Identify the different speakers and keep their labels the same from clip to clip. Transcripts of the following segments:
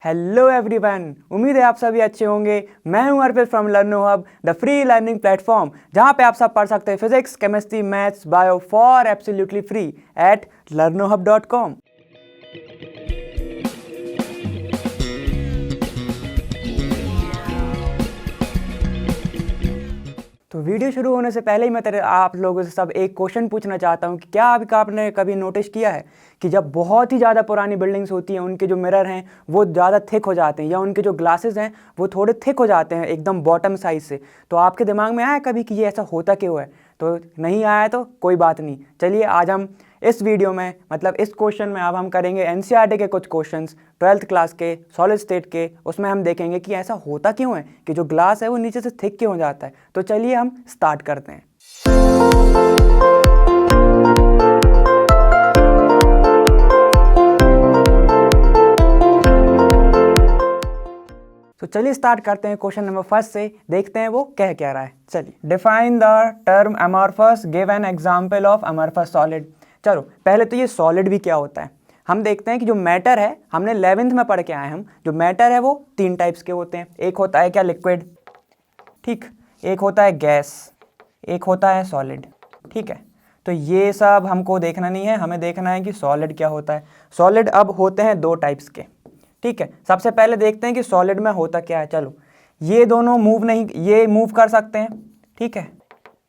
Speaker 1: Hello everyone, उम्मीद है आप सभी अच्छे होंगे। मैं हूं Arpit from LearnoHub, the free learning platform, जहां पे आप सब पढ़ सकते हैं physics, chemistry, maths, bio for absolutely free at learnohub.com। तो वीडियो शुरू होने से पहले ही मैं आप लोगों से सब एक क्वेश्चन पूछना चाहता हूँ कि क्या आपने कभी नोटिस किया है कि जब बहुत ही ज़्यादा पुरानी बिल्डिंग्स होती हैं, उनके जो मिरर हैं वो ज़्यादा थिक हो जाते हैं, या उनके जो ग्लासेस हैं वो थोड़े थिक हो जाते हैं एकदम बॉटम साइज से। तो आपके दिमाग में आया कभी कि ये ऐसा होता क्यों है? तो नहीं आया तो कोई बात नहीं, चलिए आज हम इस वीडियो में मतलब इस क्वेश्चन में अब हम करेंगे एनसीईआरटी के कुछ क्वेश्चंस 12th क्लास के सॉलिड स्टेट के। उसमें हम देखेंगे कि ऐसा होता क्यों है कि जो ग्लास है वो नीचे से थिक क्यों हो जाता है। तो चलिए हम स्टार्ट करते हैं। तो चलिए स्टार्ट करते हैं क्वेश्चन नंबर फर्स्ट से, देखते हैं वो कह क्या रहा है। चलिए, define the term amorphous, give an example of amorphous solid. चलो पहले तो ये सॉलिड भी क्या होता है हम देखते हैं कि जो मैटर है, हमने 11th में पढ़ के आए हम, जो मैटर है वो 3 टाइप्स के होते हैं। एक होता है क्या, लिक्विड, ठीक, एक होता है गैस, एक होता है सॉलिड, ठीक है। तो ये सब हमको देखना नहीं है, हमें देखना है कि सॉलिड क्या होता है। सॉलिड अब होते हैं 2 टाइप्स के, ठीक है। सबसे पहले देखते हैं कि सॉलिड में होता क्या है। चलो, ये दोनों मूव नहीं, ये मूव कर सकते हैं, ठीक है,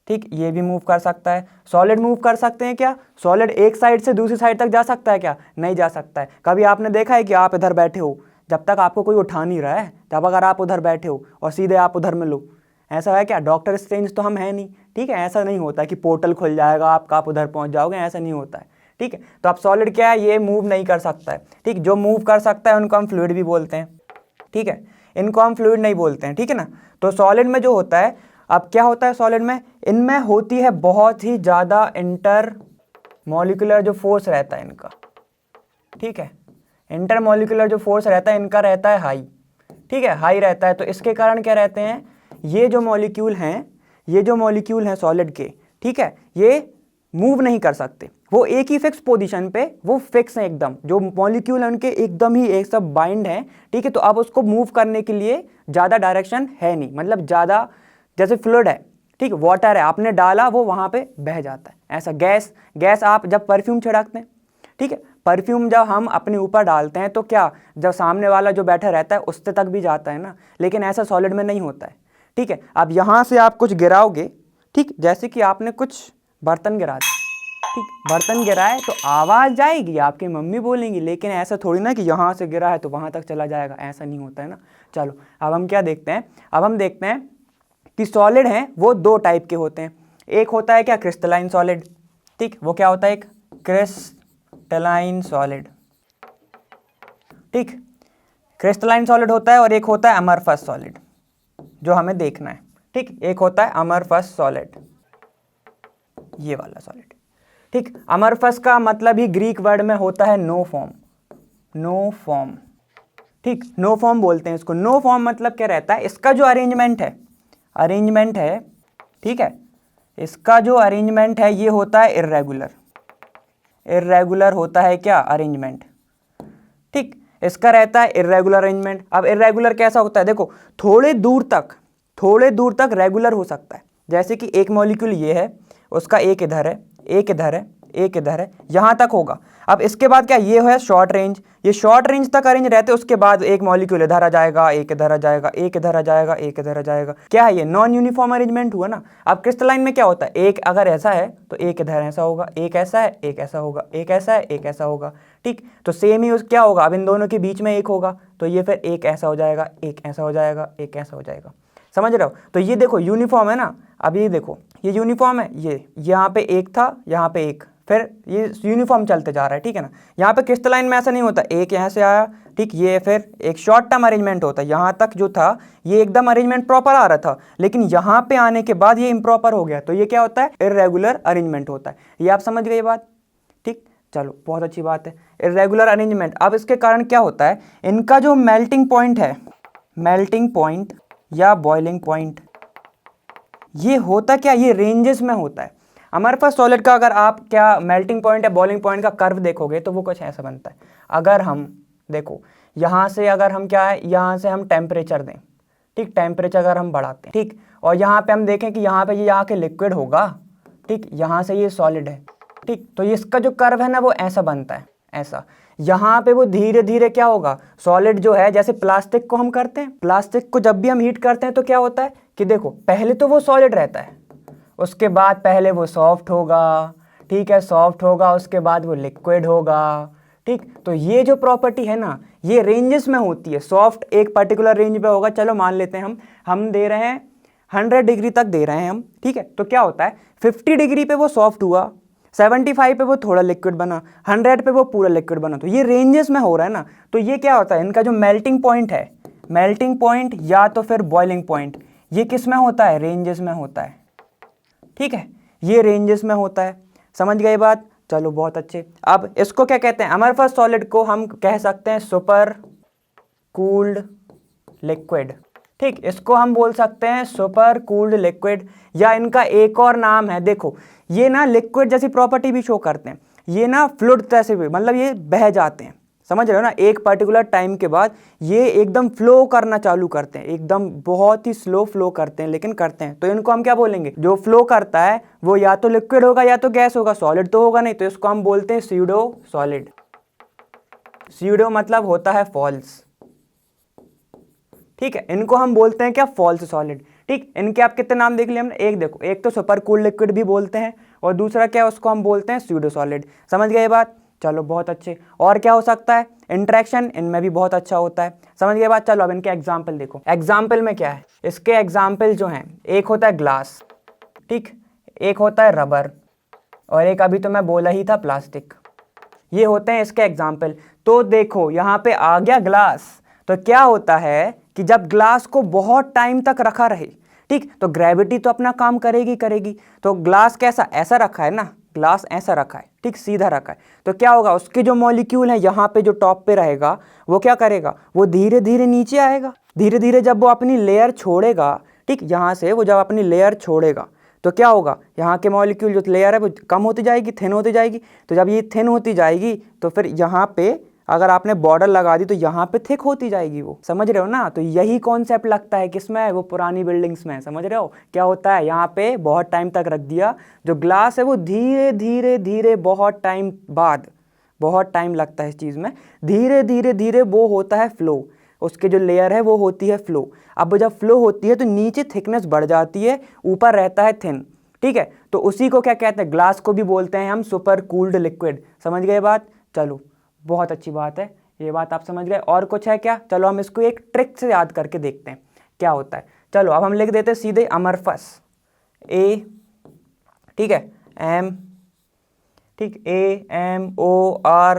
Speaker 1: ठीक, ये भी मूव कर सकता है। सॉलिड मूव कर सकते हैं क्या? सॉलिड एक साइड से दूसरी साइड तक जा सकता है क्या? नहीं जा सकता है। कभी आपने देखा है कि आप इधर बैठे हो, जब तक आपको कोई उठा नहीं रहा है, तब अगर आप उधर बैठे हो और सीधे आप उधर मिलो, ऐसा है क्या? डॉक्टर स्ट्रेंज तो हम है नहीं, ठीक है। ऐसा नहीं होता कि पोर्टल खुल जाएगा आपका, आप उधर पहुंच जाओगे, ऐसा नहीं होता है, ठीक है। तो अब सॉलिड क्या है, ये मूव नहीं कर सकता है, ठीक। जो मूव कर सकता है उनको हम फ्लूइड भी बोलते हैं, ठीक है, इनको हम फ्लूइड नहीं बोलते हैं, ठीक है ना। तो सॉलिड में जो होता है, अब क्या होता है सॉलिड में, इनमें होती है बहुत ही ज़्यादा इंटर मॉलिक्यूलर जो फोर्स रहता है इनका, ठीक है। इंटर मॉलिक्यूलर जो फोर्स रहता है इनका रहता है हाई, ठीक है, हाई रहता है। तो इसके कारण क्या रहते हैं, ये जो मॉलिक्यूल हैं सॉलिड के, ठीक है, ये मूव नहीं कर सकते, वो एक ही फिक्स पोजीशन पे वो फिक्स है एकदम। जो मॉलिक्यूल है उनके एकदम ही एक सब बाइंड है, ठीक है। तो अब उसको मूव करने के लिए ज़्यादा डायरेक्शन है नहीं, मतलब ज़्यादा, जैसे फ्लूइड है, ठीक, वाटर है, आपने डाला वो वहाँ पे बह जाता है। ऐसा गैस आप जब परफ्यूम छिड़कते हैं, ठीक है, परफ्यूम जब हम अपने ऊपर डालते हैं तो क्या, जब सामने वाला जो बैठा रहता है उससे तक भी जाता है ना, लेकिन ऐसा सॉलिड में नहीं होता है, ठीक है। अब यहाँ से आप कुछ गिराओगे, ठीक, जैसे कि आपने कुछ बर्तन गिरा दिया, ठीक, बर्तन गिरा है तो आवाज़ जाएगी, आपकी मम्मी बोलेंगी, लेकिन ऐसा थोड़ी ना कि यहाँ से गिरा है तो वहाँ तक चला जाएगा, ऐसा नहीं होता है ना। चलो अब हम क्या देखते हैं, अब हम देखते हैं कि सॉलिड हैं वो 2 टाइप के होते हैं। एक होता है क्या, क्रिस्टलाइन सॉलिड, ठीक, वो क्या होता है, एक क्रिस्टलाइन सॉलिड, ठीक, क्रिस्टलाइन सॉलिड होता है। और एक होता है अमॉर्फस सॉलिड, जो हमें देखना है, ठीक। एक होता है अमॉर्फस सॉलिड, ये वाला सॉलिड, ठीक। अमॉर्फस का मतलब ही ग्रीक वर्ड में होता है नो फॉर्म, ठीक, नो फॉर्म बोलते हैं इसको। नो फॉर्म मतलब क्या रहता है, इसका जो अरेंजमेंट है, ठीक है, इसका जो अरेंजमेंट है ये होता है इर्रेगुलर होता है क्या, अरेंजमेंट, ठीक, इसका रहता है इर्रेगुलर अरेंजमेंट। अब इर्रेगुलर कैसा होता है, देखो, थोड़े दूर तक रेगुलर हो सकता है। जैसे कि एक मॉलिक्यूल ये है, उसका एक इधर है, एक इधर है, एक इधर है, यहाँ तक होगा। अब इसके बाद क्या, ये है शॉर्ट रेंज, ये शॉर्ट रेंज तक अरेंज रहते हैं। उसके बाद एक मॉलिक्यूल इधर आ जाएगा, एक इधर आ जाएगा, एक इधर आ जाएगा, एक इधर आ जाएगा। क्या है ये, नॉन यूनिफॉर्म अरेंजमेंट हुआ ना। अब क्रिस्टलाइन में क्या होता है, एक अगर ऐसा है तो एक इधर ऐसा होगा, एक ऐसा है, एक ऐसा होगा, एक ऐसा है, एक ऐसा होगा, ठीक। तो सेम ही क्या होगा, अब इन दोनों के बीच में एक होगा, तो ये फिर एक ऐसा हो जाएगा, एक ऐसा हो जाएगा, एक ऐसा हो जाएगा, समझ रहे हो। तो ये देखो यूनिफॉर्म है ना। अब ये देखो, ये यूनिफॉर्म है, ये यहाँ पे एक था, यहाँ पे एक, फिर ये यूनिफॉर्म चलते जा रहा है, ठीक है ना। यहाँ पे क्रिस्टलाइन में ऐसा नहीं होता, एक यहाँ से आया, ठीक, ये फिर एक शॉर्ट टर्म अरेंजमेंट होता है। यहाँ तक जो था ये एकदम अरेंजमेंट प्रॉपर आ रहा था, लेकिन यहाँ पे आने के बाद ये इम्प्रॉपर हो गया, तो ये क्या होता है, इर्रेगुलर अरेंजमेंट होता है। ये आप समझ गए बात, ठीक। चलो बहुत अच्छी बात है, इर्रेगुलर अरेंजमेंट। अब इसके कारण क्या होता है, इनका जो मेल्टिंग पॉइंट या बॉइलिंग पॉइंट, ये होता क्या, ये रेंजेस में होता है। हमारे पास सॉलिड का अगर आप क्या मेल्टिंग पॉइंट या बॉइलिंग पॉइंट का कर्व देखोगे तो वो कुछ ऐसा बनता है। अगर हम देखो, यहाँ से अगर हम क्या है, यहाँ से हम टेम्परेचर दें, ठीक, टेम्परेचर अगर हम बढ़ाते हैं, ठीक, और यहाँ पे हम देखें कि यहाँ पे ये आके लिक्विड होगा, ठीक, यहाँ से ये सॉलिड है, ठीक, तो इसका जो कर्व है ना वो ऐसा बनता है, ऐसा। यहाँ पे वो धीरे धीरे क्या होगा, सॉलिड जो है, जैसे प्लास्टिक को हम करते हैं, प्लास्टिक को जब भी हम हीट करते हैं तो क्या होता है कि देखो पहले तो वो सॉलिड रहता है, उसके बाद पहले वो सॉफ्ट होगा, ठीक है, सॉफ्ट होगा, उसके बाद वो लिक्विड होगा, ठीक। तो ये जो प्रॉपर्टी है ना ये रेंजेस में होती है, सॉफ्ट एक पर्टिकुलर रेंज पे होगा, चलो मान लेते हैं हम दे रहे हैं 100 डिग्री तक दे रहे हैं हम, ठीक है। तो क्या होता है 50 डिग्री पे वो सॉफ्ट हुआ, 75 पे वो थोड़ा लिक्विड बना, 100 पे वो पूरा लिक्विड बना। तो ये रेंजेस में हो रहा है ना, तो ये क्या होता है, इनका जो मेल्टिंग पॉइंट है, मेल्टिंग पॉइंट या तो फिर बॉइलिंग पॉइंट, ये किस में होता है, रेंजेस में होता है, ठीक है, ये रेंजेस में होता है। समझ गए बात, चलो बहुत अच्छे। अब इसको क्या कहते हैं, अमरफस सॉलिड को हम कह सकते हैं सुपर कूल्ड लिक्विड, ठीक, इसको हम बोल सकते हैं सुपर कूल्ड लिक्विड, या इनका एक और नाम है, देखो ये ना लिक्विड जैसी प्रॉपर्टी भी शो करते हैं, ये ना फ्लूइड जैसे भी, मतलब ये बह जाते हैं, समझ रहे हो ना, एक पर्टिकुलर टाइम के बाद ये एकदम फ्लो करना चालू करते हैं, एकदम बहुत ही स्लो फ्लो करते हैं, लेकिन करते हैं। तो इनको हम क्या बोलेंगे, जो फ्लो करता है वो या तो लिक्विड होगा या तो गैस होगा, सॉलिड तो होगा नहीं, तो इसको हम बोलते हैं स्यूडो सॉलिड। स्यूडो मतलब होता है फॉल्स, ठीक है, इनको हम बोलते हैं क्या, फॉल्स सॉलिड, ठीक। इनके आप कितने नाम देख लिए हमने, एक देखो, एक तो सुपर कूल्ड लिक्विड भी बोलते हैं, और दूसरा क्या है उसको हम बोलते हैं स्यूडो सॉलिड। समझ गए बात, चलो बहुत अच्छे। और क्या हो सकता है, इंटरेक्शन इनमें भी बहुत अच्छा होता है। समझ गए बात, चलो अब इनके एग्जाम्पल देखो। एग्जाम्पल में क्या है, इसके एग्जाम्पल जो हैं, एक होता है ग्लास, ठीक, एक होता है रबर, और एक अभी तो मैं बोला ही था प्लास्टिक, ये होते हैं इसके एग्जाम्पल। तो देखो यहाँ पे आ गया ग्लास, तो क्या होता है कि जब ग्लास को बहुत टाइम तक रखा रहे, ठीक, तो ग्रेविटी तो अपना काम करेगी करेगी, तो ग्लास कैसा, ऐसा रखा है ना, ग्लास ऐसा रखा है, ठीक, सीधा रखा है, तो क्या होगा, उसके जो मॉलिक्यूल है यहाँ पे जो टॉप पे रहेगा वो क्या करेगा, वो धीरे धीरे नीचे आएगा, धीरे धीरे जब वो अपनी लेयर छोड़ेगा, ठीक, यहाँ से वो जब अपनी लेयर छोड़ेगा तो क्या होगा, यहाँ के मॉलिक्यूल जो लेयर है वो कम होती जाएगी, थिन होती जाएगी, तो जब ये थिन होती जाएगी तो फिर यहाँ पे अगर आपने बॉर्डर लगा दी तो यहाँ पे थिक होती जाएगी वो, समझ रहे हो ना। तो यही कॉन्सेप्ट लगता है किसमें, वो पुरानी बिल्डिंग्स में, समझ रहे हो क्या होता है, यहाँ पे बहुत टाइम तक रख दिया, जो ग्लास है वो धीरे धीरे धीरे बहुत टाइम बाद, बहुत टाइम लगता है इस चीज़ में, धीरे धीरे धीरे वो होता है फ्लो, उसके जो लेयर है वो होती है फ्लो। अब जब फ्लो होती है तो नीचे थिकनेस बढ़ जाती है, ऊपर रहता है थिन, ठीक है, तो उसी को क्या कहते हैं, ग्लास को भी बोलते हैं हम सुपर कूल्ड लिक्विड। समझ गए बात, चलो बहुत अच्छी बात है, ये बात आप समझ गए। और कुछ है क्या, चलो हम इसको एक ट्रिक से याद करके देखते हैं क्या होता है। चलो अब हम लिख देते हैं सीधे अमरफस, ए, ठीक है, एम, ठीक, AMORPHO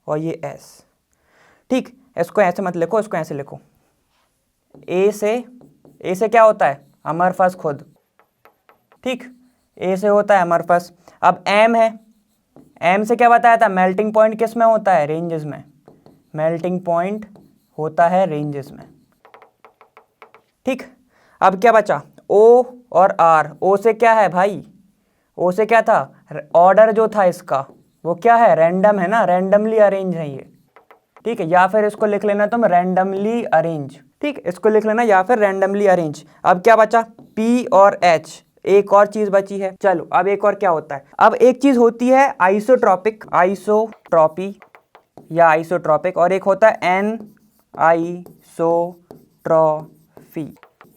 Speaker 1: और ये S, ठीक, इसको ऐसे मत लिखो, इसको ऐसे लिखो, ए से क्या होता है, अमरफस खुद, ठीक, ए से होता है अमरफस। अब एम है, एम से क्या बताया था, मेल्टिंग पॉइंट किस में होता है, रेंजेस में, मेल्टिंग पॉइंट होता है रेंजेस में, ठीक। अब क्या बचा, ओ और आर। ओ से क्या है भाई, ओ से क्या था, ऑर्डर जो था इसका वो क्या है, रैंडम है ना, रैंडमली अरेंज है ये, ठीक है, या फिर इसको लिख लेना तुम रैंडमली अरेंज, ठीक, इसको लिख लेना या फिर रैंडमली अरेंज। अब क्या बचा, पी और एच, एक और चीज बची है। चलो अब एक और क्या होता है, अब एक चीज होती है आइसोट्रॉपिक, आइसोट्रॉपी या आइसोट्रॉपिक, और एक होता है एन आइसोट्रॉफी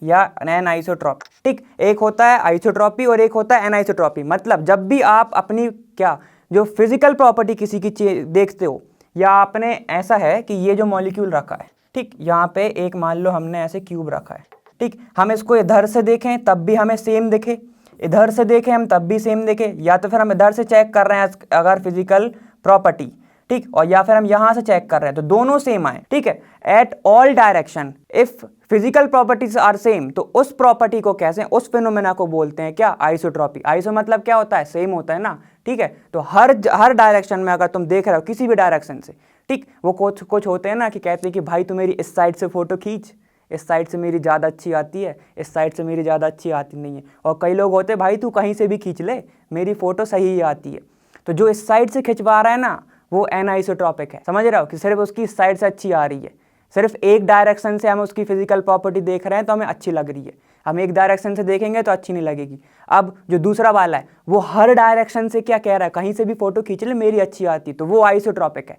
Speaker 1: या एन आइसोट्रॉपी, ठीक, एक होता है आइसोट्रॉपी और एक होता है एन आइसोट्रॉपी। मतलब जब भी आप अपनी क्या जो फिजिकल प्रॉपर्टी किसी की देखते हो, या आपने ऐसा है कि ये जो मॉलिक्यूल रखा है, ठीक, यहाँ पे एक मान लो हमने ऐसे क्यूब रखा है, ठीक, हम इसको इधर से देखें तब भी हमें सेम दिखे, इधर से देखें हम तब भी सेम दिखे, या तो फिर हम इधर से चेक कर रहे हैं अगर फिजिकल प्रॉपर्टी, ठीक, और या फिर हम यहाँ से चेक कर रहे हैं तो दोनों सेम आए, ठीक है, at all direction if physical properties are same, तो उस प्रॉपर्टी को कैसे, उस फिनोमेना को बोलते हैं क्या, आइसोट्रॉपी। आइसो मतलब क्या होता है, सेम होता है ना, ठीक है, तो हर डायरेक्शन में अगर तुम देख रहे हो किसी भी डायरेक्शन से, ठीक, वो कुछ होते हैं ना कि कहते हैं कि भाई तू मेरी इस साइड से फोटो खींच, इस साइड से मेरी ज़्यादा अच्छी आती है, इस साइड से मेरी ज़्यादा अच्छी आती नहीं है, और कई लोग होते हैं भाई तू कहीं से भी खींच ले मेरी फ़ोटो सही ही आती है। तो जो इस साइड से खिंचवा रहा है ना वो एनआइसोट्रॉपिक है। समझ रहे हो कि सिर्फ उसकी साइड से अच्छी आ रही है, सिर्फ एक डायरेक्शन से हम उसकी फिजिकल प्रॉपर्टी देख रहे हैं तो हमें अच्छी लग रही है, हम एक डायरेक्शन से देखेंगे तो अच्छी नहीं लगेगी। अब जो दूसरा वाला है वो हर डायरेक्शन से क्या कह रहा है, कहीं से भी फोटो खींच ले मेरी अच्छी आती, तो वो आइसोट्रॉपिक है।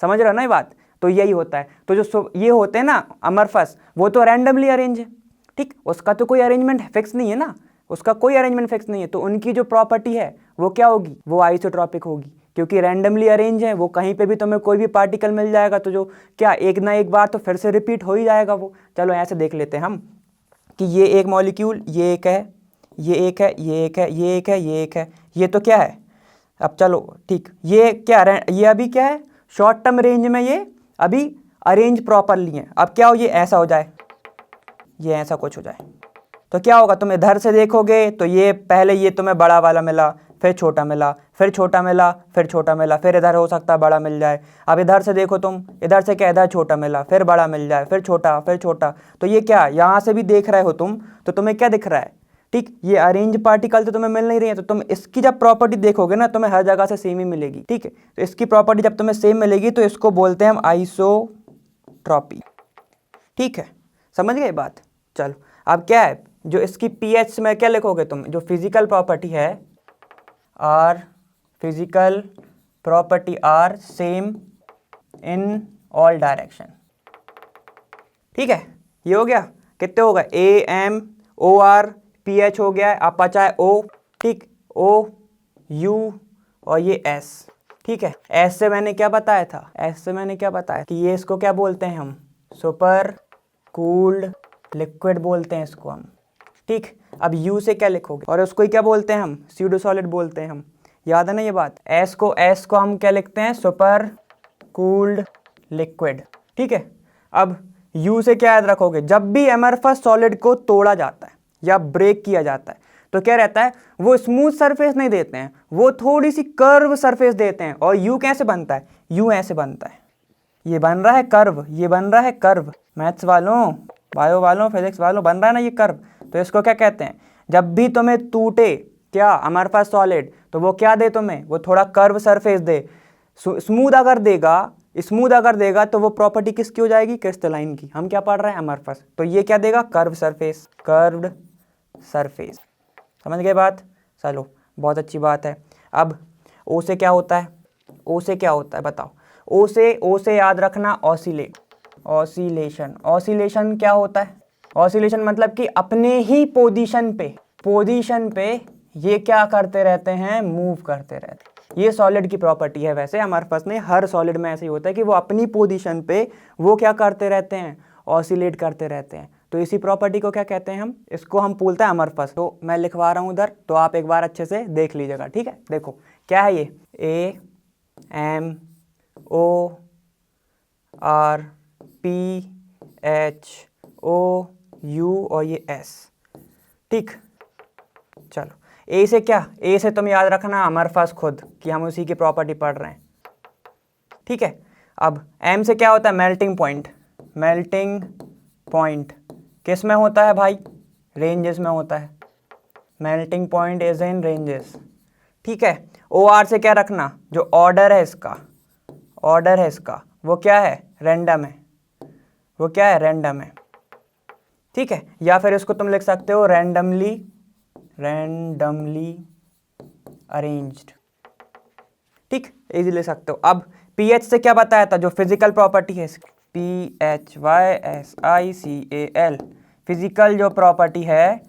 Speaker 1: समझ रहे हो ना ये बात? तो यही होता है। तो जो ये होते हैं ना अमरफस, वो तो रैंडमली अरेंज है, ठीक, उसका तो कोई अरेंजमेंट फिक्स नहीं है ना, उसका कोई अरेंजमेंट फिक्स नहीं है, तो उनकी जो प्रॉपर्टी है वो क्या होगी, वो आइसोट्रॉपिक होगी, क्योंकि रैंडमली अरेंज है। वो कहीं पे भी तुम्हें कोई भी पार्टिकल मिल जाएगा तो जो क्या एक ना एक बार तो फिर से रिपीट हो ही जाएगा वो। चलो ऐसे देख लेते हैं हम कि ये एक मॉलिक्यूल, ये एक है, ये एक है, ये एक है, ये एक है, ये एक है, ये तो क्या है। अब चलो ठीक, ये क्या ये अभी क्या है, शॉर्ट टर्म रेंज में ये अभी अरेंज प्रॉपरली है। अब क्या हो, ये ऐसा हो जाए, ये ऐसा कुछ हो जाए, तो क्या होगा, तुम इधर से देखोगे तो ये पहले ये तुम्हें बड़ा वाला मिला, फिर छोटा मिला, फिर छोटा मिला, फिर छोटा मिला, फिर इधर हो सकता है बड़ा मिल जाए। अब इधर से देखो तुम, इधर से क्या, इधर छोटा मिला, फिर बड़ा मिल जाए, फिर छोटा, फिर छोटा। तो ये क्या, यहाँ से भी देख रहे हो तुम तो तुम्हें क्या दिख रहा है, ठीक, ये अरेंज पार्टिकल तो तुम्हें मिल नहीं रही है, तो तुम इसकी जब प्रॉपर्टी देखोगे ना तुम्हें हर जगह से सेम ही मिलेगी, ठीक है। तो इसकी प्रॉपर्टी जब तुम्हें सेम मिलेगी तो इसको बोलते हैं हम आइसोट्रॉपी, ठीक है, समझ गए बात। चलो अब क्या है, जो इसकी पीएच में क्या लिखोगे तुम, जो फिजिकल प्रॉपर्टी है are, physical property are same in all direction, ठीक है। ये हो गया, कितने हो गए, A M O R P H हो गया है, आप बचा है ओ, ठीक, ओ यू और ये एस, ठीक है। एस से मैंने क्या बताया था, एस से मैंने क्या बताया कि ये इसको क्या बोलते हैं हम, सुपर कूल्ड लिक्विड बोलते हैं इसको हम, ठीक। अब यू से क्या लिखोगे, और उसको ही क्या बोलते हैं हम, स्यूडो सॉलिड बोलते हैं हम, याद है ना ये बात। एस को हम क्या लिखते हैं, सुपर कूल्ड लिक्विड, ठीक है। अब यू से क्या याद रखोगे, जब भी अमरफस सॉलिड को तोड़ा जाता है या ब्रेक किया जाता है तो क्या रहता है, वो स्मूथ सरफेस नहीं देते हैं, वो थोड़ी सी कर्व सरफेस देते हैं। और यू कैसे बनता है, यू ऐसे बनता है, ये बन रहा है कर्व, ये बन रहा है कर्व, मैथ्स वालों, बायो वालों, फिजिक्स वालों, बन रहा है ना ये कर्व। तो इसको क्या कहते हैं, जब भी तुम्हें टूटे क्या अमरफस सॉलिड तो वो क्या दे तुम्हें, वो थोड़ा कर्व सरफेस दे। स्मूथ अगर देगा तो वो प्रॉपर्टी किसकी हो जाएगी, क्रिस्टलाइन की। हम क्या पढ़ रहे हैं, अमरफस, तो ये क्या देगा, कर्व सरफेस, कर्व्ड सरफेस। समझ गए बात, चलो बहुत अच्छी बात है। अब ओ से क्या होता है, ओ से क्या होता है बताओ, ओ से याद रखना, ऑसिलेट, ऑसिलेशन। ऑसिलेशन क्या होता है, ऑसिलेशन मतलब कि अपने ही पोजीशन पे ये क्या करते रहते हैं, मूव करते रहते हैं। ये सॉलिड की प्रॉपर्टी है, वैसे अमरफस नहीं, हर सॉलिड में ऐसे ही होता है कि वो अपनी पोजीशन पे वो क्या करते रहते हैं, ऑसिलेट करते रहते हैं। तो इसी प्रॉपर्टी को क्या कहते हैं हम, इसको हम बोलते हैं अमरफस। तो मैं लिखवा रहा हूँ उधर, तो आप एक बार अच्छे से देख लीजिएगा, ठीक है। देखो क्या है ये, A M O R P H O U और ये एस, ठीक। चलो ए से क्या, ए से तुम याद रखना अमरफस खुद, कि हम उसी की प्रॉपर्टी पढ़ रहे हैं, ठीक है। अब एम से क्या होता है, मेल्टिंग पॉइंट। मेल्टिंग पॉइंट किस में होता है भाई, रेंजेस में होता है। Melting point is in ranges, ठीक है। ओ आर से क्या रखना, जो ऑर्डर है इसका, ऑर्डर है इसका वो क्या है, रैंडम है, वो क्या है, रैंडम है, ठीक है। या फिर इसको तुम लिख सकते हो रैंडमली अरेंज्ड, ठीक, इजी ले सकते हो। अब पीएच से क्या बताया था, जो फिजिकल प्रॉपर्टी है PHYSICAL, फिजिकल जो प्रॉपर्टी है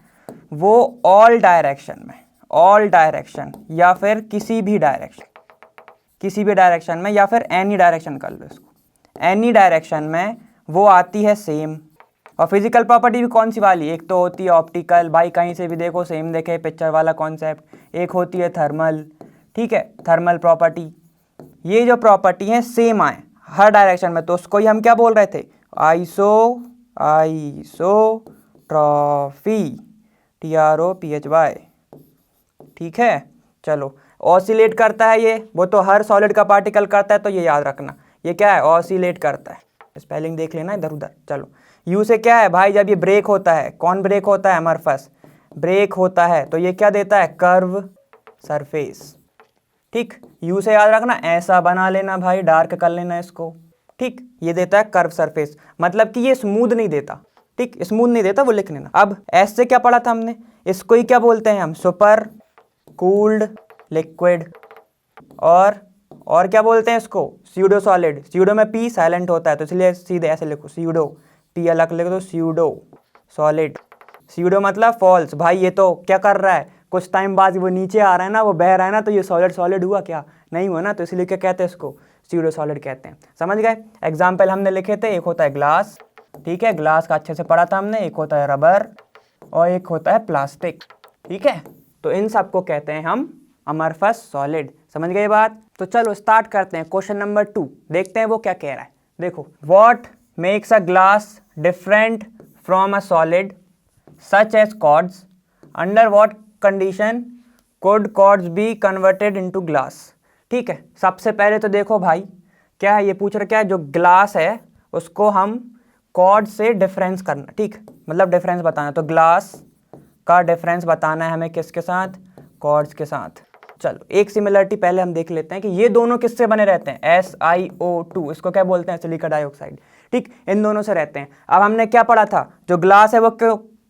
Speaker 1: वो ऑल डायरेक्शन में, ऑल डायरेक्शन या फिर किसी भी डायरेक्शन में, या फिर एनी डायरेक्शन कर लो इसको, एनी डायरेक्शन में वो आती है सेम। और फिजिकल प्रॉपर्टी भी कौन सी वाली, एक तो होती है ऑप्टिकल, भाई कहीं से भी देखो सेम देखे, पिक्चर वाला कॉन्सेप्ट। एक होती है थर्मल, ठीक है, थर्मल प्रॉपर्टी। ये जो प्रॉपर्टी है सेम आए हर डायरेक्शन में, तो उसको ही हम क्या बोल रहे थे, आइसोट्रॉफी, TROPHY, ठीक है। चलो ऑसिलेट करता है ये, वो तो हर सॉलिड का पार्टिकल करता है, तो ये याद रखना, ये क्या है, ऑसिलेट करता है। स्पेलिंग देख लेना इधर उधर। चलो यू से क्या है भाई, जब ये ब्रेक होता है, कौन ब्रेक होता है, अमरफस ब्रेक होता है, तो ये क्या देता है, कर्व सरफेस, ठीक, यू से याद रखना, ऐसा बना लेना भाई, डार्क कर लेना इसको। ठीक, ये देता है कर्व सरफेस, मतलब कि ये स्मूथ नहीं देता। ठीक, स्मूथ नहीं देता, वो लिख लेना। अब एस से क्या पढ़ा था हमने, इसको ही क्या बोलते हैं हम, सुपर कूल्ड लिक्विड। और क्या बोलते हैं इसको, स्यूडो सॉलिड। स्यूडो में पी साइलेंट होता है तो इसलिए सीधे ऐसे लिखो, स्यूडो, पी अलग लिख दो, स्यूडो सॉलिड। स्यूडो मतलब फॉल्स। भाई ये तो क्या कर रहा है, कुछ टाइम बाद वो नीचे आ रहा है ना, वो बह रहा है ना, तो ये सॉलिड सॉलिड हुआ क्या, नहीं हुआ ना, तो इसलिए क्या कहते हैं इसको, स्यूडो सॉलिड कहते हैं। समझ गए। एग्जाम्पल हमने लिखे थे, एक होता है ग्लास, ठीक है, ग्लास का अच्छे से पढ़ा था हमने, एक होता है रबर और एक होता है प्लास्टिक। ठीक है, तो इन सबको कहते हैं हम अमरफस सॉलिड। समझ गए बात। तो चलो स्टार्ट करते हैं। क्वेश्चन नंबर 2 देखते हैं वो क्या कह रहा है। देखो, what makes a glass different from a solid such as quartz, under what condition could quartz be converted into glass. ठीक है, सबसे पहले तो देखो भाई क्या है, ये पूछ रहा क्या है, जो ग्लास है उसको हम कॉर्ड से डिफरेंस करना। ठीक, मतलब डिफरेंस बताना, तो ग्लास का डिफरेंस बताना है हमें किसके साथ, कॉर्ड्स के साथ। चलो एक सिमिलरिटी पहले हम देख लेते हैं कि ये दोनों किससे बने रहते हैं, SiO2, इसको क्या बोलते हैं, सिलिका डाइऑक्साइड। ठीक, इन दोनों से रहते हैं। अब हमने क्या पढ़ा था, जो ग्लास है वो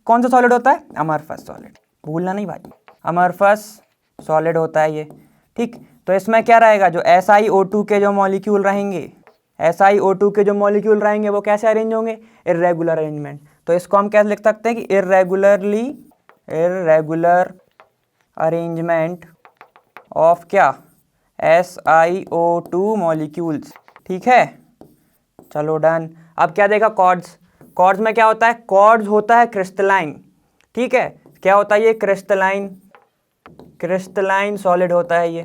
Speaker 1: कौन सा सॉलिड होता है, अमरफस सॉलिड, भूलना नहीं भाई, अमरफस सॉलिड होता है ये। ठीक, तो इसमें क्या रहेगा, जो SiO2 के जो मॉलिक्यूल रहेंगे, SiO2 के जो मॉलिक्यूल रहेंगे वो कैसे अरेंज होंगे, इर्रेगुलर अरेंजमेंट। तो इसको हम कैसे लिख सकते हैं कि इर्रेगुलर अरेंजमेंट ऑफ क्या, SiO2 मॉलिक्यूल्स। ठीक है, चलो डन। अब क्या देखा, कॉर्ड्स। कॉर्ड्स में क्या होता है, कॉर्ड्स होता है क्रिस्टलाइन। ठीक है, क्या होता है ये, क्रिस्टलाइन सॉलिड होता है ये।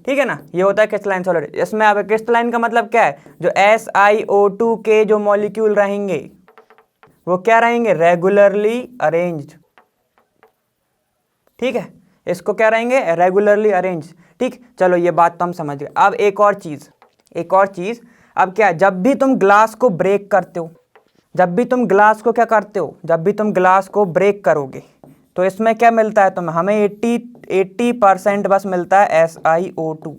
Speaker 1: ठीक है ना, ये होता है क्रिस्टलाइन सॉलिड। इसमें अब क्रिस्टलाइन का मतलब क्या है, जो SiO2 के जो मॉलिक्यूल रहेंगे वो क्या रहेंगे, रेगुलरली अरेंज्ड। ठीक है, इसको क्या रहेंगे, रेगुलरली अरेंज। ठीक, चलो ये बात तो हम समझ गए। अब एक और चीज, अब क्या, जब भी तुम ग्लास को ब्रेक करते हो, जब भी तुम ग्लास को क्या करते हो, जब भी तुम ग्लास को ब्रेक करोगे तो इसमें क्या मिलता है तुम्हें, हमें 80% बस मिलता है SiO2,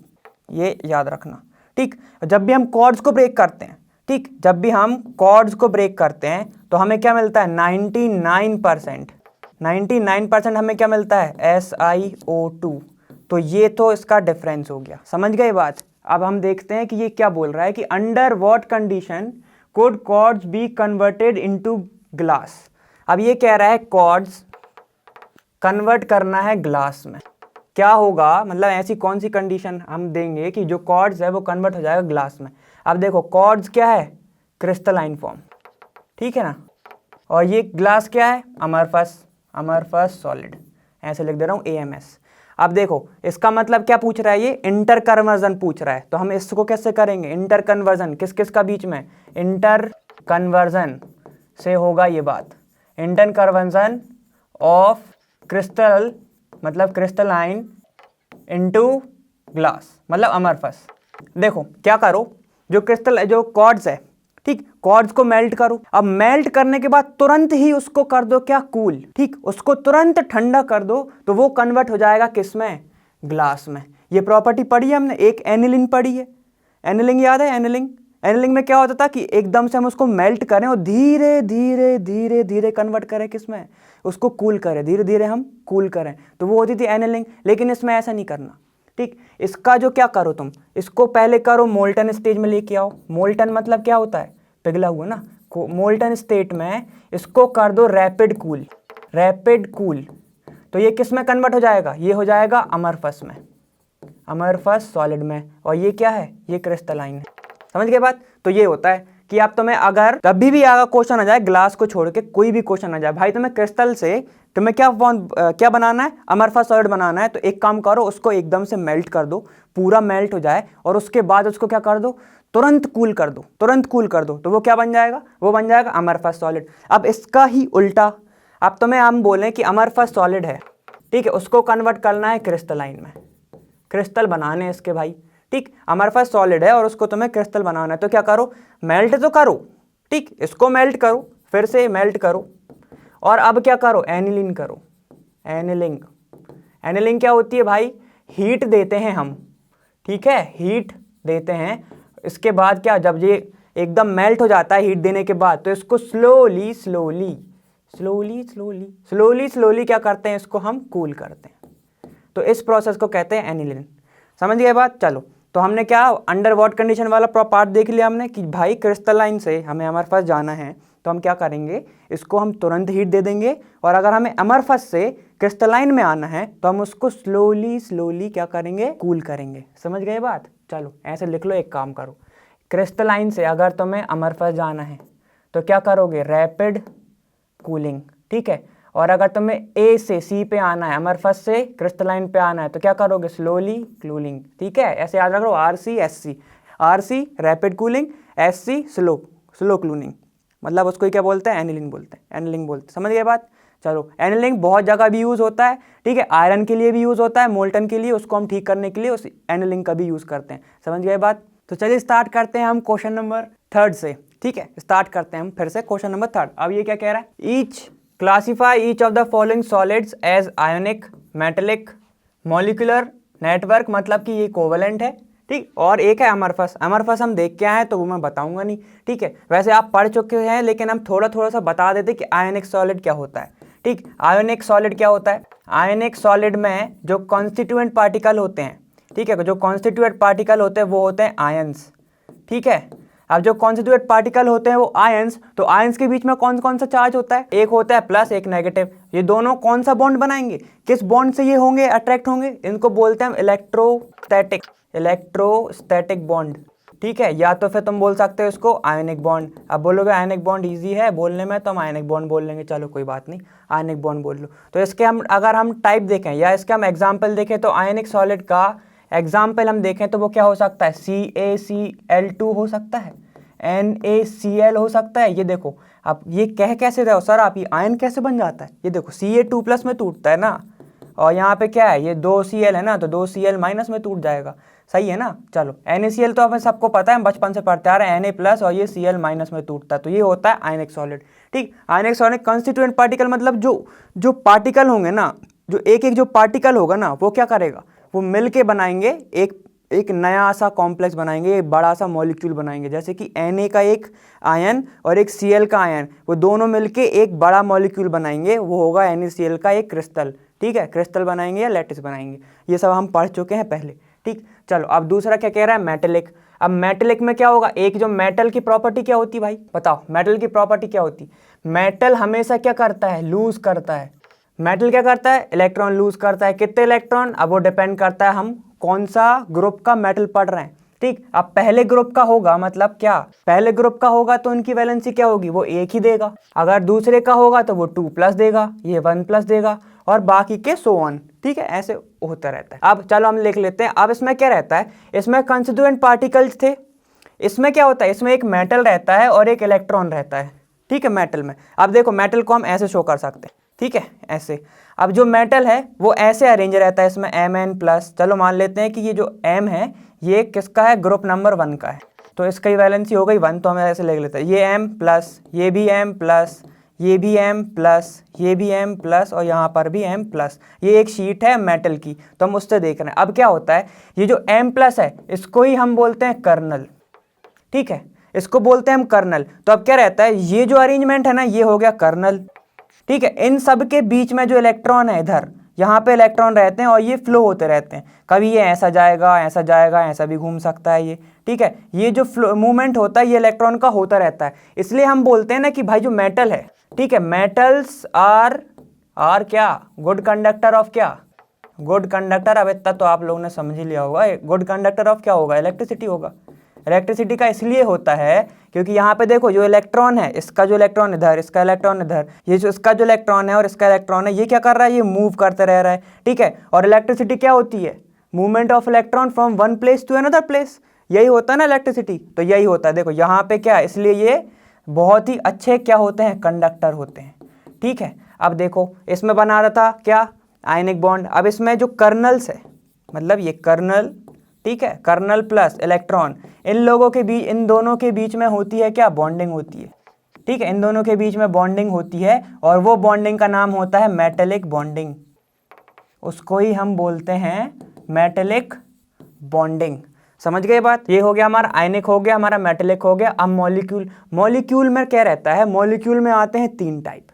Speaker 1: ये याद रखना। ठीक, जब भी हम कॉर्ड्स को ब्रेक करते हैं, ठीक, जब भी हम कॉर्ड्स को ब्रेक करते हैं तो हमें क्या मिलता है, 99% हमें क्या मिलता है, SiO2। तो ये तो इसका डिफरेंस हो गया। समझ गए बात। अब हम देखते हैं कि ये क्या बोल रहा है कि under what condition could quartz be converted into glass. अब ये कह रहा है कॉर्ड्स कन्वर्ट करना है ग्लास में, क्या होगा, मतलब ऐसी कौन सी कंडीशन हम देंगे कि जो कॉर्ड्स है वो कन्वर्ट हो जाएगा ग्लास में। अब देखो, कॉर्ड्स क्या है, क्रिस्टलाइन फॉर्म, ठीक है ना, और ये ग्लास क्या है, अमरफस सॉलिड, ऐसे लिख दे रहा हूँ AMS। अब देखो इसका मतलब क्या पूछ रहा है, ये इंटर कन्वर्जन पूछ रहा है, तो हम इसको कैसे करेंगे, इंटर कन्वर्जन किस किस का बीच में, इंटर कन्वर्जन से होगा ये बात, इंटर कन्वर्जन ऑफ क्रिस्टल मतलब क्रिस्टलाइन इनटू ग्लास मतलब अमरफस। देखो क्या करो, जो कॉर्ड्स है, ठीक, कॉर्ड्स को मेल्ट करो। अब मेल्ट करने के बाद तुरंत ही उसको कर दो क्या, कूल। ठीक, उसको तुरंत ठंडा कर दो तो वो कन्वर्ट हो जाएगा किस में, ग्लास में। ये प्रॉपर्टी पढ़ी है हमने, एक एनिलिंग पढ़ी है, एनिलिंग याद है, एनिलिंग में क्या होता था कि एकदम से हम उसको मेल्ट करें और धीरे धीरे धीरे धीरे कन्वर्ट करें किसमें, उसको कूल करें, धीरे धीरे हम कूल करें, तो वो होती थी एनिलिंग। लेकिन इसमें ऐसा नहीं करना। ठीक, इसका जो क्या करो तुम, इसको पहले करो मोल्टन स्टेज में लेके आओ। मोल्टन मतलब क्या होता है, पिघला हुआ ना, मोल्टन स्टेट में इसको कर दो रैपिड कूल, तो ये किस में कन्वर्ट हो जाएगा, ये हो जाएगा अमरफस में, अमरफस सॉलिड में। और ये क्या है, ये क्रिस्टलाइन है। समझ गए बात। तो ये होता है कि आप तुम्हें अगर कभी भी आगे क्वेश्चन आ जाए, ग्लास को छोड़ के कोई भी क्वेश्चन आ जाए भाई, तुम्हें क्रिस्टल से तुम्हें क्या बनाना है, अमरफस सॉलिड बनाना है, तो एक काम करो, उसको एकदम से मेल्ट कर दो, पूरा मेल्ट हो जाए, और उसके बाद उसको क्या कर दो, तुरंत कूल कर दो, तो वो क्या बन जाएगा, वो बन जाएगा अमरफस सॉलिड। अब इसका ही उल्टा, अब तुम्हें हम बोलें कि अमरफस सॉलिड है, ठीक है, उसको कन्वर्ट करना है क्रिस्टलाइन में, क्रिस्टल बनाने इसके भाई। ठीक, अमरफस सॉलिड है और उसको तुम्हें क्रिस्टल बनाना है, तो क्या करो, मेल्ट तो करो, ठीक, इसको मेल्ट करो, फिर से मेल्ट करो, और अब क्या करो, एनिलिंग करो। एनिलिंग क्या होती है भाई, हीट देते हैं हम, ठीक है, हीट देते हैं। इसके बाद क्या, जब ये एकदम मेल्ट हो जाता है हीट देने के बाद, तो इसको slowly slowly slowly slowly slowly slowly क्या करते हैं, इसको हम कूल करते हैं। तो इस प्रोसेस को कहते हैं एनिलिंग। समझ गए बात। चलो, तो हमने क्या अंडर वॉट कंडीशन वाला पार्ट देख लिया हमने कि भाई क्रिस्टलाइन से हमें अमरफस जाना है, तो हम क्या करेंगे, इसको हम तुरंत हीट दे देंगे। और अगर हमें अमरफस से क्रिस्टलाइन में आना है तो हम उसको स्लोली स्लोली क्या करेंगे, कूल करेंगे। समझ गए बात। चलो ऐसे लिख लो, एक काम करो, क्रिस्टलाइन से अगर तुम्हें अमरफस जाना है तो क्या करोगे, रैपिड कूलिंग। ठीक है, और अगर तुम्हें ए से सी पे आना है, अमरफस से क्रिस्टलाइन पे आना है, तो क्या करोगे, स्लोली कूलिंग। ठीक है, ऐसे याद रख लो, R C S C, R C rapid cooling, S C slow cooling, मतलब उसको क्या बोलते हैं, एनिलिंग बोलते हैं, एनिलिंग बोलते हैं। समझ गए बात। चलो, एनिलिंग बहुत जगह भी यूज़ होता है। ठीक है, आयरन के लिए भी यूज़ होता है, मोल्टन के लिए, उसको हम ठीक करने के लिए उस एनिलिंग का भी यूज़ करते हैं। समझ गए बात। तो चलिए स्टार्ट करते हैं हम क्वेश्चन नंबर 3 से। ठीक है, स्टार्ट करते हैं हम फिर से क्वेश्चन नंबर 3। अब ये क्या कह रहा है, each classify each of the following solids as ionic, metallic, molecular network, मतलब कि ये कोवेलेंट है। ठीक, और एक है अमरफस। अमरफस हम देख के आए हैं तो वो मैं बताऊंगा नहीं। ठीक है, वैसे आप पढ़ चुके हैं, लेकिन हम थोड़ा सा बता देते कि आयोनिक सॉलिड क्या होता है। ठीक, आयोनिक सॉलिड क्या होता है, आयोनिक सॉलिड में जो कॉन्स्टिट्यूएंट पार्टिकल होते हैं, ठीक है, जो कॉन्स्टिट्यूएंट पार्टिकल होते हैं वो होते हैं आयंस। ठीक है, अब जो कॉन्स्टिट्यूएंट पार्टिकल होते हैं वो आयंस, तो आयंस के बीच में कौन कौन सा चार्ज होता है, एक होता है प्लस, एक नेगेटिव। ये दोनों कौन सा बॉन्ड बनाएंगे, किस बॉन्ड से ये होंगे अट्रैक्ट होंगे, इनको बोलते हैं इलेक्ट्रोस्टैटिक बॉन्ड। ठीक है, या तो फिर तुम बोल सकते हो इसको आयनिक बॉन्ड। अब बोलोगे आयनिक बॉन्ड इजी है बोलने में, तो हम आयनिक बॉन्ड बोल लेंगे, चलो कोई बात नहीं, आयनिक बॉन्ड बोल लो। तो इसके हम अगर हम टाइप देखें या इसके हम एग्जाम्पल देखें, तो आयनिक सॉलिड का एग्जाम्पल हम देखें तो वो क्या हो सकता है, CaCl2 हो सकता है, NaCl हो सकता है। ये देखो, अब ये कह कैसे रहे हो सर आप, ये आयन कैसे बन जाता है, ये देखो Ca2+ में टूटता है ना, और यहाँ पे क्या है, ये 2Cl है ना, तो 2Cl- में टूट जाएगा। सही है ना। चलो, NaCl तो हमें सबको पता है, हम बचपन से पढ़ते आ रहे हैं, Na+ और ये Cl- में टूटता है, तो ये होता है आयनिक सॉलिड। ठीक, आयनिक सॉलिड कॉन्स्टिट्यूएंट पार्टिकल, मतलब जो पार्टिकल होंगे ना, जो एक जो पार्टिकल होगा ना, वो क्या करेगा, वो मिल के बनाएंगे एक नया सा कॉम्प्लेक्स बनाएंगे, एक बड़ा सा मॉलिक्यूल बनाएंगे। जैसे कि Na का एक आयन और एक Cl का आयन, वो दोनों मिलके एक बड़ा मॉलिक्यूल बनाएंगे, वो होगा NaCl का एक क्रिस्टल। ठीक है, क्रिस्टल बनाएंगे या लैटिस बनाएंगे, ये सब हम पढ़ चुके हैं पहले। ठीक, चलो अब दूसरा क्या कह रहा है, मेटेलिक। अब मेटेलिक में क्या होगा, एक जो मेटल की प्रॉपर्टी क्या होती है भाई, बताओ मेटल की प्रॉपर्टी क्या होती है। मेटल हमेशा क्या करता है, लूज करता है। मेटल क्या करता है, इलेक्ट्रॉन लूज करता है। कितने इलेक्ट्रॉन, अब वो डिपेंड करता है हम कौन सा ग्रुप का मेटल पढ़ रहे हैं। ठीक, अब पहले ग्रुप का होगा, मतलब क्या, पहले ग्रुप का होगा तो उनकी वैलेंसी क्या होगी, वो 1 ही देगा। अगर दूसरे का होगा तो वो 2+ देगा, ये 1+ देगा, और बाकी के सो ऑन। ठीक है, ऐसे होता रहता है। अब चलो हम लिख लेते हैं। अब इसमें क्या रहता है, इसमें कंस्टिट्यूएंट पार्टिकल्स थे। इसमें क्या होता है, इसमें एक मेटल रहता है और एक इलेक्ट्रॉन रहता है। ठीक है, मेटल में अब देखो, मेटल को हम ऐसे शो कर सकते हैं। ठीक है, ऐसे। अब जो मेटल है वो ऐसे अरेंज रहता है, इसमें Mn+। चलो मान लेते हैं कि ये जो M है ये किसका है, ग्रुप नंबर 1 का है, तो इसकी वैलेंसी हो गई 1, तो हम ऐसे लिख लेते हैं, ये M+, ये भी M+, ये भी M+, ये भी M+, और यहाँ पर भी M+। ये एक शीट है मेटल की, तो हम उससे देख रहे हैं। अब क्या होता है, ये जो M+ है इसको ही हम बोलते हैं कर्नल। ठीक है, इसको बोलते हैं हम कर्नल। तो अब क्या रहता है, ये जो अरेंजमेंट है ना, ये हो गया कर्नल। ठीक है, इन सब के बीच में जो इलेक्ट्रॉन है, इधर यहाँ पे इलेक्ट्रॉन रहते हैं और ये फ्लो होते रहते हैं। कभी ये ऐसा जाएगा, ऐसा जाएगा, ऐसा भी घूम सकता है ये। ठीक है, ये जो फ्लो मूवमेंट होता है ये इलेक्ट्रॉन का होता रहता है। इसलिए हम बोलते हैं ना कि भाई जो मेटल है, ठीक है, मेटल्स आर क्या, गुड कंडक्टर ऑफ क्या, गुड कंडक्टर। अब इतना तो आप लोगों ने समझ ही लिया होगा, गुड कंडक्टर ऑफ क्या होगा, इलेक्ट्रिसिटी होगा। इलेक्ट्रिसिटी का इसलिए होता है क्योंकि यहाँ पे देखो, जो इलेक्ट्रॉन है, इसका जो इलेक्ट्रॉन इधर, इसका इलेक्ट्रॉन इधर, ये जो इसका जो इलेक्ट्रॉन है और इसका इलेक्ट्रॉन है, ये क्या कर रहा है, ये मूव करते रह रहा है। ठीक है, और इलेक्ट्रिसिटी क्या होती है, movement of electron from one place to another place, यही होता है ना इलेक्ट्रिसिटी। तो यही होता है, देखो यहाँ पे क्या है, इसलिए ये बहुत ही अच्छे क्या होते हैं, कंडक्टर होते हैं। ठीक है, अब देखो इसमें बना रहा था क्या, आयनिक बॉन्ड। अब इसमें जो कर्नल्स है, मतलब ये कर्नल, ठीक है, कर्नल प्लस इलेक्ट्रॉन, इन लोगों के बीच, इन दोनों के बीच में होती है क्या, बॉन्डिंग होती है। ठीक है, इन दोनों के बीच में बॉन्डिंग होती है, और वो बॉन्डिंग का नाम होता है मेटेलिक बॉन्डिंग। उसको ही हम बोलते हैं मेटेलिक बॉन्डिंग। समझ गए बात? ये हो गया हमारा आयनिक, हो गया हमारा मेटेलिक, हो गया। अब मॉलिक्यूल, मॉलिक्यूल में क्या रहता है? मॉलिक्यूल में आते हैं 3 टाइप।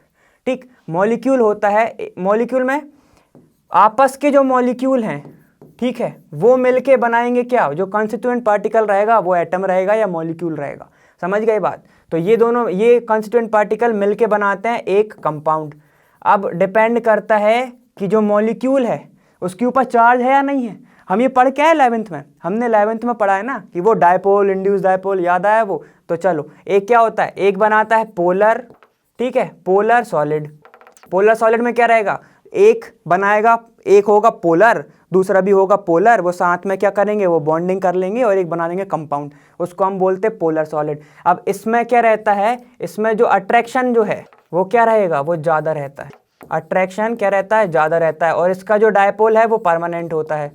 Speaker 1: ठीक, मॉलिक्यूल होता है, मॉलिक्यूल में आपस के जो मॉलिक्यूल हैं, ठीक है, वो मिलके बनाएंगे क्या? जो कंस्टिट्यूएंट पार्टिकल रहेगा वो एटम रहेगा या मॉलिक्यूल रहेगा। समझ गए बात? तो ये दोनों, ये कंस्टिट्यूएंट पार्टिकल मिलके बनाते हैं एक कंपाउंड। अब डिपेंड करता है कि जो मॉलिक्यूल है उसके ऊपर चार्ज है या नहीं है। हम ये पढ़ के आए 11th में, हमने 11th में पढ़ा है ना कि वो डायपोल, इंड्यूस डायपोल, याद आया वो? तो चलो, एक क्या होता है, एक बनाता है पोलर, ठीक है, पोलर सॉलिड। पोलर सॉलिड में क्या रहेगा? एक बनाएगा, एक होगा पोलर, दूसरा भी होगा पोलर, वो साथ में क्या करेंगे? वो बॉन्डिंग कर लेंगे और एक बना देंगे कंपाउंड, उसको हम बोलते हैं पोलर सॉलिड। अब इसमें क्या रहता है? इसमें जो अट्रैक्शन जो है वो क्या रहेगा? वो ज़्यादा रहता है। अट्रैक्शन क्या रहता है? ज़्यादा रहता है। और इसका जो डायपोल है वो परमानेंट होता है।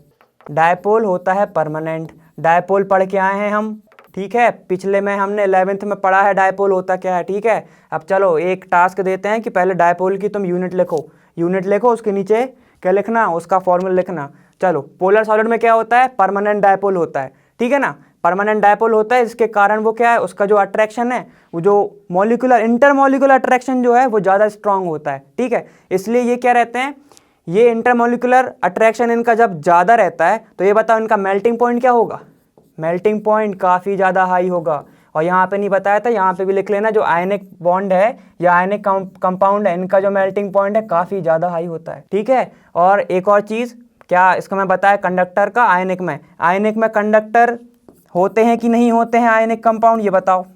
Speaker 1: डायपोल होता है परमानेंट। डायपोल पढ़ के आए हैं हम, ठीक है, पिछले में हमने 11th में पढ़ा है डायपोल होता क्या है, ठीक है। अब चलो एक टास्क देते हैं कि पहले डायपोल की तुम यूनिट लिखो, यूनिट लिखो, उसके नीचे क्या लिखना? उसका फॉर्मूला लिखना। चलो, पोलर सॉलिड में क्या होता है? परमानेंट डायपोल होता है, ठीक है ना। परमानेंट डायपोल होता है, इसके कारण वो क्या है? उसका जो अट्रैक्शन है, वो जो मॉलिक्यूलर, इंटरमॉलिक्यूलर अट्रैक्शन जो है वो ज़्यादा स्ट्रांग होता है, ठीक है। इसलिए ये क्या रहते हैं, ये इंटरमॉलिक्यूलर अट्रैक्शन इनका जब ज़्यादा रहता है तो ये बताओ इनका मेल्टिंग पॉइंट क्या होगा? मेल्टिंग पॉइंट काफ़ी ज़्यादा हाई होगा। और यहाँ पे नहीं बताया था, यहाँ पे भी लिख लेना, जो आयनिक बॉन्ड है या आयनिक कंपाउंड है, इनका जो मेल्टिंग पॉइंट है काफ़ी ज़्यादा हाई होता है, ठीक है। और एक और चीज़, क्या इसका मैं बताया कंडक्टर का? आयनिक में कंडक्टर होते हैं कि नहीं होते हैं आयनिक कंपाउंड? ये बताओ,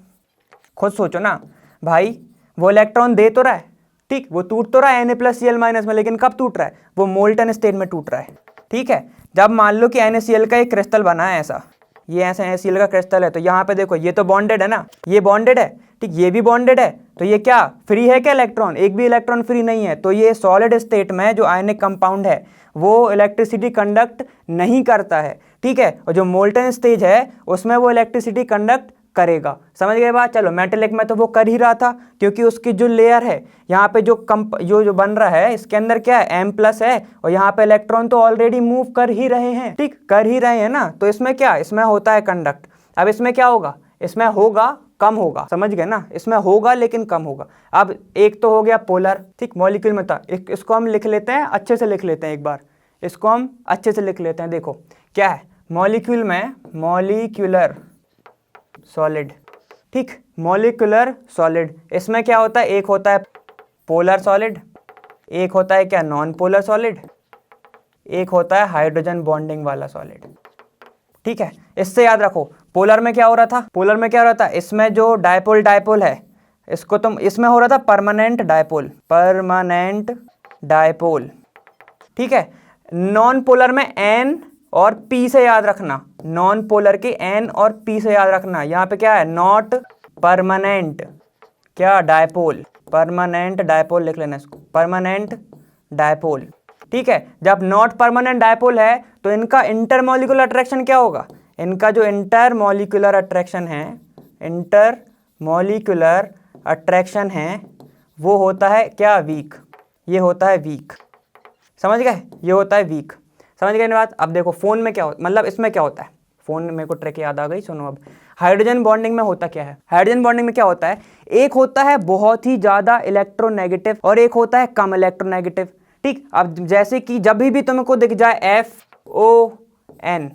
Speaker 1: खुद सोचो ना भाई। वो इलेक्ट्रॉन दे तो रहा है, ठीक, वो टूट तो रहा है Na+Cl- में, लेकिन कब टूट रहा है? वो मोल्टन स्टेट में टूट रहा है, ठीक है। जब मान लो कि NaCl का एक क्रिस्टल बना है ऐसा, ये ऐसा NaCl का क्रिस्टल है, तो यहाँ पे देखो ये तो बॉन्डेड है ना, ये बॉन्डेड है, ठीक, ये भी बॉन्डेड है, तो ये क्या फ्री है क्या इलेक्ट्रॉन? एक भी इलेक्ट्रॉन फ्री नहीं है। तो ये सॉलिड स्टेट में जो आयनिक कंपाउंड है वो इलेक्ट्रिसिटी कंडक्ट नहीं करता है, ठीक है। और जो मोल्टन स्टेज है उसमें वो इलेक्ट्रिसिटी कंडक्ट करेगा। समझ गए बात? चलो, मेटेलिक में तो वो कर ही रहा था, क्योंकि उसकी जो लेयर है यहाँ पे जो बन रहा है, इसके अंदर क्या है? M+ है, और यहाँ पे इलेक्ट्रॉन तो ऑलरेडी मूव कर ही रहे हैं, ठीक, कर ही रहे हैं ना। तो इसमें क्या, इसमें होता है कंडक्ट। अब इसमें क्या होगा? इसमें होगा कम होगा, समझ गए ना, इसमें होगा लेकिन कम होगा। अब एक तो हो गया पोलर, ठीक, मॉलिक्यूल में था, इसको हम लिख लेते हैं, अच्छे से लिख लेते हैं एक बार, इसको हम अच्छे से लिख लेते हैं। देखो क्या है, मॉलिक्यूल में मॉलिक्यूलर सॉलिड, ठीक, मॉलिक्यूलर सॉलिड, इसमें क्या होता है? एक होता है पोलर सॉलिड, एक होता है क्या? नॉन पोलर सॉलिड, एक होता है हाइड्रोजन बॉन्डिंग वाला सॉलिड, ठीक है। इससे याद रखो, पोलर में क्या हो रहा था? पोलर में क्या हो रहा था? इसमें जो डायपोल है, इसको तुम, इसमें हो रहा था परमानेंट डायपोल, ठीक है। नॉन पोलर में N और P से याद रखना, नॉन पोलर के N और P से याद रखना। यहाँ पे क्या है? नॉट परमानेंट क्या? डायपोल, परमानेंट डायपोल लिख लेना इसको, परमानेंट डायपोल, ठीक है। जब नॉट परमानेंट डायपोल है तो इनका इंटरमॉलिक्यूलर अट्रैक्शन क्या होगा? इनका जो इंटरमॉलिक्यूलर अट्रैक्शन है वो होता है क्या? वीक। ये होता है वीक, समझ गए? ये होता है वीक, समझ गए ना बात? अब देखो फोन में क्या होता, मतलब इसमें क्या होता है, फोन में, मेरे को ट्रिक याद आ गई, सुनो। अब हाइड्रोजन बॉन्डिंग में होता क्या है? हाइड्रोजन बॉन्डिंग में क्या होता है? एक होता है बहुत ही ज्यादा इलेक्ट्रोनेगेटिव और एक होता है कम इलेक्ट्रोनेगेटिव, ठीक। अब जैसे कि जब भी तुमको दिख जाए FON,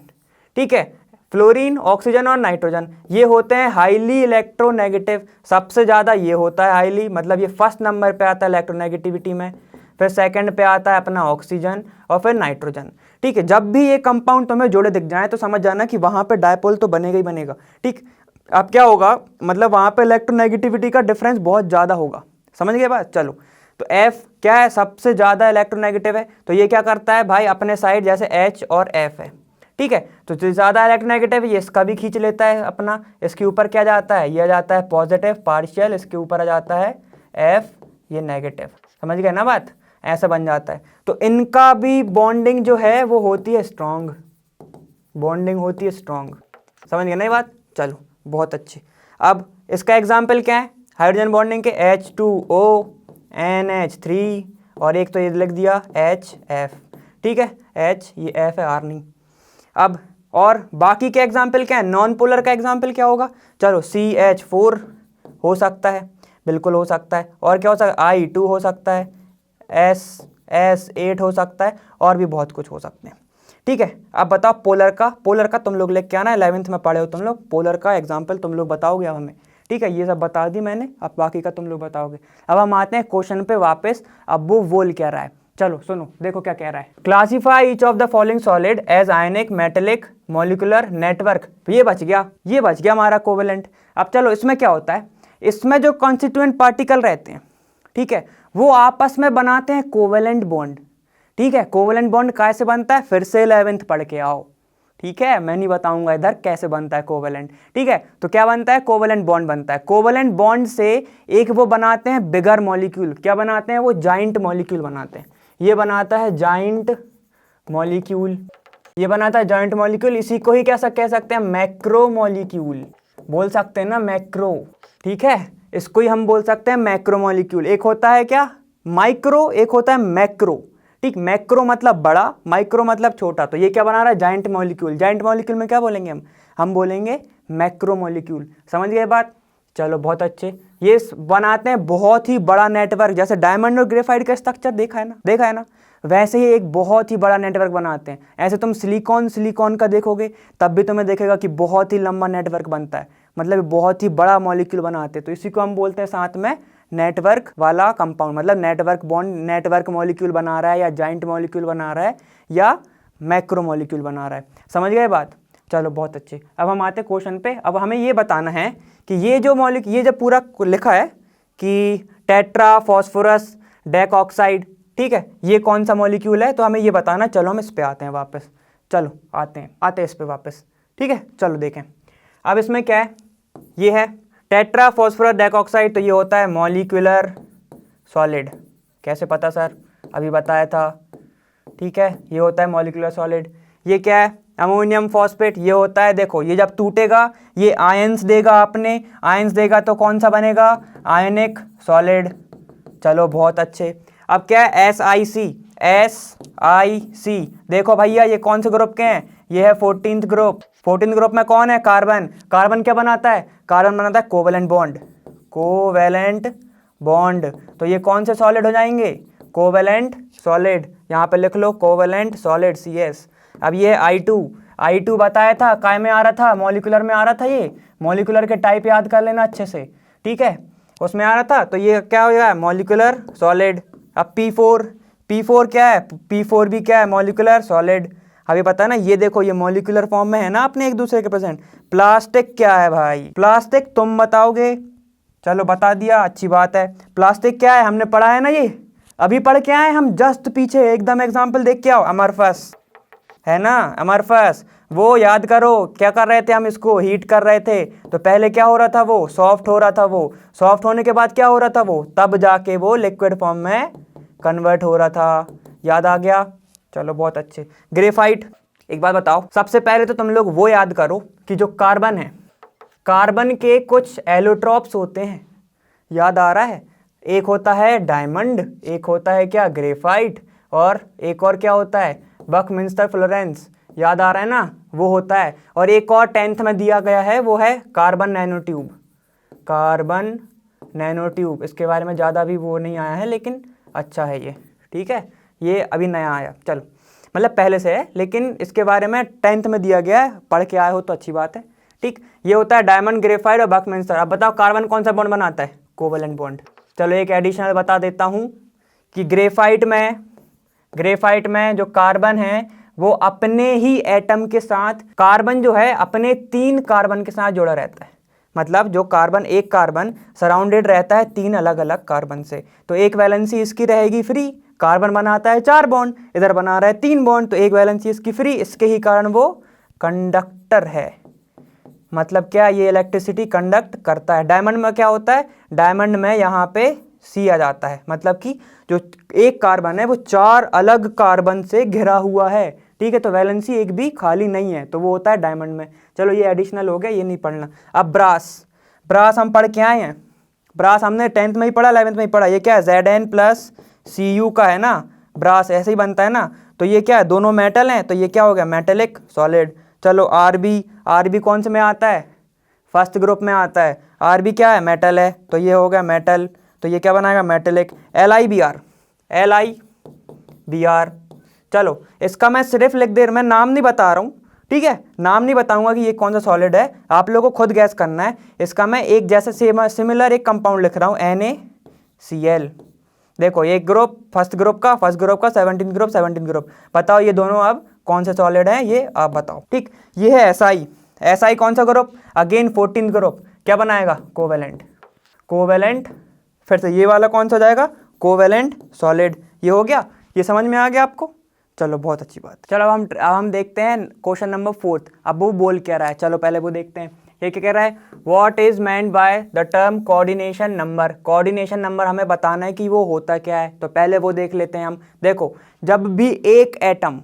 Speaker 1: ठीक है, फ्लोरीन, ऑक्सीजन और नाइट्रोजन, ये होते हैं हाईली इलेक्ट्रोनेगेटिव। सबसे ज़्यादा ये होता है हाईली, मतलब ये फर्स्ट नंबर पे आता है इलेक्ट्रोनेगेटिविटी में, फिर सेकंड पे आता है अपना ऑक्सीजन और फिर नाइट्रोजन, ठीक है। जब भी ये कंपाउंड तुम्हें जोड़े दिख जाए तो समझ जाना कि वहाँ पे डायपोल तो बनेगा ही बनेगा, ठीक। अब क्या होगा, मतलब वहाँ पे इलेक्ट्रोनेगेटिविटी का डिफरेंस बहुत ज़्यादा होगा, समझ गए बात? चलो, तो F क्या है? सबसे ज़्यादा इलेक्ट्रोनेगेटिव है, तो ये क्या करता है भाई? अपने साइड जैसे H और F है, ठीक है, तो जो ज़्यादा इलेक्ट्रोनेगेटिव ये इसका भी खींच लेता है अपना, इसके ऊपर क्या जाता है? ये आ जाता है पॉजिटिव पार्शियल, इसके ऊपर आ जाता है F, ये नेगेटिव, समझ गए ना बात? ऐसा बन जाता है। तो इनका भी बॉन्डिंग जो है वो होती है स्ट्रॉन्ग, बॉन्डिंग होती है स्ट्रॉन्ग, समझ गए ना ये बात? चलो, बहुत अच्छी। अब इसका एग्जाम्पल क्या है हाइड्रोजन बॉन्डिंग के? H2O NH3 और एक तो ये लिख दिया HF, ठीक है, H, ये F है, R नहीं। अब और बाकी के एग्जाम्पल क्या है, नॉन पोलर का एग्जाम्पल क्या होगा, चलो CH4 हो सकता है, बिल्कुल हो सकता है, और क्या हो सकता है, I2 हो सकता है, S8 हो सकता है, और भी बहुत कुछ हो सकते हैं। ठीक है, अब बताओ पोलर का तुम लोग लेके क्या ना 11th में पढ़े हो तुम लोग, पोलर का एग्जाम्पल तुम लोग बताओगे अब हमें। ठीक है, ये सब बता दी मैंने, अब बाकी का तुम लोग बताओगे। अब हम आते हैं क्वेश्चन पे वापस। अब वो बोल क्या रहा है, चलो सुनो, देखो क्या कह रहा है। Classify each of the following solid as ionic, metallic, molecular network. ये बच गया हमारा कोवेलेंट। अब चलो इसमें क्या होता है, इसमें जो कॉन्स्टिट्यूएंट पार्टिकल रहते हैं, ठीक है, वो आपस में बनाते हैं कोवेलेंट बॉन्ड। ठीक है, कोवेलेंट बॉन्ड कैसे बनता है, फिर से 11th पढ़ के आओ। ठीक है, मैं नहीं बताऊंगा इधर कैसे बनता है कोवेलेंट। ठीक है, तो क्या बनता है, कोवेलेंट बॉन्ड बनता है। कोवेलेंट बॉन्ड से एक वो बनाते हैं बिगर मॉलिक्यूल, क्या बनाते हैं वो, जाइंट मॉलिक्यूल बनाते हैं। ये बनाता है जाइंट मॉलिक्यूल, ये बनाता है जाइंट मॉलिक्यूल। इसी को ही कैसा कह सकते हैं, मैक्रो मॉलिक्यूल बोल सकते हैं ना, मैक्रो। ठीक है, इसको ही हम बोल सकते हैं मैक्रो मॉलिक्यूल। एक होता है क्या, माइक्रो, एक होता है मैक्रो। ठीक, मैक्रो मतलब बड़ा, माइक्रो मतलब छोटा। तो ये क्या बना रहा है, जाइंट मॉलिक्यूल। जाइंट मॉलिक्यूल में क्या बोलेंगे हम बोलेंगे मैक्रो मॉलिक्यूल। समझ गए बात, चलो बहुत अच्छे। ये बनाते हैं बहुत ही बड़ा नेटवर्क, जैसे डायमंड और ग्रेफाइट का स्ट्रक्चर देखा है ना, वैसे ही एक बहुत ही बड़ा नेटवर्क बनाते हैं। ऐसे तुम सिलिकॉन का देखोगे तब भी तुम्हें देखेगा कि बहुत ही लंबा नेटवर्क बनता है, मतलब बहुत ही बड़ा मॉलिक्यूल बनाते हैं। तो इसी को हम बोलते हैं साथ में नेटवर्क वाला कंपाउंड, मतलब नेटवर्क बॉन्ड, नेटवर्क मॉलिक्यूल बना रहा है, या जाइंट मॉलिक्यूल बना रहा है, या मैक्रो मॉलिक्यूल बना रहा है। समझ गए बात, चलो बहुत अच्छे। अब हम आते हैं क्वेश्चन पे। अब हमें ये बताना है कि ये जो मॉलिक्यूल, ये जब पूरा लिखा है कि टेट्रा फॉस्फोरस डेकऑक्साइड, ठीक है, ये कौन सा मॉलिक्यूल है, तो हमें ये बताना। चलो हम इस पे आते हैं वापस, चलो आते हैं इस पे वापस। ठीक है, चलो देखें अब इसमें क्या है, ये है टेट्रा फॉस्फोरस डेकऑक्साइड, तो ये होता है मॉलिक्यूलर सॉलिड। कैसे पता सर, अभी बताया था। ठीक है, ये होता है मॉलिक्यूलर सॉलिड। ये क्या है, अमोनियम फॉस्फेट, ये होता है, देखो ये जब टूटेगा ये आयंस देगा, अपने आयंस देगा तो कौन सा बनेगा, आयनिक सॉलिड। चलो बहुत अच्छे। अब क्या है, SiC, देखो भैया ये कौन से ग्रुप के हैं, ये है 14th ग्रुप। 14th ग्रुप में कौन है, कार्बन। कार्बन क्या बनाता है, कार्बन बनाता है कोवेलेंट बॉन्ड। तो ये कौन से सॉलिड हो जाएंगे, कोवेलेंट सॉलिड। यहाँ पे लिख लो कोवेलेंट सॉलिड CS। अब ये I2 बताया था, काय में आ रहा था, मॉलिक्यूलर में आ रहा था। ये मॉलिक्यूलर के टाइप याद कर लेना अच्छे से, ठीक है, उसमें आ रहा था। तो ये क्या हो गया, मॉलिक्यूलर सॉलिड। अब P4 क्या है, P4 भी क्या है, मॉलिक्यूलर सॉलिड। अभी पता ना, ये देखो ये मॉलिक्यूलर फॉर्म में है ना अपने एक दूसरे के प्रेजेंट। प्लास्टिक क्या है भाई, प्लास्टिक तुम बताओगे, चलो बता दिया, अच्छी बात है। प्लास्टिक क्या है, हमने पढ़ा है ना, ये अभी पढ़ के आए हम, जस्ट पीछे एकदम एग्जाम्पल देख के आओ। अमरफस है ना, अमरफस, वो याद करो, क्या कर रहे थे हम, इसको हीट कर रहे थे। तो पहले क्या हो रहा था, वो सॉफ्ट हो रहा था, वो सॉफ्ट होने के बाद क्या हो रहा था, वो तब जाके वो लिक्विड फॉर्म में कन्वर्ट हो रहा था। याद आ गया, चलो बहुत अच्छे। ग्रेफाइट, एक बात बताओ, सबसे पहले तो तुम लोग वो याद करो कि जो कार्बन है, कार्बन के कुछ एलोट्रॉप्स होते हैं, याद आ रहा है, एक होता है डायमंड, एक होता है क्या, ग्रेफाइट, और एक और क्या होता है, बकमिंस्टर फ्लोरेंस, याद आ रहा है ना, वो होता है। और एक और 10th में दिया गया है, वो है कार्बन नैनोट्यूब। इसके बारे में ज़्यादा भी वो नहीं आया है, लेकिन अच्छा है ये, ठीक है, ये अभी नया आया, चलो मतलब पहले से है, लेकिन इसके बारे में 10th में दिया गया है, पढ़ के आए हो तो अच्छी बात है। ठीक, ये होता है डायमंड, ग्रेफाइट और बकमिंस्टर। अब बताओ कार्बन कौन सा बॉन्ड बनाता है, कोवेलेंट बॉन्ड। चलो एक एडिशनल बता देता हूँ कि ग्रेफाइट में जो कार्बन है वो अपने ही एटम के साथ, कार्बन जो है अपने 3 कार्बन के साथ जुड़ा रहता है। मतलब जो कार्बन, एक कार्बन सराउंडेड रहता है 3 अलग अलग कार्बन से, तो एक वैलेंसी इसकी रहेगी फ्री। कार्बन बनाता है 4 बॉन्ड, इधर बना रहा है 3 बॉन्ड, तो एक वैलेंसी इसकी फ्री, इसके ही कारण वो कंडक्टर है। मतलब क्या, ये इलेक्ट्रिसिटी कंडक्ट करता है। डायमंड में क्या होता है, डायमंड में यहाँ पे C आ जाता है, मतलब कि जो एक कार्बन है वो 4 अलग कार्बन से घिरा हुआ है, ठीक है, तो वैलेंसी एक भी खाली नहीं है, तो वो होता है डायमंड में। चलो ये एडिशनल हो गया, ये नहीं पढ़ना। अब ब्रास हम पढ़ के आए हैं, ब्रास हमने 10th में ही पढ़ा, 11th में ही पढ़ा। ये क्या है, Zn+Cu का है ना, ब्रास ऐसे ही बनता है ना। तो ये क्या है, दोनों मेटल हैं, तो ये क्या हो गया, मेटेलिक सॉलिड। चलो आर बी कौन से में आता है, फर्स्ट ग्रुप में आता है। आर बी क्या है, मेटल है, तो ये हो गया मेटल, तो ये क्या बनाएगा, metallic. L I B R. चलो इसका मैं सिर्फ लिख दे, मैं नाम नहीं बता रहा हूँ, ठीक है, नाम नहीं बताऊंगा कि ये कौन सा सॉलिड है, आप लोगों को खुद गैस करना है। इसका मैं एक जैसे सिमिलर एक कंपाउंड लिख रहा हूँ, NaCl। देखो एक ग्रुप, फर्स्ट ग्रुप का 17 ग्रुप, बताओ ये दोनों अब कौन से सॉलिड हैं, ये आप बताओ। ठीक, ये है SI कौन सा ग्रुप, अगेन 14 ग्रुप, क्या बनाएगा, कोवेलेंट। फिर से ये वाला कौन सा हो जाएगा, कोवेलेंट सॉलिड। ये हो गया, ये समझ में आ गया आपको, चलो बहुत अच्छी बात। चलो अब हम देखते हैं क्वेश्चन नंबर 4। अब वो बोल क्या रहा है, चलो पहले वो देखते हैं। ये क्या कह रहा है, what is meant by the term coordination number. Coordination number हमें बताना है कि वो होता क्या है, तो पहले वो देख लेते हैं हम। देखो जब भी एक एटम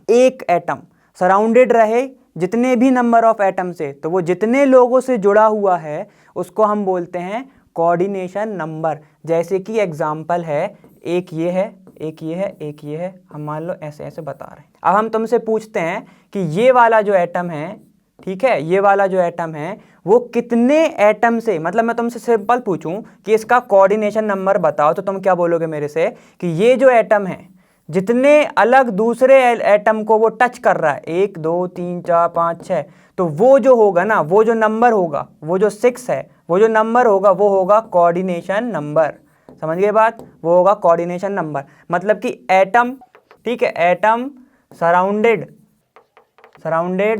Speaker 1: सराउंडेड रहे जितने भी नंबर ऑफ एटम से, तो वो जितने लोगों से जुड़ा हुआ है उसको हम बोलते हैं कोऑर्डिनेशन नंबर। जैसे कि एग्जाम्पल है, एक ये है, एक ये है, एक ये है, हम मान लो ऐसे ऐसे बता रहे हैं। अब हम तुमसे पूछते हैं कि ये वाला जो एटम है, ठीक है, ये वाला जो एटम है वो कितने एटम से, मतलब मैं तुमसे सिंपल पूछूं कि इसका कोऑर्डिनेशन नंबर बताओ, तो तुम क्या बोलोगे मेरे से कि ये जो एटम है जितने अलग दूसरे एटम को वो टच कर रहा है, 1 2 3 4 5 6, तो वो जो होगा ना, वो जो नंबर होगा, वो जो 6 है, वो जो नंबर होगा वो होगा कोऑर्डिनेशन नंबर। समझ गए बात, वो होगा कोऑर्डिनेशन नंबर। मतलब कि एटम, ठीक है, atom surrounded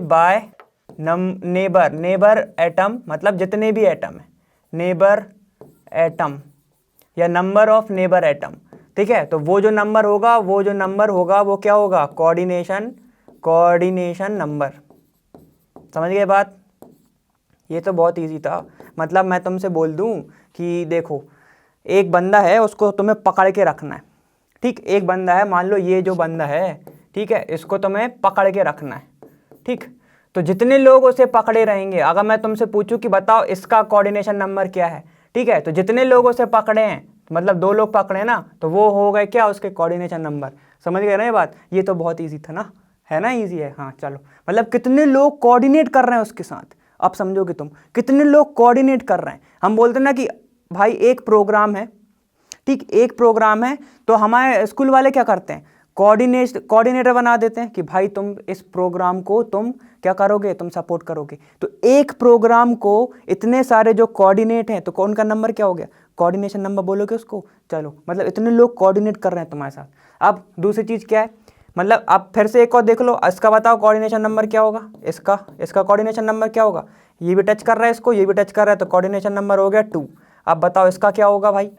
Speaker 1: by neighbour atom, मतलब जितने भी एटम है, नेबर एटम या नंबर ऑफ नेबर एटम, ठीक है, तो वो जो नंबर होगा वो क्या होगा, कोऑर्डिनेशन नंबर। समझ गए बात, ये तो बहुत इजी था। मतलब मैं तुमसे बोल दूं कि देखो एक बंदा है, उसको तुम्हें पकड़ के रखना है, ठीक, एक बंदा है, मान लो ये जो बंदा है, ठीक है, इसको तुम्हें पकड़ के रखना है, ठीक, तो जितने लोग उसे पकड़े रहेंगे, अगर मैं तुमसे पूछूं कि बताओ इसका कोऑर्डिनेशन नंबर क्या है, ठीक है, तो जितने लोग उसे पकड़े हैं, मतलब 2 लोग पकड़े ना, तो वो हो गए क्या, उसके कोऑर्डिनेशन नंबर। समझ गए ना ये बात, ये तो बहुत ईजी था ना, है ना, ईजी है। हाँ चलो, मतलब कितने लोग कोऑर्डिनेट कर रहे हैं उसके साथ, अब समझोगे तुम, कितने लोग कोऑर्डिनेट कर रहे हैं। हम बोलते हैं ना कि भाई एक प्रोग्राम है, ठीक, एक प्रोग्राम है, तो हमारे स्कूल वाले क्या करते हैं, कोऑर्डिनेटर बना देते हैं कि भाई तुम इस प्रोग्राम को तुम क्या करोगे, तुम सपोर्ट करोगे। तो एक प्रोग्राम को इतने सारे जो कोऑर्डिनेट हैं, तो कौन का नंबर क्या हो गया, कोऑर्डिनेशन नंबर बोलोगे उसको। चलो मतलब इतने लोग कोऑर्डिनेट कर रहे हैं तुम्हारे साथ। अब दूसरी चीज़ क्या है, मतलब आप फिर से एक और देख लो, इसका बताओ कोऑर्डिनेशन नंबर क्या होगा, इसका कोऑर्डिनेशन नंबर क्या होगा, ये भी टच कर रहा है इसको, ये भी टच कर रहा है, तो कोऑर्डिनेशन नंबर हो गया 2। अब बताओ इसका क्या होगा भाई,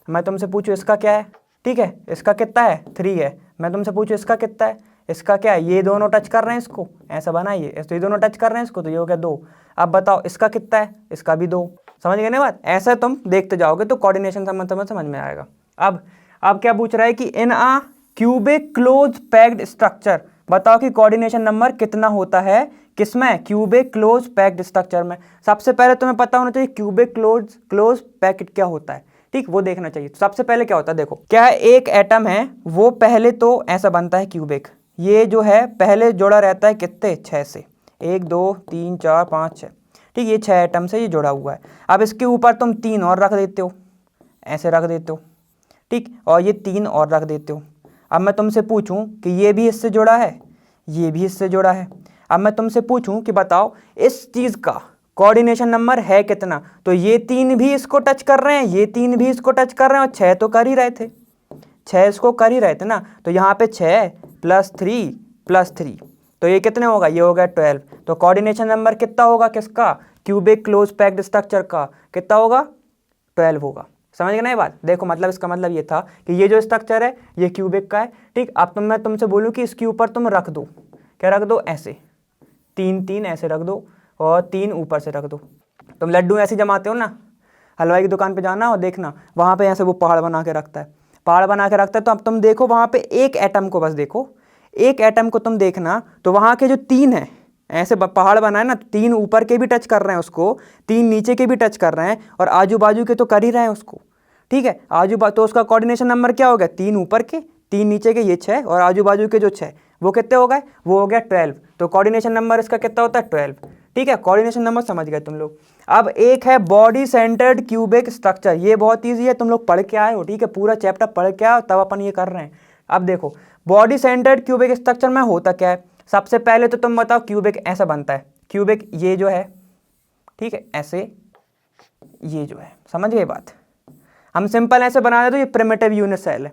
Speaker 1: मैं तुमसे पूछूं इसका क्या है, ठीक है, इसका कितना है, 3 है, मैं तुमसे पूछूं इसका कितना है, इसका क्या है, ये दोनों टच कर रहे हैं इसको, ऐसा बनाइए, तो ये दोनों टच कर रहे हैं इसको, तो ये हो गया 2। अब बताओ इसका कितना है, इसका भी 2। समझ गए ना बात, ऐसा तुम देखते जाओगे तो कोऑर्डिनेशन समझ में आएगा। अब क्या पूछ रहा है कि in a cubic close packed structure, बताओ कि कोऑर्डिनेशन नंबर कितना होता है, किसमें, क्यूबिक क्लोज पैक्ड स्ट्रक्चर में। सबसे पहले तुम्हें पता होना चाहिए क्यूबिक क्लोज पैक्ड क्या होता है, ठीक, वो देखना चाहिए। तो सबसे पहले क्या होता है, देखो क्या है, एक एटम है वो पहले तो ऐसा बनता है क्यूबिक, ये जो है पहले जुड़ा रहता है कितने, 6 से, 1 2 3 4 5 6, ठीक, ये 6 एटम से ये जुड़ा हुआ है। अब इसके ऊपर तुम 3 और रख देते हो, ऐसे रख देते हो, ठीक, और ये 3 और रख देते हो। अब मैं तुमसे पूछूं कि ये भी इससे जुड़ा है, ये भी इससे जुड़ा है। अब मैं तुमसे पूछूं कि बताओ इस चीज़ का कोऑर्डिनेशन नंबर है कितना, तो ये 3 भी इसको टच कर रहे हैं, ये 3 भी इसको टच कर रहे हैं, और 6 तो कर ही रहे थे, 6 इसको कर ही रहे थे ना, तो यहाँ पे 6 + 3, तो ये कितने होगा, ये होगा 12। तो कोऑर्डिनेशन नंबर कितना होगा किसका, क्यूबिक क्लोज पैक्ड स्ट्रक्चर का, कितना होगा, 12 होगा। समझ गए ना ये बात, देखो मतलब इसका मतलब ये था कि ये जो स्ट्रक्चर है ये क्यूबिक का है, ठीक। अब मैं तुमसे बोलूँ कि इसके ऊपर तुम रख दो, क्या रख दो, ऐसे 3 ऐसे रख दो, और 3 ऊपर से रख दो। तुम लड्डू ऐसे जमाते हो ना, हलवाई की दुकान पे जाना और देखना, वहाँ पे ऐसे वो पहाड़ बना के रखता है, तो अब तुम देखो वहाँ पे एक एटम को, बस देखो एक एटम को तुम देखना, तो वहाँ के जो 3 हैं ऐसे पहाड़ बनाए ना, 3 ऊपर के भी टच कर रहे हैं उसको, 3 नीचे के भी टच कर रहे हैं, और आजू बाजू के तो कर ही रहे हैं उसको, ठीक है, तो उसका कोऑर्डिनेशन नंबर क्या हो गया, 3 ऊपर के 3 नीचे के, ये 6, और आजू बाजू के जो 6 वो कितने हो गए, वो हो गया 12। तो कोऑर्डिनेशन नंबर इसका कितना होता है 12। ठीक है, कोऑर्डिनेशन नंबर समझ गए तुम लोग। अब एक है बॉडी सेंटर्ड क्यूबिक स्ट्रक्चर, ये बहुत ईजी है, तुम लोग पढ़ के आए हो। ठीक है, पूरा चैप्टर पढ़ के आओ तब अपन ये कर रहे हैं। अब देखो बॉडी सेंटर्ड क्यूबिक स्ट्रक्चर में होता क्या है। सबसे पहले तो तुम बताओ क्यूबिक ऐसा बनता है, क्यूबिक ये जो है, ठीक है, ऐसे ये जो है, समझ गए बात। हम सिंपल ऐसे बना देते, ये प्रिमिटिव यूनिट सेल है।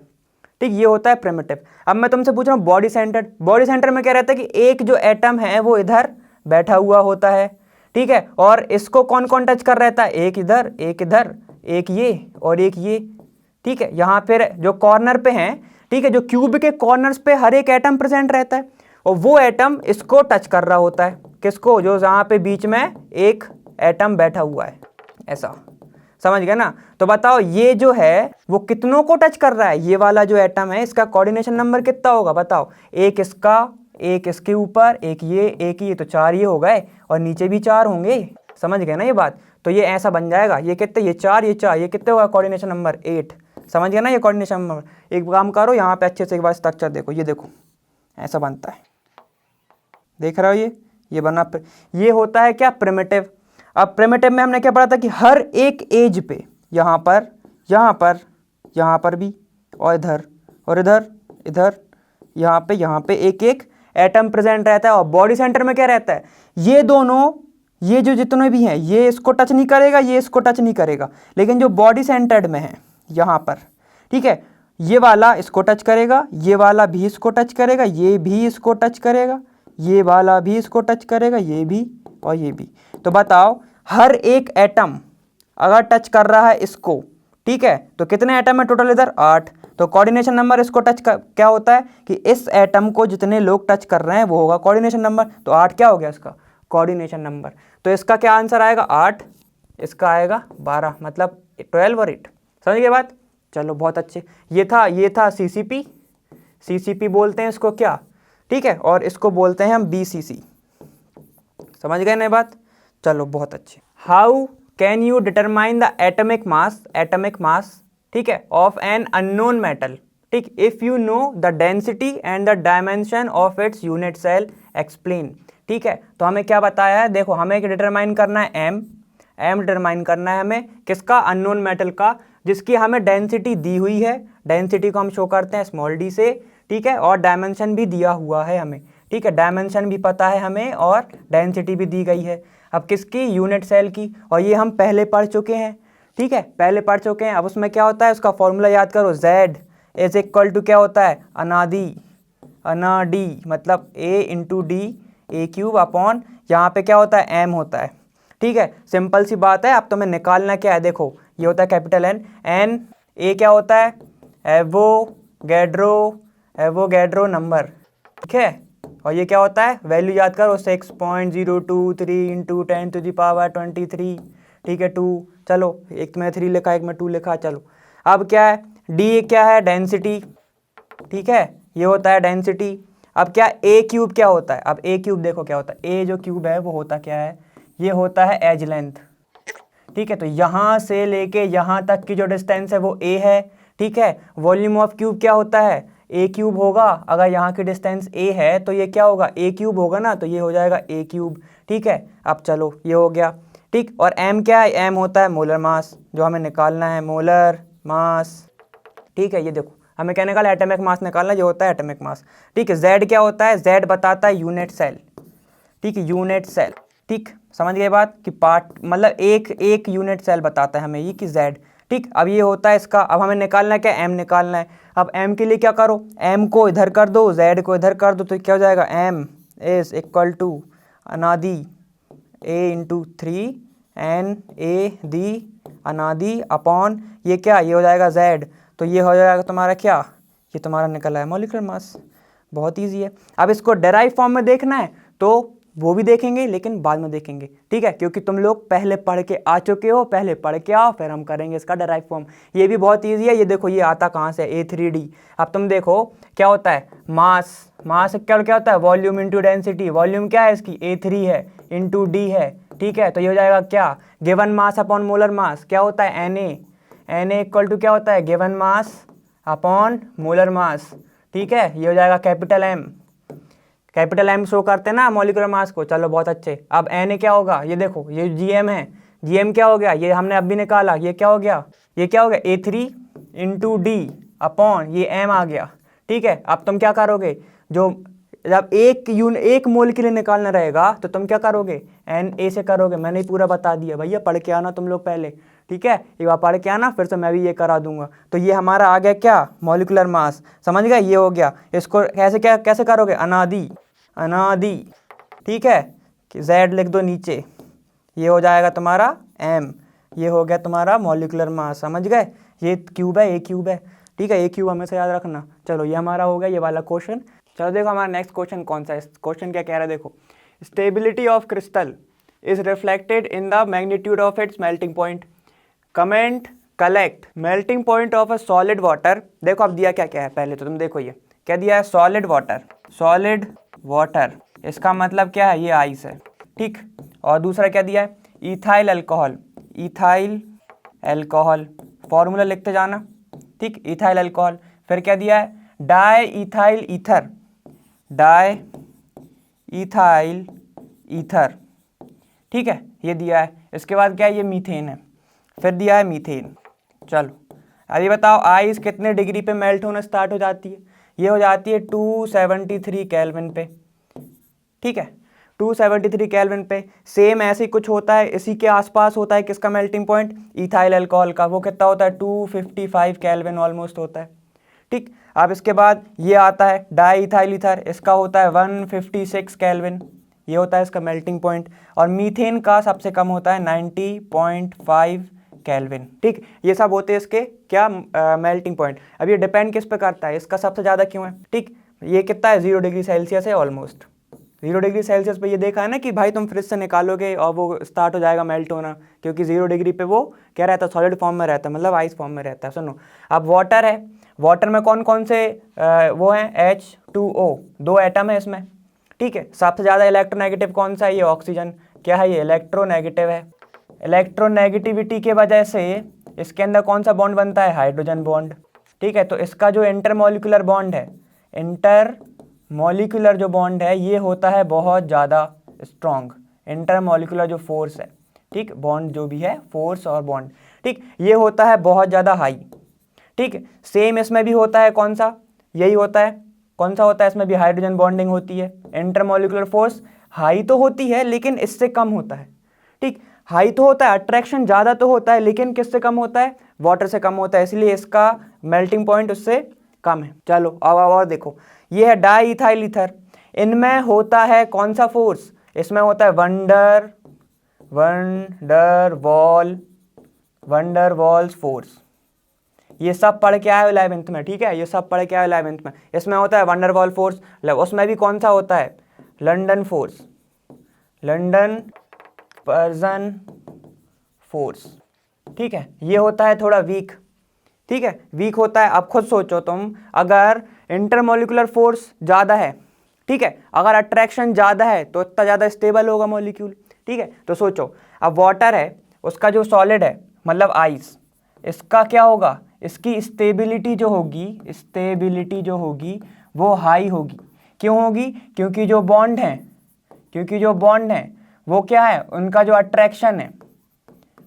Speaker 1: ठीक, ये होता है प्रिमिटिव। अब मैं तुमसे पूछ रहा हूँ बॉडी सेंटर्ड, बॉडी सेंटर में क्या रहता है कि एक जो एटम है वो इधर बैठा हुआ होता है। ठीक है, और इसको कौन कौन टच कर रहता है, एक इधर, एक इधर, एक ये और एक ये। ठीक है, यहाँ पे जो कॉर्नर पे हैं, ठीक है, जो क्यूब के कॉर्नर्स पे हर एक एटम प्रेजेंट रहता है और वो एटम इसको टच कर रहा होता है। किसको, जो यहाँ पे बीच में एक एटम बैठा हुआ है, ऐसा, समझ गए ना। तो बताओ ये जो है वो कितनों को टच कर रहा है, ये वाला जो एटम है इसका कोऑर्डिनेशन नंबर कितना होगा बताओ। एक इसका, एक इसके ऊपर, एक ये, तो 4 ये हो गए और नीचे भी 4 होंगे। समझ गए ना ये बात। तो ये ऐसा बन जाएगा, ये कितने, ये 4, ये 4, ये कितने होगा कोऑर्डिनेशन नंबर 8। समझ गए ना ये कोऑर्डिनेशन नंबर। एक काम करो यहाँ पे अच्छे से एक बार स्ट्रक्चर देखो, ये देखो ऐसा बनता है, देख रहे हो ये बना, ये होता है क्या प्रिमिटिव। अब प्रिमिटिव में हमने क्या पढ़ा था कि हर एक एज पे, यहाँ पर, यहाँ पर, यहाँ पर भी, और इधर और इधर, इधर, यहाँ पे एक एक एटम प्रेजेंट रहता है। और बॉडी सेंटर में क्या रहता है, ये दोनों, ये जो जितने भी हैं ये इसको टच नहीं करेगा, ये इसको टच नहीं करेगा, लेकिन जो बॉडी सेंटर्ड में है यहाँ पर, ठीक है, ये वाला इसको टच करेगा, ये वाला भी इसको टच करेगा, ये भी इसको टच करेगा, ये वाला भी इसको टच करेगा, ये भी और ये भी। तो बताओ हर एक एटम अगर टच कर रहा है इसको, ठीक है, तो कितने एटम है टोटल इधर 8। तो कोऑर्डिनेशन नंबर इसको टच कर क्या होता है कि इस एटम को जितने लोग टच कर रहे हैं वो होगा कोऑर्डिनेशन नंबर। तो 8 क्या हो गया इसका कोऑर्डिनेशन नंबर। तो इसका क्या आंसर आएगा 8, इसका आएगा 12, मतलब 12 और 8। समझ गए बात। चलो बहुत अच्छे। ये था सीसीपी, सीसीपी बोलते हैं इसको क्या, ठीक है, और इसको बोलते हैं हम बीसीसी। समझ गए ना बात। चलो बहुत अच्छे। How can you determine the atomic mass, atomic mass, ठीक है, ऑफ एन अननोन मेटल, ठीक, if you know the density and the dimension of its unit cell explain. ठीक है, तो हमें क्या बताया है, देखो हमें डिटरमाइन करना है एम डिटरमाइन करना है हमें किसका, अननोन मेटल का, जिसकी हमें डेंसिटी दी हुई है। डेंसिटी को हम शो करते हैं स्मॉल डी से, ठीक है, और डायमेंशन भी दिया हुआ है हमें, ठीक है, डायमेंशन भी पता है हमें और डेंसिटी भी दी गई है। अब किसकी, यूनिट सेल की, और ये हम पहले पढ़ चुके हैं, ठीक है, पहले पढ़ चुके हैं। अब उसमें क्या होता है, उसका फॉर्मूला याद करो, Z इज इक्वल टू क्या होता है, अनाडी, मतलब A into D, A cube upon, यहाँ पे क्या होता है M होता है। ठीक है, सिंपल सी बात है। अब तुम्हें निकालना क्या है, देखो ये होता है कैपिटल N, A क्या होता है, एवोगैड्रो नंबर, ठीक है, और ये क्या होता है, वैल्यू याद करो 6.023 इंटू 10⁻23, ठीक है, 2। चलो एक में 3 लिखा, एक में 2 लिखा। चलो अब क्या है, डी क्या है, डेंसिटी, ठीक है, ये होता है डेंसिटी। अब क्या ए क्यूब क्या होता है, अब ए क्यूब देखो क्या होता है, ए जो क्यूब है वो होता क्या है, ये होता है एज लेंथ, ठीक है, तो यहाँ से लेके यहाँ तक की जो डिस्टेंस है वो ए है, ठीक है। वॉल्यूम ऑफ क्यूब क्या होता है, ए क्यूब होगा, अगर यहाँ की डिस्टेंस ए है तो ये क्या होगा, ए क्यूब होगा ना, तो ये हो जाएगा ए क्यूब, ठीक है। अब चलो ये हो गया, ठीक, और एम क्या है, एम होता है मोलर मास, जो हमें निकालना है मोलर मास, ठीक है। ये देखो हमें क्या निकाला, एटॉमिक मास निकालना, जो होता है एटॉमिक मास, ठीक है। जेड क्या होता है, जेड बताता है यूनिट सेल, ठीक है, यूनिट सेल, ठीक, समझ गए बात कि पार्ट मतलब एक यूनिट सेल बताता है हमें ये कि जेड, ठीक। अब ये होता है इसका, अब हमें निकालना है क्या, एम निकालना है। अब एम के लिए क्या करो, एम को इधर कर दो, जेड को इधर कर दो, तो क्या हो जाएगा, एम इज इक्वल टू अनादि ए इंटू 3 एन ए दी अनादि अपॉन ये क्या, ये हो जाएगा जेड, तो ये हो जाएगा तुम्हारा क्या, ये तुम्हारा निकला है मॉलिक्यूलर मास। बहुत ईजी है। अब इसको डेराइव फॉर्म में देखना है तो वो भी देखेंगे, लेकिन बाद में देखेंगे, ठीक है, क्योंकि तुम लोग पहले पढ़ के आ चुके हो, पहले पढ़ के आओ फिर हम करेंगे इसका डेराइव फॉर्म। ये भी बहुत ईजी है। ये देखो ये आता कहाँ से, A3D। अब तुम देखो क्या होता है, मास, मास क्या होता है, वॉल्यूम इंटू डेंसिटी, वॉल्यूम क्या है इसकी A3 है इंटू डी है, ठीक है, तो ये हो जाएगा क्या, given mass upon molar mass, क्या होता है Na इक्वल टू क्या होता है, given mass upon molar mass, ठीक है, ये हो जाएगा capital M, capital M show करते हैं ना मॉलिक्यूलर मास को। चलो बहुत अच्छे। अब Na क्या होगा, ये देखो ये Gm है, Gm क्या हो गया, ये हमने अभी निकाला, ये क्या हो गया, ये क्या हो गया A3 इंटू डी अपॉन ये M आ गया। ठीक है, अब तुम क्या करोगे, जो जब एक मोल के लिए निकालना रहेगा तो तुम क्या करोगे, Na से करोगे। मैंने पूरा बता दिया भैया, पढ़ के आना तुम लोग पहले। ठीक है, एक बार पढ़ के आना, फिर से मैं भी ये करा दूंगा। तो ये हमारा आ गया क्या, मॉलिक्यूलर मास, समझ गए, ये हो गया। इसको कैसे करोगे, अनादि अनादि। ठीक है, कि Z लिख दो नीचे, ये हो जाएगा तुम्हारा M, ये हो गया तुम्हारा मॉलिक्यूलर मास, समझ गए। ये क्यूब है, A क्यूब है। ठीक है, A क्यूब हमेशा याद रखना। चलो ये हमारा हो गया ये वाला क्वेश्चन। चलो देखो हमारा नेक्स्ट क्वेश्चन कौन सा है। क्वेश्चन क्या कह रहा है, देखो, stability of crystal is reflected in the magnitude of its melting point. Comment collect melting point of a solid water. देखो अब दिया क्या क्या है, पहले तो तुम देखो ये क्या दिया है, सॉलिड वाटर, सॉलिड वाटर, इसका मतलब क्या है, ये आइस है। ठीक, और दूसरा क्या दिया है, ethyl alcohol, ethyl alcohol, formula लिखते जाना। ठीक, इथाइल अल्कोहल। फिर क्या दिया है, di ethyl ether, di ethyl ether. ठीक है, ये दिया है। इसके बाद क्या है, ये मीथेन है। फिर दिया है मीथेन। चलो अभी बताओ आइस कितने डिग्री पे मेल्ट होना स्टार्ट हो जाती है, ये हो जाती है 273 केल्विन पे। ठीक है, 273 केल्विन पे। सेम ऐसे ही कुछ होता है, इसी के आसपास होता है किसका मेल्टिंग पॉइंट, इथाइल अल्कोहल का। वो कितना होता है, 255 केल्विन ऑलमोस्ट होता है। ठीक, अब इसके बाद ये आता है डाई इथाइल ईथर, इसका होता है 156 केल्विन, ये होता है इसका मेल्टिंग पॉइंट। और मीथेन का सबसे कम होता है 90.5 केल्विन। ठीक, ये सब होते हैं इसके क्या मेल्टिंग पॉइंट। अब ये डिपेंड किस पे करता है, इसका सबसे ज़्यादा क्यों है। ठीक, ये कितना है, 0 डिग्री सेल्सियस है ऑलमोस्ट। 0 डिग्री सेल्सियस पे ये देखा है ना कि भाई तुम फ्रिज से निकालोगे और वो स्टार्ट हो जाएगा मेल्ट होना, क्योंकि 0 डिग्री पे वो क्या रहता है, सॉलिड फॉर्म में रहता है, मतलब आइस फॉर्म में रहता है। सुनो, अब वाटर है, वाटर में कौन कौन से वो हैं, H2O, 2 एटम है इसमें। ठीक है, सबसे ज़्यादा इलेक्ट्रोनेगेटिव कौन सा है, ये ऑक्सीजन। क्या है, ये इलेक्ट्रोनेगेटिव है। इलेक्ट्रोनेगेटिविटी के वजह से इसके अंदर कौन सा बॉन्ड बनता है, हाइड्रोजन बॉन्ड। ठीक है, तो इसका जो इंटरमॉलिक्यूलर बॉन्ड है, इंटरमॉलिक्यूलर जो बॉन्ड है, ये होता है बहुत ज़्यादा स्ट्रॉन्ग। इंटरमॉलिक्यूलर जो फोर्स है, ठीक, बॉन्ड जो भी है, फोर्स और बॉन्ड, ठीक, ये होता है बहुत ज़्यादा हाई। ठीक, सेम इसमें भी होता है, कौन सा, यही होता है। कौन सा होता है, इसमें भी हाइड्रोजन बॉन्डिंग होती है। इंटरमॉलिक्यूलर फोर्स हाई तो होती है लेकिन इससे कम होता है। ठीक, हाई तो होता है, अट्रैक्शन ज़्यादा तो होता है, लेकिन किससे कम होता है, वाटर से कम होता है, इसलिए इसका मेल्टिंग पॉइंट उससे कम है। चलो अब और देखो, ये है डाई इथाइल ईथर। इनमें होता है कौन सा फोर्स, इसमें होता है वंडर वॉल्स फोर्स। ये सब पढ़ के आए 11th में। ठीक है, ये सब पढ़ के आए 11th में। इसमें होता है वंडर वॉल फोर्स, उसमें भी कौन सा होता है, London force, London person force. ठीक है, ये होता है थोड़ा वीक। ठीक है, वीक होता है। अब खुद सोचो तुम, अगर इंटरमॉलिक्यूलर फोर्स ज़्यादा है, ठीक है, अगर अट्रैक्शन ज़्यादा है तो इतना ज़्यादा स्टेबल होगा मॉलिक्यूल। ठीक है, तो सोचो अब वाटर है, उसका जो सॉलिड है मतलब आइस, इसका क्या होगा, इसकी स्टेबिलिटी जो होगी वो हाई होगी। क्यों होगी, क्योंकि जो बॉन्ड हैं वो क्या है, उनका जो अट्रैक्शन है,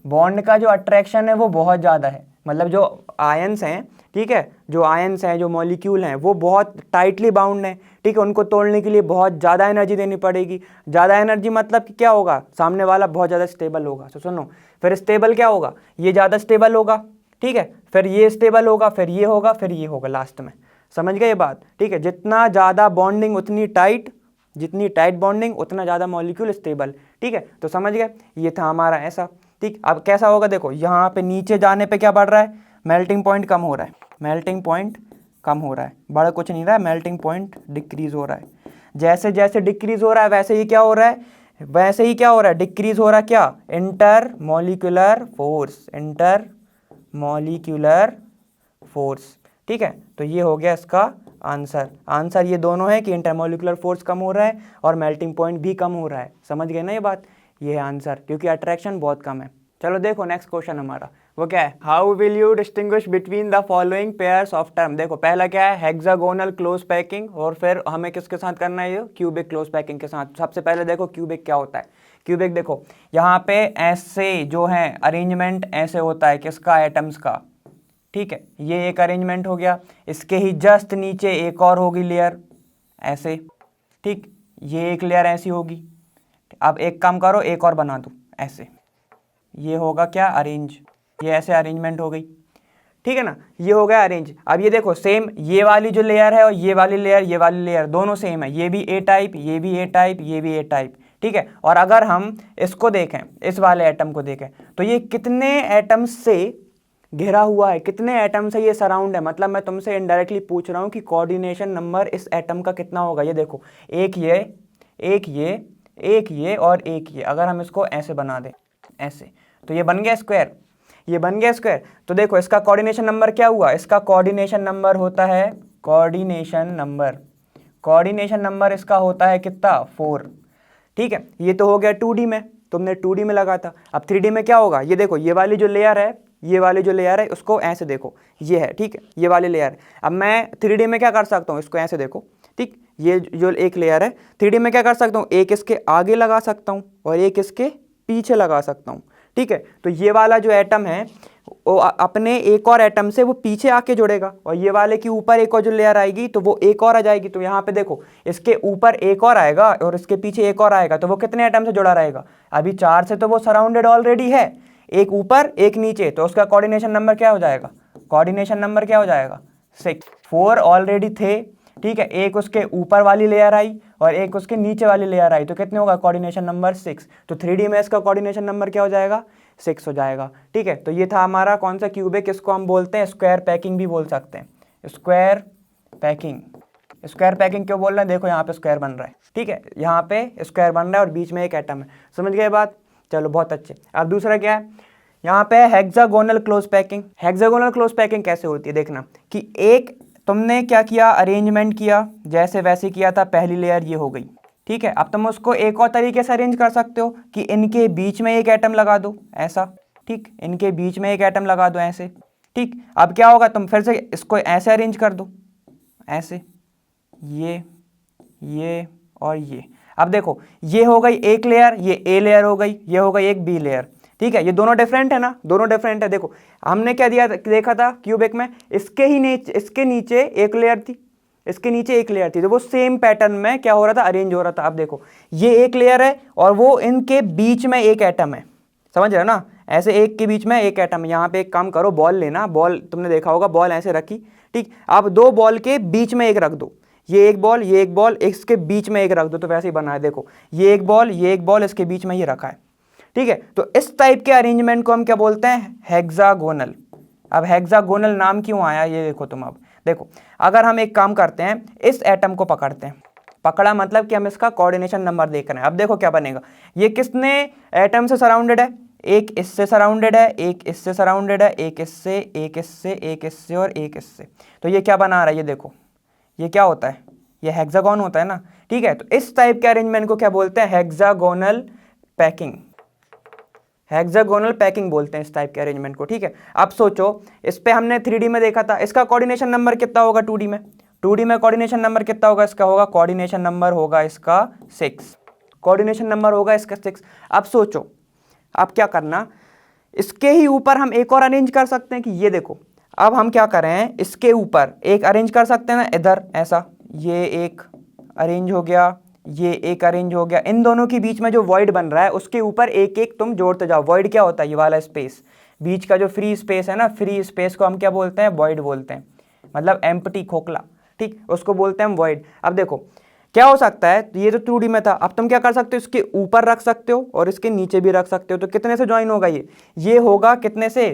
Speaker 1: बॉन्ड का जो अट्रैक्शन है वो बहुत ज़्यादा है। मतलब जो आयंस हैं, ठीक है, जो आयंस हैं, जो मॉलिक्यूल हैं, वो बहुत टाइटली बाउंड हैं। ठीक है, उनको तोड़ने के लिए बहुत ज़्यादा एनर्जी देनी पड़ेगी। ज़्यादा एनर्जी मतलब कि क्या होगा, सामने वाला बहुत ज़्यादा स्टेबल होगा। तो सुनो, फिर स्टेबल क्या होगा, ये ज़्यादा स्टेबल होगा। ठीक है, फिर ये स्टेबल होगा, फिर ये होगा, फिर ये होगा लास्ट में। समझ गए ये बात। ठीक है, जितना ज़्यादा बॉन्डिंग उतनी टाइट, जितनी टाइट बॉन्डिंग उतना ज़्यादा मॉलिक्यूल स्टेबल। ठीक है, तो समझ गए, ये था हमारा ऐसा। ठीक, अब कैसा होगा, देखो यहाँ पे नीचे जाने पे क्या बढ़ रहा है, मेल्टिंग पॉइंट कम हो रहा है, मेल्टिंग पॉइंट कम हो रहा है, बड़ा कुछ नहीं रहा है, मेल्टिंग पॉइंट डिक्रीज हो रहा है। जैसे जैसे डिक्रीज हो रहा है वैसे ही क्या हो रहा है, डिक्रीज हो रहा है क्या, इंटरमॉलिक्यूलर फोर्स। ठीक है, तो ये हो गया इसका आंसर ये दोनों है कि इंटरमॉलिक्यूलर फोर्स कम हो रहा है और मेल्टिंग पॉइंट भी कम हो रहा है। समझ गए ना ये बात, ये है आंसर, क्योंकि अट्रैक्शन बहुत कम है। चलो देखो नेक्स्ट क्वेश्चन हमारा वो क्या है, how will you distinguish between the following pairs of term. देखो पहला क्या है, हेक्सागोनल क्लोज पैकिंग, और फिर हमें किसके साथ करना है, ये क्यूबिक क्लोज पैकिंग के साथ। सबसे पहले देखो क्यूबिक क्या होता है। क्यूबिक देखो यहाँ पे ऐसे जो है अरेंजमेंट ऐसे होता है किसका, एटम्स का, ठीक है, ये एक अरेंजमेंट हो गया। इसके ही जस्ट नीचे एक और होगी लेयर ऐसे, ठीक, ये एक लेयर ऐसी होगी। अब एक काम करो, एक और बना दो ऐसे, ये होगा क्या, अरेंज, ये ऐसे अरेंजमेंट हो गई, ठीक है ना, ये हो गया अरेंज। अब ये देखो सेम, ये वाली जो लेयर है और ये वाली लेयर, ये वाली लेयर दोनों सेम है, ये भी ए टाइप, ये भी ए टाइप, ये भी ए टाइप, ठीक है। और अगर हम इसको देखें, इस वाले एटम को देखें, तो ये कितने एटम्स से घिरा हुआ है, कितने एटम से ये सराउंड है। मतलब मैं तुमसे इनडायरेक्टली पूछ रहा हूँ कि कोऑर्डिनेशन नंबर इस एटम का कितना होगा। ये देखो एक ये, एक ये, एक ये और एक ये, अगर हम इसको ऐसे बना दें ऐसे, तो ये बन गया स्क्वायर, ये बन गया स्क्वायर। तो देखो इसका कोऑर्डिनेशन नंबर क्या हुआ, इसका कोऑर्डिनेशन नंबर होता है, कोऑर्डिनेशन नंबर, कोऑर्डिनेशन नंबर इसका होता है कितना, 4, ठीक है। ये तो हो गया 2D में, तुमने 2D में लगा था। अब 3D में क्या होगा, ये देखो ये वाली जो लेयर है, ये वाली जो लेयर है उसको ऐसे देखो, ये है, ठीक है, ये वाली लेयर। अब मैं 3D में क्या कर सकता हूँ, इसको ऐसे देखो, ठीक, ये जो एक लेयर है 3D में क्या कर सकता हूँ, एक इसके आगे लगा सकता हूँ और एक इसके पीछे लगा सकता हूँ, ठीक है। तो ये वाला जो एटम है वो अपने एक और एटम से वो पीछे आके जुड़ेगा, और ये वाले के ऊपर एक और जो लेयर आएगी तो वो एक और आ जाएगी। तो यहाँ पे देखो इसके ऊपर एक और आएगा और इसके पीछे एक और आएगा, तो वो कितने एटम से जुड़ा रहेगा, अभी 4 से तो वो सराउंडेड ऑलरेडी है, एक ऊपर एक नीचे, तो उसका कोऑर्डिनेशन नंबर क्या हो जाएगा, कोऑर्डिनेशन नंबर क्या हो जाएगा, 6। 4 ऑलरेडी थे, ठीक है, एक उसके ऊपर वाली लेयर आई और एक उसके नीचे वाली लेयर आई, तो कितने होगा, कोऑर्डिनेशन नंबर 6। तो 3D में इसका कोऑर्डिनेशन नंबर क्या हो जाएगा, 6 हो जाएगा, ठीक है। तो ये था हमारा कौन सा क्यूबिक, इसको हम बोलते हैं स्क्वायर पैकिंग भी बोल सकते हैं, स्क्वायर पैकिंग। स्क्वायर पैकिंग क्यों बोल रहे हैं, देखो यहाँ पे स्क्वायर बन रहा है, ठीक है, यहाँ पे स्क्वायर बन रहा है और बीच में एक एटम है, समझ गए बात, चलो बहुत अच्छे। अब दूसरा क्या है, यहाँ पे hexagonal close packing. Hexagonal close packing कैसे होती है, देखना कि एक तुमने क्या किया, अरेंजमेंट किया, जैसे वैसे किया था, पहली लेयर ये हो गई, ठीक है। अब तुम उसको एक और तरीके से अरेंज कर सकते हो कि इनके बीच में एक एटम लगा दो ऐसा, ठीक, इनके बीच में एक एटम लगा दो ऐसे, ठीक। अब क्या होगा, तुम फिर से इसको ऐसे अरेंज कर दो ऐसे, ये और ये। अब देखो ये हो गई एक लेयर, ये ए लेयर हो गई, ये हो गई एक बी लेयर, ठीक है। ये दोनों डिफरेंट है ना, दोनों डिफरेंट है। देखो हमने क्या दिया, देखा था क्यूबिक में, इसके नीचे एक लेयर थी, इसके नीचे एक लेयर थी, तो वो सेम पैटर्न में क्या हो रहा था, अरेंज हो रहा था। अब देखो ये एक लेयर है और वो इनके बीच में एक एटम है, समझ रहे हो ना, ऐसे एक के बीच में एक एटम। यहाँ पे एक काम करो, बॉल लेना, बॉल तुमने देखा होगा, बॉल ऐसे रखी, ठीक। अब 2 बॉल के बीच में एक रख दो, ये एक बॉल, ये एक बॉल, इसके बीच में एक रख दो, तो वैसे ही बना है। देखो ये एक बॉल, ये एक बॉल, इसके बीच में ये रखा है, ठीक है। तो इस टाइप के अरेंजमेंट को हम क्या बोलते हैं, हेक्सागोनल। अब हेक्सागोनल नाम क्यों आया, ये देखो तुम। अब देखो अगर हम एक काम करते हैं, इस एटम को पकड़ते हैं, पकड़ा मतलब कि हम इसका कोऑर्डिनेशन नंबर देख रहे हैं। अब देखो क्या बनेगा, ये किसने एटम से सराउंडेड है, एक इससे सराउंडेड है, एक इससे सराउंडेड है, एक इससे, एक इससे, एक इससे और एक इससे। तो ये क्या बना रहा है, ये देखो ये क्या होता है, ये हेक्सागोन होता है ना, ठीक है। तो इस टाइप के अरेंजमेंट को क्या बोलते हैं, हेक्सागोनल पैकिंग। हेक्सागोनल पैकिंग बोलते हैं इस टाइप के अरेंजमेंट को, ठीक है। अब सोचो इस पे हमने 3D में देखा था, इसका कोऑर्डिनेशन नंबर कितना होगा 2D में, 2D में कोऑर्डिनेशन नंबर कितना होगा, इसका होगा कोऑर्डिनेशन नंबर होगा इसका 6, कोऑर्डिनेशन नंबर होगा इसका 6। अब सोचो अब क्या करना, इसके ही ऊपर हम एक और अरेंज कर सकते हैं कि ये देखो, अब हम क्या करें, इसके ऊपर एक अरेंज कर सकते हैं ना, इधर ऐसा, ये एक अरेंज हो गया, ये एक अरेंज हो गया, इन दोनों के बीच में जो वॉइड बन रहा है उसके ऊपर एक एक तुम जोड़ते जाओ। वॉइड क्या होता है, ये वाला स्पेस, बीच का जो फ्री स्पेस है ना, फ्री स्पेस को हम क्या बोलते हैं, वॉइड बोलते हैं, मतलब एम्प्टी, खोखला, ठीक, उसको बोलते हैं हम वॉइड। अब देखो क्या हो सकता है, ये तो 2D में था, अब तुम क्या कर सकते हो, इसके ऊपर रख सकते हो और इसके नीचे भी रख सकते हो। तो कितने से ज्वाइन होगा ये होगा कितने से,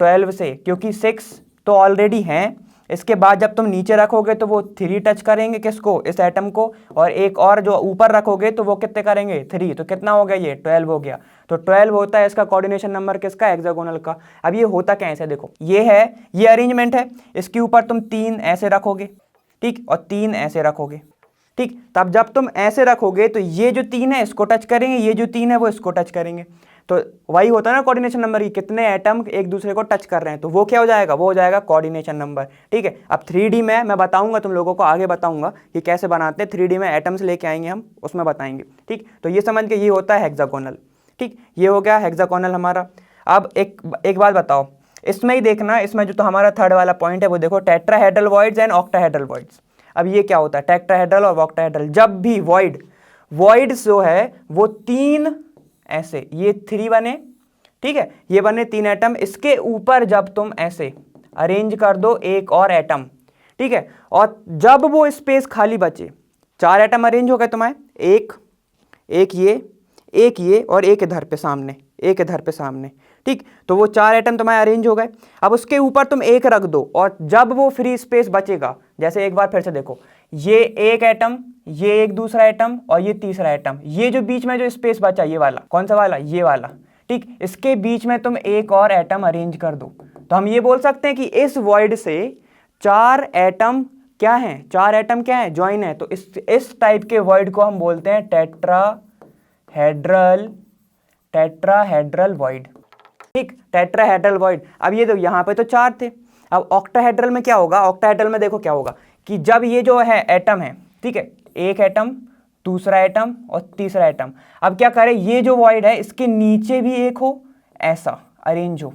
Speaker 1: 12 से, क्योंकि 6 तो ऑलरेडी हैं। इसके बाद जब तुम नीचे रखोगे तो वो 3 टच करेंगे किसको, इस एटम को, और एक और जो ऊपर रखोगे तो वो कितने करेंगे, 3, तो कितना हो गया, ये 12 हो गया। तो 12 होता है इसका कोऑर्डिनेशन नंबर किसका, हेक्सागोनल का। अब ये होता कैसे, देखो ये है, ये अरेंजमेंट है, इसके ऊपर तुम 3 ऐसे रखोगे, ठीक, और 3 ऐसे रखोगे, ठीक। तब जब तुम ऐसे रखोगे तो ये जो 3 है इसको टच करेंगे, ये जो 3 है वो इसको टच करेंगे। तो वही होता है ना कोऑर्डिनेशन नंबर की, कितने एटम एक दूसरे को टच कर रहे हैं, तो वो क्या हो जाएगा, वो हो जाएगा कोऑर्डिनेशन नंबर। ठीक है, अब 3D में मैं बताऊंगा तुम लोगों को, आगे बताऊंगा कि कैसे बनाते हैं 3D में, एटम्स लेके आएंगे हम, उसमें बताएंगे। ठीक, तो ये समझ के ये होता है हेक्सागोनल। ठीक, ये हो गया हेक्सागोनल हमारा। अब एक बात बताओ, इसमें ही देखना, इसमें जो तो हमारा थर्ड वाला पॉइंट है वो देखो, tetrahedral voids and octahedral voids. अब ये क्या होता है, टेट्राहेड्रल और ऑक्टाहेड्रल, जब भी वॉइड्स जो है वो 3 ऐसे, ये 3 बने, ठीक है, ये बने 3 एटम, इसके ऊपर जब तुम ऐसे अरेंज कर दो एक और एटम, ठीक है, और जब वो स्पेस खाली बचे, 4 एटम अरेंज हो गए तुम्हारे, एक ये और एक इधर पे सामने, एक इधर पे सामने, ठीक, तो वो 4 एटम तुम्हारे अरेंज हो गए। अब उसके ऊपर तुम एक रख दो, और जब वो फ्री स्पेस बचेगा, जैसे एक बार फिर से देखो, ये एक एटम, ये एक दूसरा एटम और ये तीसरा एटम, ये जो बीच में जो स्पेस बचा, ये वाला, कौन सा वाला, ये वाला, ठीक, इसके बीच में तुम एक और एटम अरेंज कर दो, तो हम ये बोल सकते हैं कि इस वॉइड से 4 एटम क्या हैं, 4 एटम क्या है, ज्वाइन है। तो इस टाइप के वॉइड को हम बोलते हैं टेट्राहेड्रल वॉइड। ठीक, टेट्राहेड्रल वॉइड। अब ये तो यहाँ पे तो 4 थे, अब ऑक्टाहेड्रल में क्या होगा, ऑक्टाहेड्रल में देखो क्या होगा कि जब ये जो है एटम है, ठीक है, एक एटम, दूसरा एटम और तीसरा एटम, अब क्या करें, ये जो वॉइड है इसके नीचे भी एक हो, ऐसा अरेंज हो,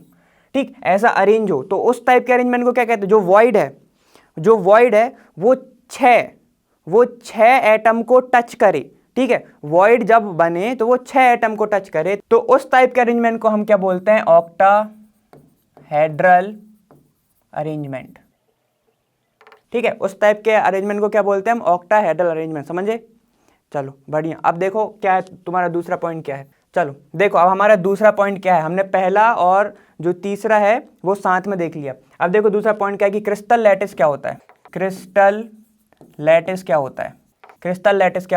Speaker 1: ठीक, ऐसा अरेंज हो, तो उस टाइप के अरेंजमेंट को क्या कहते हैं, जो वॉइड है वो 6 एटम को टच करे, ठीक है, वॉइड जब बने तो वो 6 एटम को टच करे, तो उस टाइप के अरेंजमेंट को हम क्या बोलते हैं, ऑक्टाहेड्रल अरेंजमेंट। ठीक है, उस टाइप के अरेंजमेंट को क्या बोलते हैं हम, ऑक्टाहेड्रल अरेंजमेंट, समझे। चलो बढ़िया, अब देखो क्या है तुम्हारा दूसरा पॉइंट क्या है। चलो देखो अब हमारा दूसरा पॉइंट क्या है, हमने पहला और जो तीसरा है वो साथ में देख लिया। अब देखो दूसरा पॉइंट क्या है कि क्रिस्टल लैटिस क्या होता है, क्रिस्टल लैटिस क्या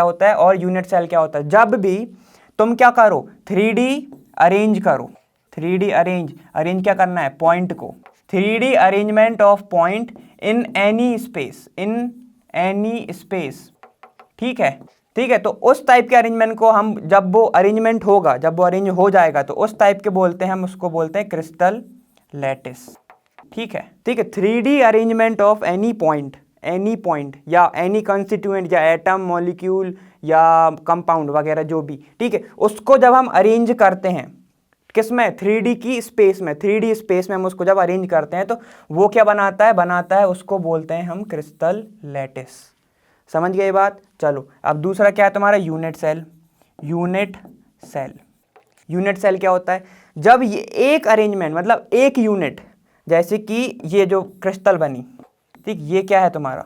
Speaker 1: होता है और यूनिट सेल क्या होता है। जब भी तुम क्या करो, 3D अरेंज करो, 3D अरेंज क्या करना है, पॉइंट को, 3D arrangement of point in any space, ठीक है, तो उस टाइप के अरेंजमेंट को हम, जब वो अरेंज हो जाएगा तो उस टाइप के बोलते हैं, हम उसको बोलते हैं क्रिस्टल लैटिस। ठीक है, 3D arrangement of any point या एनी कंस्टिट्यूएंट या एटम, मॉलिक्यूल या कंपाउंड वगैरह जो भी, ठीक है, उसको जब हम अरेंज करते हैं किसमें, 3D की स्पेस में, 3D स्पेस में हम उसको जब अरेंज करते हैं तो वो क्या बनाता है, उसको बोलते हैं हम क्रिस्टल लैटिस। समझ गए बात। चलो अब दूसरा क्या है तुम्हारा, यूनिट सेल क्या होता है, जब ये एक अरेंजमेंट, मतलब एक यूनिट, जैसे कि ये जो क्रिस्टल बनी, ठीक, ये क्या है तुम्हारा,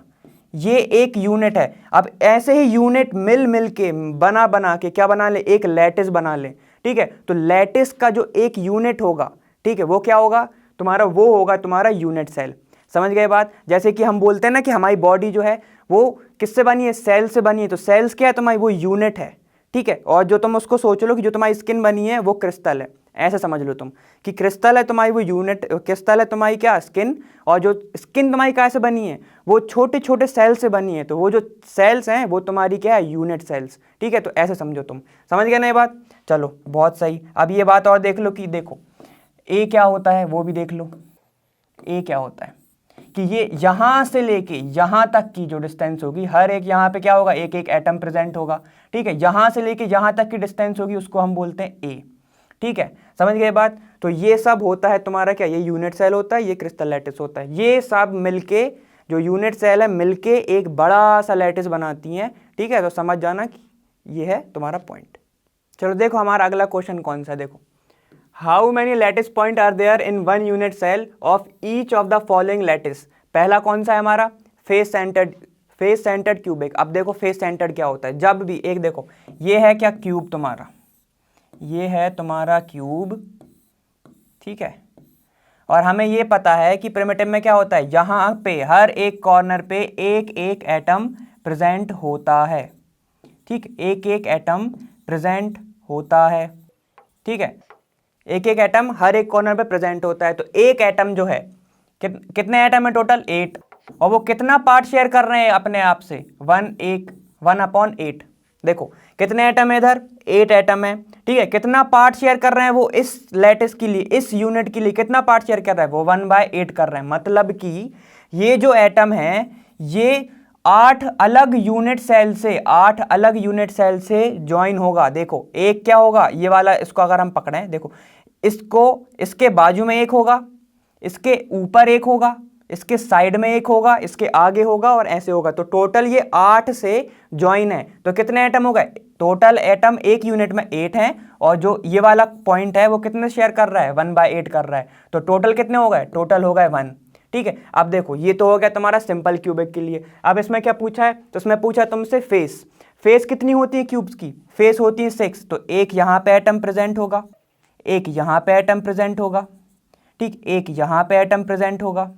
Speaker 1: ये एक यूनिट है। अब ऐसे ही यूनिट मिल के बना के क्या बना ले, एक लैटिस बना ले, ठीक है, तो लैटिस का जो एक यूनिट होगा, ठीक है, वो क्या होगा तुम्हारा, वो होगा तुम्हारा यूनिट सेल। समझ गए बात। जैसे कि हम बोलते हैं ना कि हमारी बॉडी जो है वो किससे बनी है, सेल से बनी है, तो सेल्स क्या है तुम्हारी, वो यूनिट है, ठीक है, और जो तुम उसको सोच लो कि जो तुम्हारी स्किन बनी है वो क्रिस्टल है, ऐसे समझ लो तुम कि क्रिस्टल है तुम्हारी वो यूनिट, क्रिस्टल है तुम्हारी क्या, स्किन, और जो स्किन तुम्हारी कैसे बनी है, वो छोटे छोटे सेल से बनी है, तो वो जो सेल्स हैं वो तुम्हारी क्या है, यूनिट सेल्स। ठीक है, तो ऐसे समझो तुम, समझ गए ना ये बात। चलो बहुत सही। अब ये बात और देख लो कि देखो ए क्या होता है, वो भी देख लो। ए क्या होता है कि ये यहाँ से लेके यहाँ तक की जो डिस्टेंस होगी, हर एक यहाँ पे क्या होगा, एक एक एटम प्रेजेंट होगा, ठीक है, यहाँ से लेके यहाँ तक की डिस्टेंस होगी, उसको हम बोलते हैं ए। ठीक है, समझ गए बात। तो ये सब होता है तुम्हारा क्या, ये यूनिट सेल होता है, ये क्रिस्टल लैटिस होता है। ये सब मिलके जो यूनिट सेल है मिलके एक बड़ा सा लैटिस बनाती हैं। ठीक है, तो समझ जाना कि ये है तुम्हारा पॉइंट। चलो देखो हमारा अगला क्वेश्चन कौन सा, देखो how many lattice point are there in one unit cell of each of the following lattice. पहला कौन सा है हमारा, फेस सेंटर्ड क्यूबिक। अब देखो फेस सेंटर्ड क्या होता है, जब भी एक देखो ये है क्या, क्यूब तुम्हारा, ये है तुम्हारा क्यूब, ठीक है, और हमें ये पता है कि प्रिमिटिव में क्या होता है, यहाँ पे हर एक कॉर्नर पे एक एक एटम प्रेजेंट होता है। ठीक, एक एक एटम प्रेजेंट होता है। ठीक है, एक एक एटम हर एक कॉर्नर पे प्रेजेंट होता है। तो एक एटम जो है, कितने एटम है टोटल, 8, और वो कितना पार्ट शेयर कर रहे हैं अपने आप से, 1/8। देखो कितने एटम है इधर, 8 एटम है। ठीक है, कितना पार्ट शेयर कर रहे हैं वो इस लैटिस के लिए, इस यूनिट के लिए कितना पार्ट शेयर कर रहा है वो 1/8 कर रहे हैं। मतलब कि ये जो एटम है ये 8 अलग यूनिट सेल से, 8 अलग यूनिट सेल से ज्वाइन होगा। देखो एक क्या होगा, ये वाला, इसको अगर हम पकड़ें, देखो इसको, इसके बाजू में एक होगा, इसके ऊपर एक होगा, इसके साइड में एक होगा, इसके आगे होगा और ऐसे होगा। तो टोटल ये 8 से ज्वाइन है। तो कितने एटम हो गए, टोटल एटम एक यूनिट में 8 हैं और जो ये वाला पॉइंट है वो कितने शेयर कर रहा है, 1/8 कर रहा है। तो टोटल कितने हो गए, टोटल हो गए 1। ठीक है, अब देखो ये तो हो गया तुम्हारा सिंपल क्यूबिक के लिए। अब इसमें क्या पूछा है, तो इसमें पूछा तुमसे फेस। फेस कितनी होती है क्यूब्स की, फेस होती है 6। तो एक यहाँ पे एटम प्रेजेंट होगा, एक यहाँ पे एटम प्रेजेंट होगा, ठीक, एक यहाँ पे एटम प्रेजेंट होगा,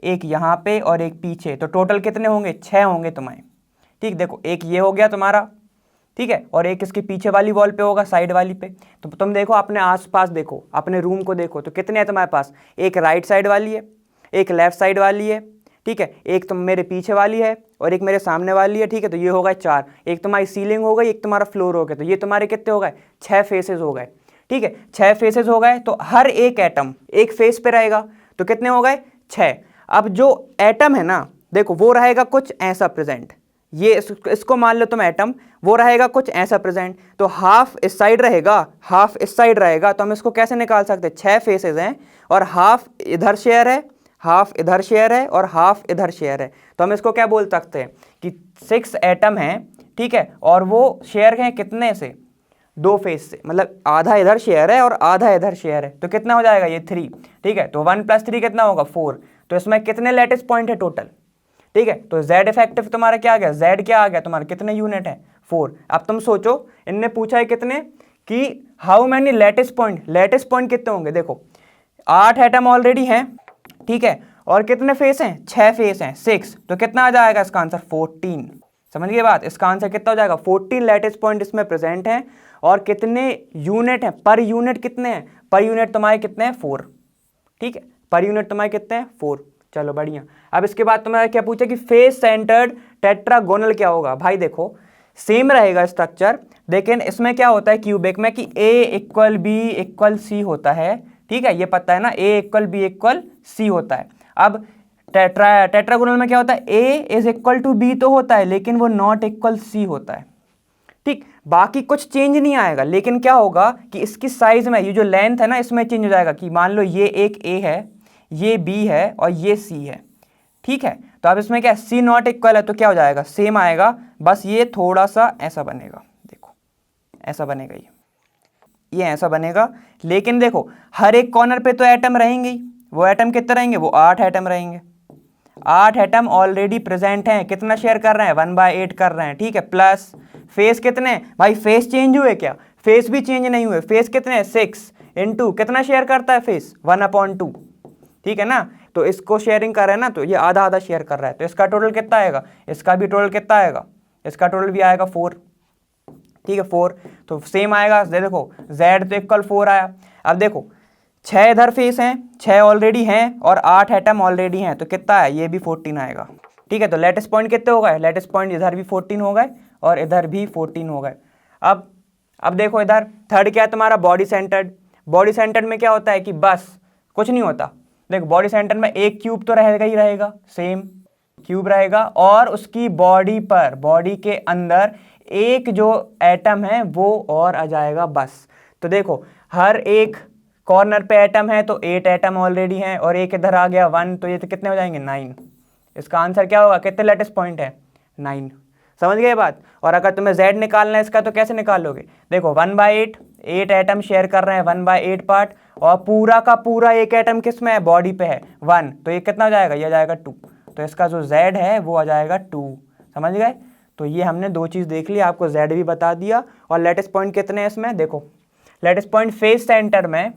Speaker 1: एक यहाँ पे और एक पीछे। तो टोटल कितने होंगे, 6 होंगे तुम्हारे। ठीक, देखो एक ये हो गया तुम्हारा, ठीक है, और एक इसके पीछे वाली वॉल पे होगा, साइड वाली पे। तो तुम देखो अपने आसपास, देखो अपने रूम को देखो, तो कितने हैं तुम्हारे पास, एक राइट साइड वाली है, एक लेफ्ट साइड वाली है, ठीक है, एक तुम मेरे पीछे वाली है और एक मेरे सामने वाली है। ठीक है, तो ये हो गए 4। एक तुम्हारी सीलिंग हो गई, एक तुम्हारा फ्लोर हो गया। तो ये तुम्हारे कितने हो गए, 6 फेसेस हो गए। ठीक है, 6 फेसेस हो गए। तो हर एक एटम एक फेस पे रहेगा, तो कितने हो गए, 6। अब जो एटम है ना, देखो वो रहेगा कुछ ऐसा प्रेजेंट, ये इसको मान लो तुम एटम, वो रहेगा कुछ ऐसा प्रेजेंट। तो हाफ इस साइड रहेगा, हाफ इस साइड रहेगा। तो हम इसको कैसे निकाल सकते हैं, 6 फेसेस हैं और हाफ इधर शेयर है, हाफ इधर शेयर है और हाफ इधर शेयर है। तो हम इसको क्या बोल सकते हैं कि 6 एटम हैं, ठीक है, और वो शेयर हैं कितने से, 2 फेस से। मतलब आधा इधर शेयर है और आधा इधर शेयर है। तो कितना हो जाएगा, ये 3। ठीक है, तो 1 + 3 कितना होगा, 4। तो इसमें कितने लैटिस पॉइंट है टोटल, ठीक है। तो Z इफेक्टिव तुम्हारा क्या आ गया, Z क्या आ गया तुम्हारा, कितने यूनिट है, 4। अब तुम सोचो, इनने पूछा है कितने, कि how many lattice point, lattice point कितने होंगे। देखो 8 एटम ऑलरेडी हैं, ठीक है, और कितने फेस हैं, 6 फेस हैं, 6। तो कितना आ जाएगा इसका आंसर, 14। समझ गए बात, इसका आंसर कितना हो जाएगा, 14 लैटिस पॉइंट इसमें प्रेजेंट हैं। और कितने यूनिट हैं, पर यूनिट कितने हैं, पर यूनिट तुम्हारे कितने हैं, 4। ठीक है, पर यूनिट तुम्हारे कितने हैं, 4। चलो बढ़िया। अब इसके बाद तुम्हारा क्या पूछा कि फेस सेंटर्ड टेट्रागोनल क्या होगा। भाई देखो सेम रहेगा स्ट्रक्चर, लेकिन इसमें क्या होता है क्यूबिक में कि A = B = C होता है। ठीक है, ये पता है ना, A = B = C होता है। अब टेट्रागोनल में क्या होता है, A = B तो होता है, लेकिन वो नॉट इक्वल C होता है। ठीक, बाकी कुछ चेंज नहीं आएगा, लेकिन क्या होगा कि इसकी साइज में ये जो लेंथ है ना, इसमें चेंज हो जाएगा। कि मान लो ये एक A है, ये B है और ये C है। ठीक है, तो अब इसमें क्या, C नॉट इक्वल है, तो क्या हो जाएगा, सेम आएगा, बस ये थोड़ा सा ऐसा बनेगा। देखो ऐसा बनेगा, ये ऐसा बनेगा। लेकिन देखो हर एक कॉर्नर पे तो एटम रहेंगे ही। वो एटम कितने रहेंगे, वो 8 एटम रहेंगे। 8 एटम ऑलरेडी प्रेजेंट हैं, कितना शेयर कर रहे हैं, 1/8 कर रहे हैं। ठीक है, प्लस फेस कितने, भाई फेस चेंज हुए क्या, फेस भी चेंज नहीं हुए। फेस कितने हैं, 6 × कितना शेयर करता है फेस, 1/2। ठीक है ना, तो इसको शेयरिंग कर रहे हैं ना, तो ये आधा आधा शेयर कर रहा है। तो इसका टोटल कितना आएगा, इसका भी टोटल कितना आएगा, इसका टोटल भी आएगा 4। ठीक है, 4। तो सेम आएगा, देखो Z तो इक्वल 4 आया। अब देखो 6 इधर फेस हैं, 6 ऑलरेडी हैं और 8 एटम ऑलरेडी हैं, तो कितना है, ये भी 14 आएगा। ठीक है, तो लेटेस्ट पॉइंट कितने हो गए, लेटेस्ट पॉइंट इधर भी 14 हो गए और इधर भी 14 हो गए। अब देखो इधर थर्ड क्या है तुम्हारा, बॉडी सेंटर्ड। बॉडी सेंटर्ड में क्या होता है कि बस कुछ नहीं होता। देखो बॉडी सेंटर में एक क्यूब तो रहेगा ही रहेगा, सेम क्यूब रहेगा, और उसकी बॉडी पर, बॉडी के अंदर एक जो एटम है वो और आ जाएगा, बस। तो देखो हर एक कॉर्नर पे एटम है, तो 8 एटम ऑलरेडी हैं और एक इधर आ गया 1, तो ये तो कितने हो जाएंगे, 9। इसका आंसर क्या होगा, कितने लेटेस्ट पॉइंट है, 9। समझ गए बात। और अगर तुम्हें Z निकालना है इसका, तो कैसे निकालोगे, देखो 1/8, 8 एटम शेयर कर रहे हैं, 1/8 पार्ट, और पूरा का पूरा एक एटम किस में है, बॉडी पे है, 1। तो ये कितना हो जाएगा, ये आ जाएगा 2। तो इसका जो Z है वो आ जाएगा 2। समझ गए। तो ये हमने 2 चीज़ देख ली, आपको Z भी बता दिया। और लेटेस्ट पॉइंट कितने हैं इसमें, देखो लेटेस्ट पॉइंट फेस सेंटर में,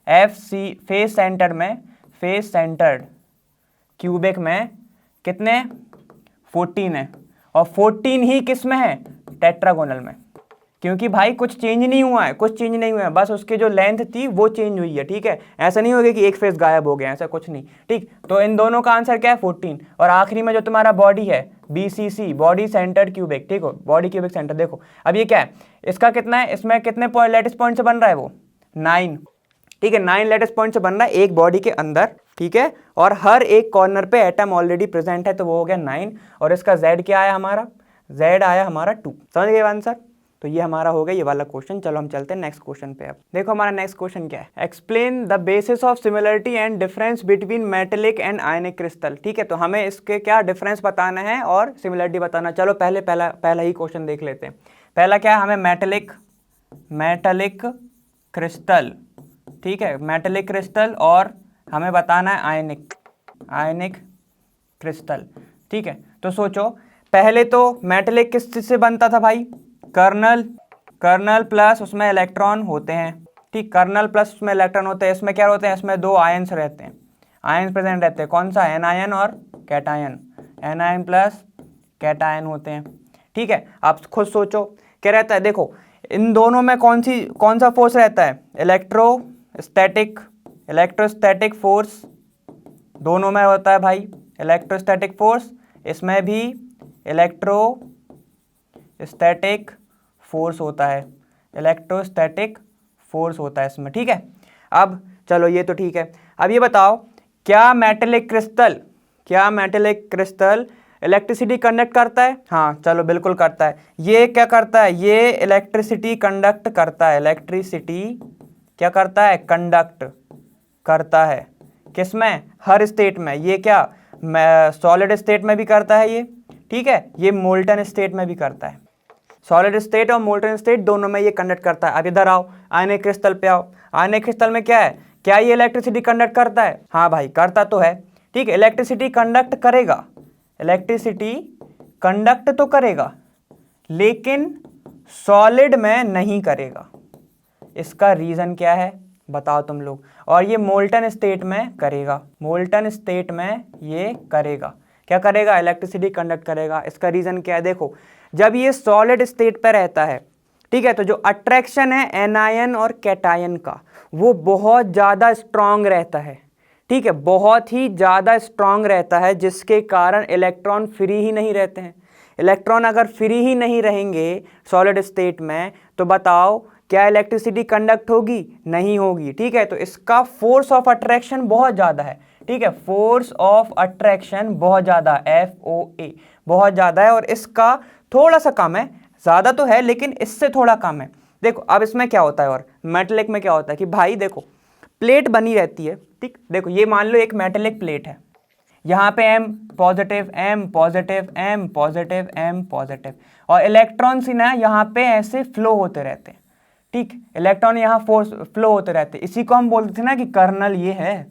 Speaker 1: FC फेस सेंटर में, फेस सेंटर्ड क्यूबिक में कितने, 14 है। और 14 ही किस में है, टेट्रागोनल में। क्योंकि भाई कुछ चेंज नहीं हुआ है, कुछ चेंज नहीं हुआ है, बस उसकी जो लेंथ थी वो चेंज हुई है, ठीक है। ऐसा नहीं होगा कि एक फेस गायब हो गया, ऐसा कुछ नहीं, ठीक। तो इन दोनों का आंसर क्या है 14। और आखिरी में जो तुम्हारा बॉडी है BCC, बॉडी सेंटर क्यूबिक, ठीक हो, बॉडी क्यूबिक सेंटर। देखो अब ये क्या है, इसका कितना है, इसमें कितने लेटिस पॉइंट से बन रहा है वो 9, ठीक है, 9 लेटिस पॉइंट से बन रहा है एक बॉडी के अंदर, ठीक है। और हर एक कॉर्नर पे एटम ऑलरेडी प्रेजेंट है, तो वो हो गया 9। और इसका Z क्या आया हमारा, Z आया हमारा 2। समझ गए आंसर। तो ये हमारा हो गया ये वाला क्वेश्चन। चलो हम चलते हैं नेक्स्ट क्वेश्चन पे। अब देखो हमारा नेक्स्ट क्वेश्चन क्या है, explain the basis of similarity and difference between metallic and ionic crystal. ठीक है, तो हमें इसके क्या डिफरेंस बताना है और सिमिलरिटी बताना। चलो पहला ही क्वेश्चन देख लेते हैं। पहला क्या है, हमें मेटेलिक क्रिस्टल, ठीक है, मेटेलिक क्रिस्टल, और हमें बताना है आयनिक क्रिस्टल। ठीक है, तो सोचो पहले तो मेटेलिक किस चीज से बनता था भाई, कर्नल प्लस उसमें इलेक्ट्रॉन होते हैं, ठीक, कर्नल प्लस उसमें इलेक्ट्रॉन होते हैं। इसमें क्या होते हैं, इसमें 2 आयंस रहते हैं, आयंस प्रेजेंट रहते हैं। कौन सा, एनायन और कैटायन, एनायन प्लस कैटायन होते हैं। ठीक है, आप खुद सोचो क्या रहता है। देखो इन दोनों में कौन सा फोर्स रहता है, इलेक्ट्रोस्टैटिक फोर्स दोनों में होता है भाई, इलेक्ट्रोस्टैटिक फोर्स, इसमें भी इलेक्ट्रोस्टैटिक फोर्स होता है, इलेक्ट्रोस्टैटिक फोर्स होता है इसमें। ठीक है, अब चलो ये तो ठीक है। अब ये बताओ क्या मेटेलिक क्रिस्टल इलेक्ट्रिसिटी कंडक्ट करता है। हाँ चलो बिल्कुल करता है। ये क्या करता है, ये इलेक्ट्रिसिटी कंडक्ट करता है, इलेक्ट्रिसिटी क्या करता है, कंडक्ट करता है। किसमें, हर स्टेट में। ये क्या सॉलिड स्टेट में भी करता है ये, ठीक है, ये मोल्टन स्टेट में भी करता है। सॉलिड स्टेट और मोल्टन स्टेट दोनों में ये कंडक्ट करता है। अब इधर आओ, आयनिक क्रिस्टल पे आओ। आयनिक क्रिस्टल में क्या है, क्या ये इलेक्ट्रिसिटी कंडक्ट करता है। हाँ भाई करता तो है, ठीक है, इलेक्ट्रिसिटी कंडक्ट करेगा, इलेक्ट्रिसिटी कंडक्ट तो करेगा लेकिन सॉलिड में नहीं करेगा। इसका रीजन क्या है बताओ तुम लोग। और ये मोल्टन स्टेट में करेगा, मोल्टन स्टेट में ये करेगा, क्या करेगा, इलेक्ट्रिसिटी कंडक्ट करेगा। इसका रीजन क्या है, देखो जब ये सॉलिड स्टेट पर रहता है, ठीक है, तो जो अट्रैक्शन है एनायन और कैटायन का वो बहुत ज़्यादा स्ट्रांग रहता है, ठीक है, बहुत ही ज़्यादा स्ट्रांग रहता है, जिसके कारण इलेक्ट्रॉन फ्री ही नहीं रहते हैं। इलेक्ट्रॉन अगर फ्री ही नहीं रहेंगे सॉलिड स्टेट में तो बताओ क्या इलेक्ट्रिसिटी कंडक्ट होगी, नहीं होगी। ठीक है, तो इसका फोर्स ऑफ अट्रैक्शन बहुत ज़्यादा है, ठीक है, फोर्स ऑफ अट्रैक्शन बहुत ज़्यादा, FOA बहुत ज़्यादा है, और इसका थोड़ा सा कम है, ज़्यादा तो है लेकिन इससे थोड़ा कम है। देखो अब इसमें क्या होता है, और मेटेलिक में क्या होता है कि भाई देखो प्लेट बनी रहती है, ठीक, देखो ये मान लो एक मेटेलिक प्लेट है, यहाँ पे M positive, M positive, M positive, M positive, और इलेक्ट्रॉन्स ना यहाँ पे ऐसे फ्लो होते रहते हैं, ठीक, इलेक्ट्रॉन यहाँ फोर्स फ्लो होते रहते हैं। इसी को हम बोलते थे ना कि कर्नल ये है,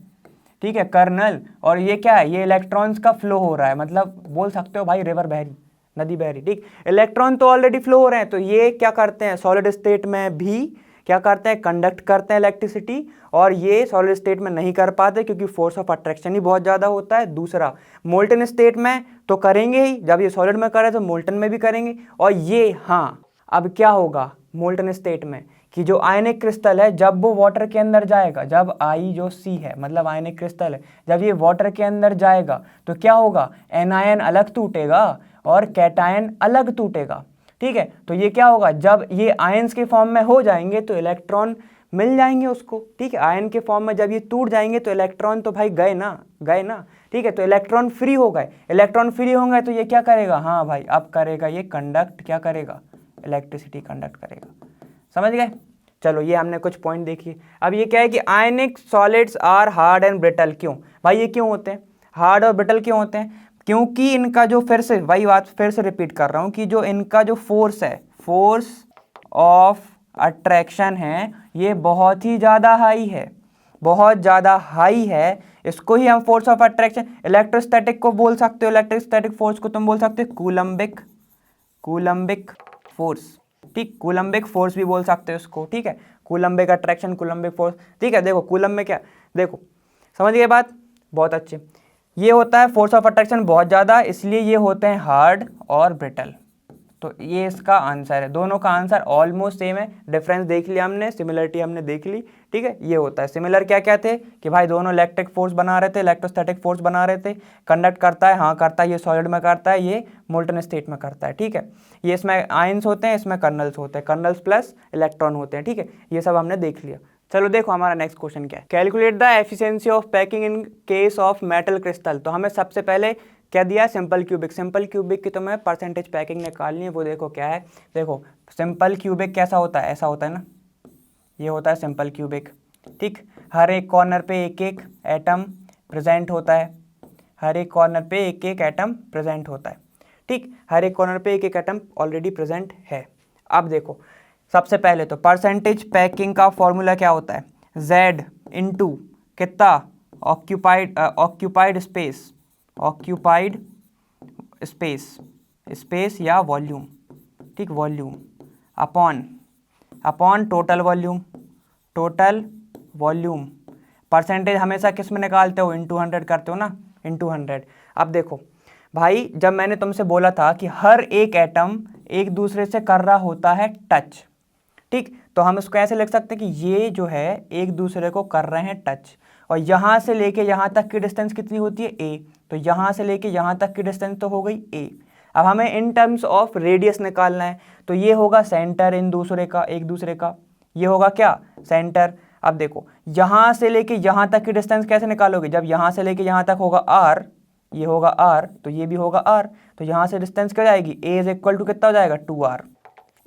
Speaker 1: ठीक है, कर्नल, और ये क्या है, ये इलेक्ट्रॉन्स का फ्लो हो रहा है, मतलब बोल सकते हो भाई रिवर बह रही, नदी बह रही, ठीक, इलेक्ट्रॉन तो ऑलरेडी फ्लो हो रहे हैं, तो ये क्या करते हैं सॉलिड स्टेट में भी क्या करते हैं, कंडक्ट करते हैं इलेक्ट्रिसिटी, और ये सॉलिड स्टेट में नहीं कर पाते क्योंकि फोर्स ऑफ अट्रैक्शन ही बहुत ज़्यादा होता है। दूसरा मोल्टन स्टेट में तो करेंगे ही, जब ये सॉलिड में करे तो मोल्टन में भी करेंगे। और ये हाँ अब क्या होगा मोल्टन स्टेट में कि जो आयनिक क्रिस्टल है जब वो वाटर के अंदर जाएगा, जब आई जो सी है मतलब आयनिक क्रिस्टल है, जब ये वाटर के अंदर जाएगा तो क्या होगा, एनायन अलग टूटेगा और कैटायन अलग टूटेगा, ठीक है। तो ये क्या होगा, जब ये आयंस के फॉर्म में हो जाएंगे तो इलेक्ट्रॉन मिल जाएंगे उसको, ठीक है, आयन के फॉर्म में जब ये टूट जाएंगे तो इलेक्ट्रॉन तो भाई गए ना, ठीक है, तो इलेक्ट्रॉन फ्री हो गए, इलेक्ट्रॉन फ्री होंगे तो ये क्या करेगा, हाँ भाई अब करेगा ये कंडक्ट, क्या करेगा, इलेक्ट्रिसिटी कंडक्ट करेगा। समझ गए। चलो ये हमने कुछ पॉइंट देखिए। अब ये क्या है कि ionic solids are hard and brittle. क्यों भाई ये क्यों होते हैं, हार्ड और ब्रिटल क्यों होते हैं, क्योंकि इनका जो फिर से वही बात फिर से रिपीट कर रहा हूँ कि जो इनका जो फोर्स है, फोर्स ऑफ अट्रैक्शन है, ये बहुत ही ज़्यादा हाई है, बहुत ज़्यादा हाई है। इसको ही हम फोर्स ऑफ अट्रैक्शन, इलेक्ट्रोस्टैटिक को बोल सकते हो, इलेक्ट्रोस्टैटिक फोर्स को तुम बोल सकते हो कूलम्बिक फोर्स, ठीक, कूलम्बिक फोर्स भी बोल सकते हो उसको, ठीक है, कूलम्बिक अट्रैक्शन, कूलम्बिक फोर्स, ठीक है। देखो कूलम्ब में क्या, देखो समझ गए बात, बहुत अच्छे। ये होता है फोर्स ऑफ अट्रैक्शन बहुत ज़्यादा, इसलिए ये होते हैं हार्ड और ब्रिटल। तो ये इसका आंसर है। दोनों का आंसर ऑलमोस्ट सेम है, डिफरेंस देख लिया हमने, सिमिलरिटी हमने देख ली, ठीक है। ये होता है सिमिलर क्या क्या थे कि भाई दोनों इलेक्ट्रिक फोर्स बना रहे थे, इलेक्ट्रोस्टैटिक फोर्स बना रहे थे, कंडक्ट करता है, हाँ करता है, ये सॉलिड में करता है, ये मोल्टन स्टेट में करता है, ठीक है। ये इसमें आयंस होते हैं, इसमें कर्नल्स होते हैं, कर्नल्स प्लस इलेक्ट्रॉन होते हैं, ठीक है। ये सब हमने देख लिया। चलो देखो हमारा नेक्स्ट क्वेश्चन क्या है, calculate the efficiency of packing in case of metal crystal. तो हमें सबसे पहले क्या दिया, सिंपल क्यूबिक। सिंपल क्यूबिक की तुम्हें परसेंटेज पैकिंग निकालनी है, वो देखो क्या है। देखो सिंपल क्यूबिक कैसा होता है, ऐसा होता है ना, ये होता है सिंपल क्यूबिक, ठीक। हर एक कॉर्नर पे एक एक एटम प्रेजेंट होता है, हर एक कॉर्नर पे एक एक एटम प्रेजेंट होता है, ठीक। हर एक कॉर्नर पे एक एक एटम ऑलरेडी प्रेजेंट है। अब देखो सबसे पहले तो परसेंटेज पैकिंग का फॉर्मूला क्या होता है, Z इंटू कितना, occupied space, occupied space, space या वॉल्यूम, ठीक, volume upon total volume, total volume. Percentage हमेशा किस में निकालते हो, इंटू 100 करते हो ना, इंटू 100। अब देखो भाई जब मैंने तुमसे बोला था कि हर एक एटम एक दूसरे से कर रहा होता है टच, ठीक, तो हम इसको ऐसे लिख सकते हैं कि ये जो है एक दूसरे को कर रहे हैं टच, और यहाँ से लेके यहाँ तक की डिस्टेंस कितनी होती है, a, तो यहाँ से लेके यहाँ तक की डिस्टेंस तो हो गई a। अब हमें इन टर्म्स ऑफ रेडियस निकालना है, तो ये होगा सेंटर इन दूसरे का, एक दूसरे का, ये होगा क्या, सेंटर। अब देखो यहाँ से लेके यहाँ तक की डिस्टेंस कैसे निकालोगे, जब यहाँ से लेके यहाँ तक होगा r, ये होगा r, तो ये भी होगा r, तो यहाँ से डिस्टेंस क्या जाएगी, a इज इक्वल टू कितना हो जाएगा, 2r।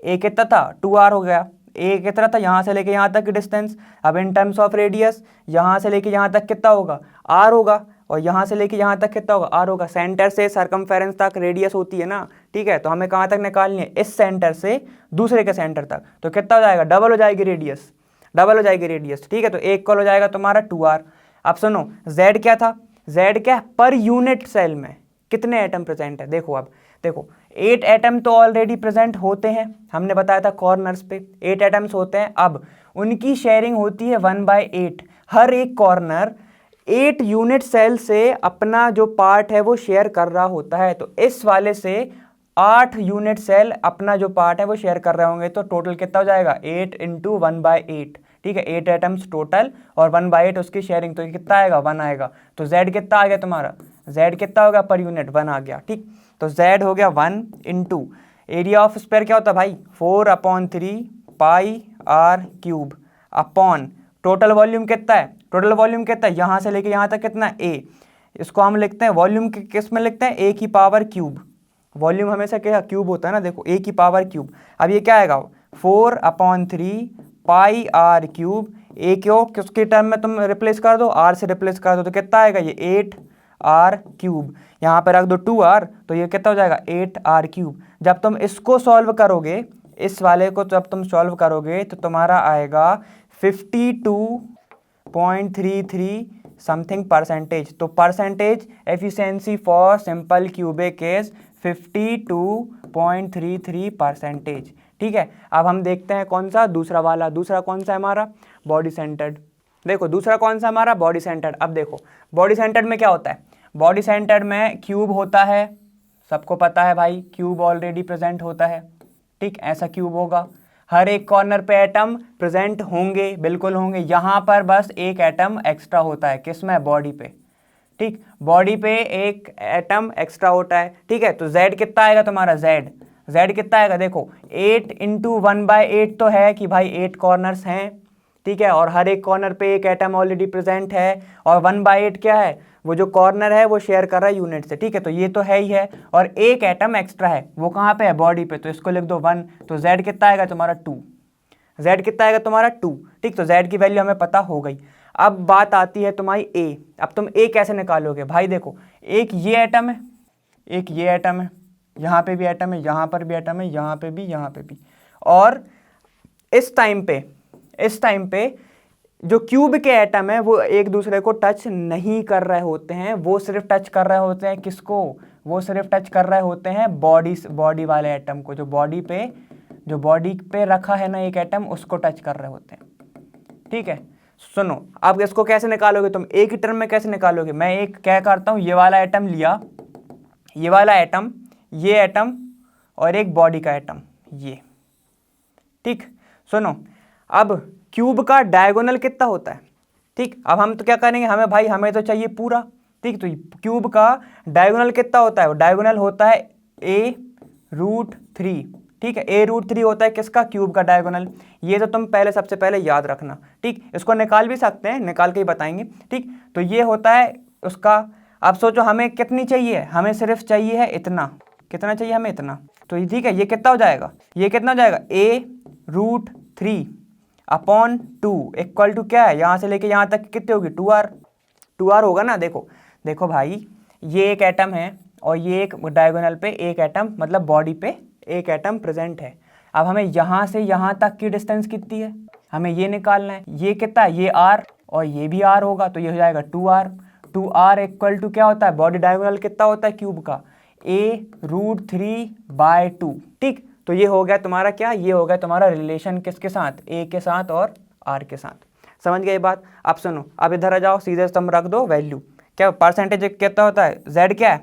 Speaker 1: a कितना था, 2r हो गया, a कितना था, यहाँ से लेके यहाँ तक की डिस्टेंस। अब इन टर्म्स ऑफ रेडियस यहाँ से लेके यहाँ तक कितना होगा, r होगा, और यहाँ से लेके यहाँ तक कितना होगा, r होगा। सेंटर से सरकमफेरेंस तक रेडियस होती है ना, ठीक है, तो हमें कहाँ तक निकालनी है, इस सेंटर से दूसरे के सेंटर तक, तो कितना हो जाएगा, डबल हो जाएगी रेडियस, डबल हो जाएगी रेडियस, ठीक है। तो एक इक्वल हो जाएगा तुम्हारा 2r। अब सुनो z क्या था, z क्या, पर यूनिट सेल में कितने एटम प्रेजेंट है। देखो अब देखो 8 एटम तो ऑलरेडी प्रेजेंट होते हैं, हमने बताया था कॉर्नर्स पे 8 एटम्स होते हैं। अब उनकी शेयरिंग होती है 1/8, हर एक कॉर्नर 8 यूनिट सेल से अपना जो पार्ट है वो शेयर कर रहा होता है। तो इस वाले से 8 यूनिट सेल अपना जो पार्ट है वो शेयर कर रहे होंगे, तो टोटल कितना हो जाएगा, 8 इंटू 1/8, ठीक है। 8 एटम्स टोटल और 1/8 उसकी शेयरिंग, तो ये कितना आएगा, 1 आएगा। तो z कितना आ गया तुम्हारा, z कितना होगा पर यूनिट, 1 आ गया, ठीक। तो z हो गया 1 इंटू एरिया ऑफ स्क्वायर क्या होता है भाई, 4/3 पाई r cube upon total volume कितना है, टोटल वॉल्यूम कितना है, यहाँ से लेके यहाँ तक कितना, a। इसको हम लिखते हैं वॉल्यूम किस में लिखते हैं, a की पावर क्यूब। वॉल्यूम हमेशा क्या क्यूब होता है ना, देखो a की पावर क्यूब। अब ये क्या आएगा, 4/3 पाई r क्यूब, a क्यों किसके टर्म में तुम रिप्लेस कर दो, r से रिप्लेस कर दो, तो कितना आएगा ये 8r क्यूब। यहाँ पर रख दो 2r, तो ये कितना हो जाएगा 8r क्यूब। जब तुम इसको सॉल्व करोगे, इस वाले को जब तुम सॉल्व करोगे तो तुम्हारा आएगा 52.33 समथिंग परसेंटेज। तो percentage efficiency for simple cubic is 52.33%, ठीक है। अब हम देखते हैं कौन सा, दूसरा वाला। दूसरा कौन सा है हमारा, बॉडी सेंटर्ड। देखो दूसरा कौन सा हमारा, बॉडी सेंटर्ड। अब देखो बॉडी सेंटर्ड में क्या होता है, बॉडी सेंटर्ड में क्यूब होता है, सबको पता है भाई, क्यूब ऑलरेडी प्रेजेंट होता है, ठीक, ऐसा क्यूब होगा। हर एक कॉर्नर पे एटम प्रेजेंट होंगे, बिल्कुल होंगे। यहाँ पर बस एक एटम एक्स्ट्रा होता है, किसमें, बॉडी पे, ठीक, बॉडी पे एक एटम एक्स्ट्रा होता है, ठीक है। तो z कितना आएगा तुम्हारा, z कितना आएगा, देखो 8 इंटू 1/8 तो है कि भाई 8 कॉर्नर्स हैं, ठीक है, और हर एक कॉर्नर पे एक एटम ऑलरेडी प्रेजेंट है, और 1/8 क्या है, वो जो कॉर्नर है वो शेयर कर रहा है यूनिट से, ठीक है। तो ये तो है ही है, और एक एटम एक्स्ट्रा है, वो कहाँ पे है, बॉडी पे, तो इसको लिख दो 1। तो z कितना आएगा तुम्हारा 2, z कितना आएगा तुम्हारा 2, ठीक। तो z की वैल्यू हमें पता हो गई। अब बात आती है तुम्हारी a। अब तुम a कैसे निकालोगे भाई, देखो एक ये एटम है, एक ये एटम है, यहाँ पे भी एटम है, यहाँ पर भी एटम है, यहाँ पे भी, यहाँ पे भी, और इस टाइम पे जो क्यूब के एटम है वो एक दूसरे को टच नहीं कर रहे होते हैं, वो सिर्फ टच कर रहे होते हैं किसको, वो सिर्फ टच कर रहे होते हैं बॉडी वाले एटम को, जो बॉडी पे रखा है ना एक एटम, उसको टच कर रहे होते हैं, ठीक है। सुनो अब इसको कैसे निकालोगे तुम, एक ही टर्म में कैसे निकालोगे। मैं एक क्या करता हूँ, ये वाला एटम लिया, ये वाला एटम, ये एटम और एक बॉडी का एटम ये। ठीक, सुनो, अब क्यूब का डायगोनल कितना होता है? ठीक, अब हम तो क्या करेंगे, हमें तो चाहिए पूरा। ठीक, तो क्यूब का डायगोनल कितना होता है? डायगोनल होता है a√3। ठीक है, a√3 होता है किसका? क्यूब का डायगोनल। ये तो तुम पहले सबसे पहले याद रखना। ठीक, इसको निकाल भी सकते हैं, निकाल के ही बताएंगे। ठीक, तो ये होता है उसका। अब सोचो हमें कितनी चाहिए? हमें सिर्फ चाहिए है इतना। कितना चाहिए हमें? इतना। तो ठीक है, ये कितना हो जाएगा? ये कितना हो जाएगा? a√3 अपॉन 2 इक्वल टू क्या है? यहाँ से लेके यहाँ तक कितनी होगी? 2r। 2r होगा ना। देखो देखो भाई, ये एक एटम है और ये एक डायगोनल पे एक एटम, मतलब बॉडी पे एक एटम प्रेजेंट है। अब हमें यहाँ से यहाँ तक की डिस्टेंस कितनी है, हमें ये निकालना है। ये कितना है? ये r और ये भी r होगा, तो ये हो जाएगा 2r। 2r इक्वल टू क्या होता है? बॉडी डायगोनल कितना होता है क्यूब का? a√3/2। ठीक, तो ये हो गया तुम्हारा क्या? ये हो गया तुम्हारा रिलेशन किसके साथ? a के साथ और r के साथ। समझ गए ये बात? अब सुनो, अब इधर आ जाओ, सीधे तुम रख दो वैल्यू। क्या परसेंटेज कितना होता है? z क्या है?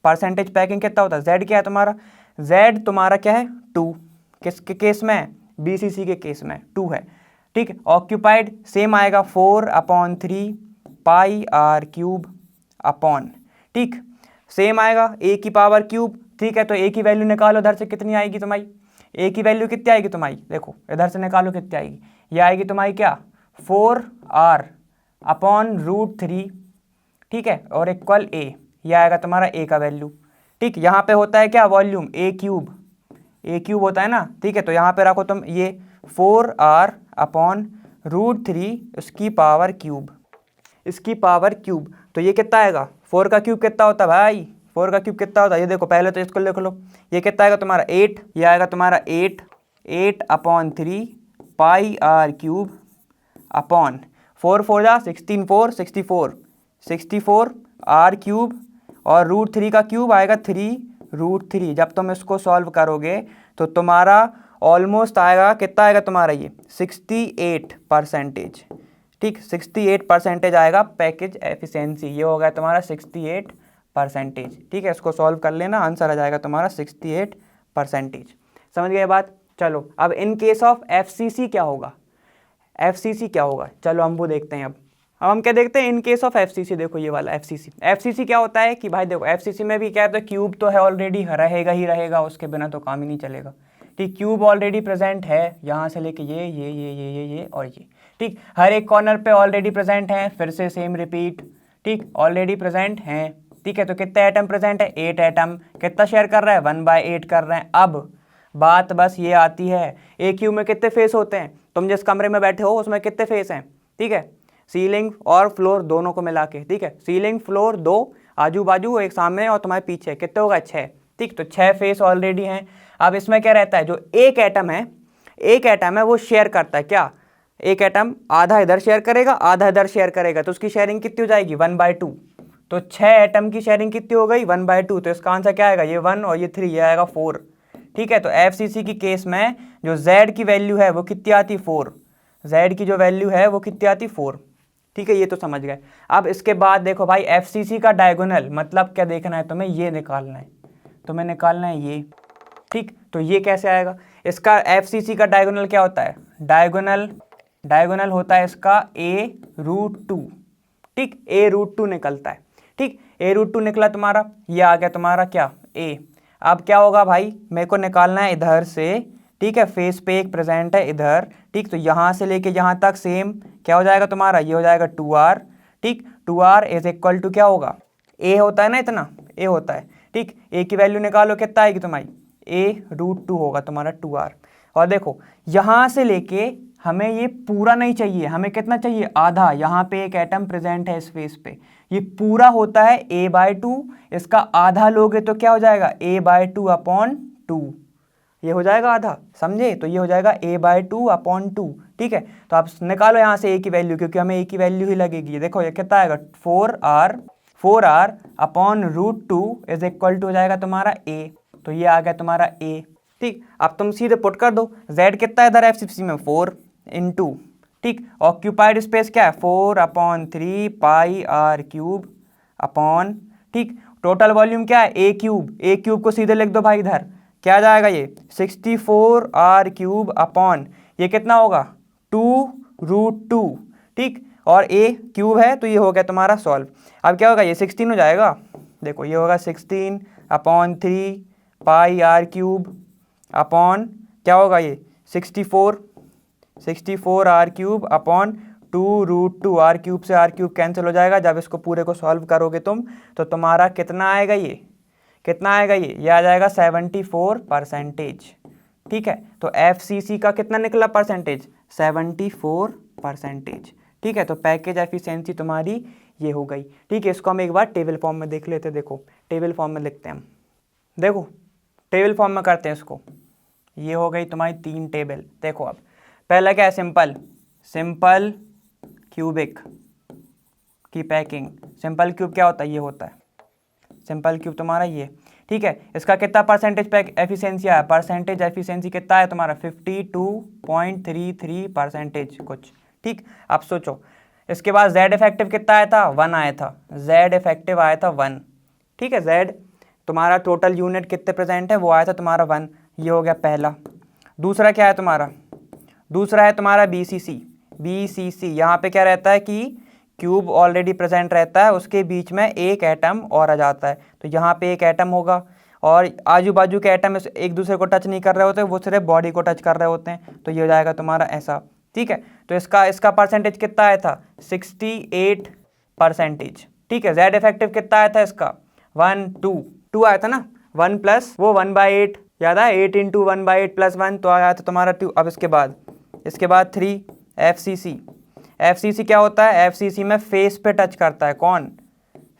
Speaker 1: परसेंटेज पैकिंग कितना होता है? z क्या है तुम्हारा? z तुम्हारा क्या है? 2। किसके केस में? BCC के केस में 2 है। ठीक, ऑक्यूपाइड सेम आएगा 4/3 πr³ अपॉन। ठीक, सेम आएगा a की पावर क्यूब। ठीक है, तो a की वैल्यू निकालो इधर से, कितनी आएगी तुम्हारी? a की वैल्यू कितनी आएगी तुम्हारी? देखो इधर से निकालो कितनी आएगी। ये आएगी तुम्हारी क्या? 4r/√3। ठीक है, और इक्वल a। ये आएगा तुम्हारा a का वैल्यू। ठीक, यहाँ पे होता है क्या? वॉल्यूम a³ होता है ना। ठीक है, तो यहाँ पे रखो तुम ये 4r/√3 इसकी पावर क्यूब, इसकी पावर क्यूब। तो ये कितना आएगा? 4 का क्यूब कितना होता है भाई? 4 का क्यूब कितना होता है? ये देखो, पहले तो इसको लिख लो। ये कितना आएगा तुम्हारा? 8। ये आएगा तुम्हारा 8/3 πr³ अपॉन 4 4 जा 16 4 64 r³ और √3 का क्यूब आएगा 3√3। जब तुम इसको सॉल्व करोगे तो तुम्हारा ऑलमोस्ट आएगा, कितना आएगा तुम्हारा? ये 68%। ठीक, 68% आएगा पैकेज एफिशिएंसी। ये हो गया तुम्हारा 68%। ठीक है, इसको सॉल्व कर लेना, आंसर आ जाएगा तुम्हारा 68%। समझ गए बात? चलो, अब इन केस ऑफ FCC क्या होगा? FCC क्या होगा? चलो हम वो देखते हैं। अब हम क्या देखते हैं? In case of FCC। देखो ये वाला FCC क्या होता है कि भाई देखो, FCC में भी क्या है, तो क्यूब तो है ऑलरेडी, रहेगा ही रहेगा, उसके बिना तो काम ही नहीं चलेगा। ठीक, क्यूब ऑलरेडी प्रेजेंट है, यहाँ से लेके ये और ये। ठीक, हर एक कॉर्नर पे ऑलरेडी प्रेजेंट है, फिर से सेम रिपीट। ठीक, ऑलरेडी प्रेजेंट हैं। ठीक है, तो कितने एटम प्रेजेंट है? 8 एटम। कितना शेयर कर रहा है? 1/8 कर रहे हैं। अब बात बस ये आती है, एक क्यूब में कितने फेस होते हैं? तुम जिस कमरे में बैठे हो उसमें कितने फेस हैं? ठीक है, सीलिंग और फ्लोर दोनों को मिला के। ठीक है, सीलिंग फ्लोर 2, आजू बाजू एक सामने और तुम्हारे पीछे, कितने होगा? 6। ठीक, तो 6 फेस ऑलरेडी हैं। अब इसमें क्या रहता है? जो एक एटम है वो शेयर करता है क्या? एक एटम आधा इधर शेयर करेगा, आधा इधर शेयर करेगा, तो उसकी शेयरिंग कितनी हो जाएगी? 1/2। तो 6 एटम की शेयरिंग कितनी हो गई? 1/2। तो इसका आंसर क्या आएगा? ये 1 और ये 3, ये आएगा 4। ठीक है, तो FCC की केस में जो Z की वैल्यू है वो कितनी आती? 4। Z की जो वैल्यू है वो कितनी आती? 4। ठीक है, ये तो समझ गए। अब इसके बाद देखो भाई, FCC का डायगोनल मतलब क्या देखना है तुम्हें? ये निकालना है, तुम्हें निकालना है ये। ठीक, तो ये कैसे आएगा? इसका FCC का डायगोनल क्या होता है? डायगोनल होता है इसका a√2। ठीक, a√2 निकलता है। ठीक, a√2 निकला तुम्हारा, ये आ गया तुम्हारा क्या? a। अब क्या होगा भाई? मेरे को निकालना है इधर से। ठीक है, फेस पे एक प्रेजेंट है इधर। ठीक, तो यहाँ से लेके यहाँ तक सेम क्या हो जाएगा तुम्हारा? ये हो जाएगा 2r। ठीक, 2r इज इक्वल टू क्या होगा? a होता है ना, इतना a होता है। ठीक, a की वैल्यू निकालो, कितना आएगी तुम्हारी? a√2 होगा तुम्हारा 2r। और देखो यहाँ से लेके हमें ये पूरा नहीं चाहिए, हमें कितना चाहिए? आधा। यहाँ पे एक एटम प्रेजेंट है इस फेस पे, ये पूरा होता है a/2। इसका आधा लोगे तो क्या हो जाएगा? a/2/2। ये हो जाएगा आधा, समझे? तो ये हो जाएगा a/2/2। ठीक है, तो आप निकालो यहाँ से a की वैल्यू, क्योंकि हमें a की वैल्यू ही लगेगी। देखो ये कितना आएगा? 4r/√2 इज इक्वल टू हो जाएगा तुम्हारा a। तो ये आ गया तुम्हारा a। ठीक, अब तुम सीधे पुट कर दो। z कितना है इधर FCC में? 4 × ठीक, ऑक्यूपाइड स्पेस क्या है? 4/3 πr³ अपॉन। ठीक, टोटल वॉल्यूम क्या है? a³ को सीधे लिख दो भाई इधर, क्या आ जाएगा ये 64r³ अपॉन ये कितना होगा 2√2, ठीक, और a क्यूब है तो ये हो गया तुम्हारा सॉल्व। अब क्या होगा ये 16 हो जाएगा, देखो ये होगा 16 अपॉन 3 पाई r³ अपॉन क्या होगा ये 64r³ अपॉन 2√2, r³ से r³ कैंसिल हो जाएगा। जब इसको पूरे को सॉल्व करोगे तुम तो तुम्हारा कितना आएगा, ये कितना आएगा, ये आ जाएगा 74%। ठीक है, तो FCC का कितना निकला परसेंटेज 74%। ठीक है, तो पैकेज एफिशिएंसी तुम्हारी ये हो गई। ठीक है, इसको हम एक बार टेबल फॉर्म में देख लेते हैं। देखो टेबल फॉर्म में लिखते हैं हम, देखो टेबल फॉर्म में करते हैं इसको। ये हो गई तुम्हारी 3 टेबल। देखो अब पहला क्या है, सिंपल क्यूबिक की पैकिंग। सिंपल क्यूब क्या होता है, ये होता है सिंपल क्यूब तुम्हारा ये। ठीक है, इसका कितना परसेंटेज एफिशिएंसी आया, परसेंटेज एफिशिएंसी कितना है तुम्हारा 52.33% कुछ। ठीक, अब सोचो इसके बाद जेड इफेक्टिव कितना आया था, 1 आया था, जेड इफेक्टिव आया था 1। ठीक है, जेड तुम्हारा टोटल यूनिट कितने प्रेजेंट है वो आया था तुम्हारा 1। ये हो गया पहला। दूसरा क्या है तुम्हारा, दूसरा है तुम्हारा BCC। यहाँ पे क्या रहता है कि क्यूब ऑलरेडी प्रेजेंट रहता है, उसके बीच में एक एटम और आ जाता है, तो यहाँ पे एक एटम होगा और आजू बाजू के एटम एक दूसरे को टच नहीं कर रहे होते, वो सिर्फ बॉडी को टच कर रहे होते हैं, तो ये हो जाएगा तुम्हारा ऐसा। ठीक है, तो इसका परसेंटेज कितना आया था 68%। ठीक है, जेड इफेक्टिव कितना आया था इसका 2 आया था ना, 1 प्लस वो 1/8 याद है, 8 × 1/8 + 1 तो आया था तुम्हारा 2। अब इसके बाद 3 FCC क्या होता है, FCC में फेस पे टच करता है। कौन,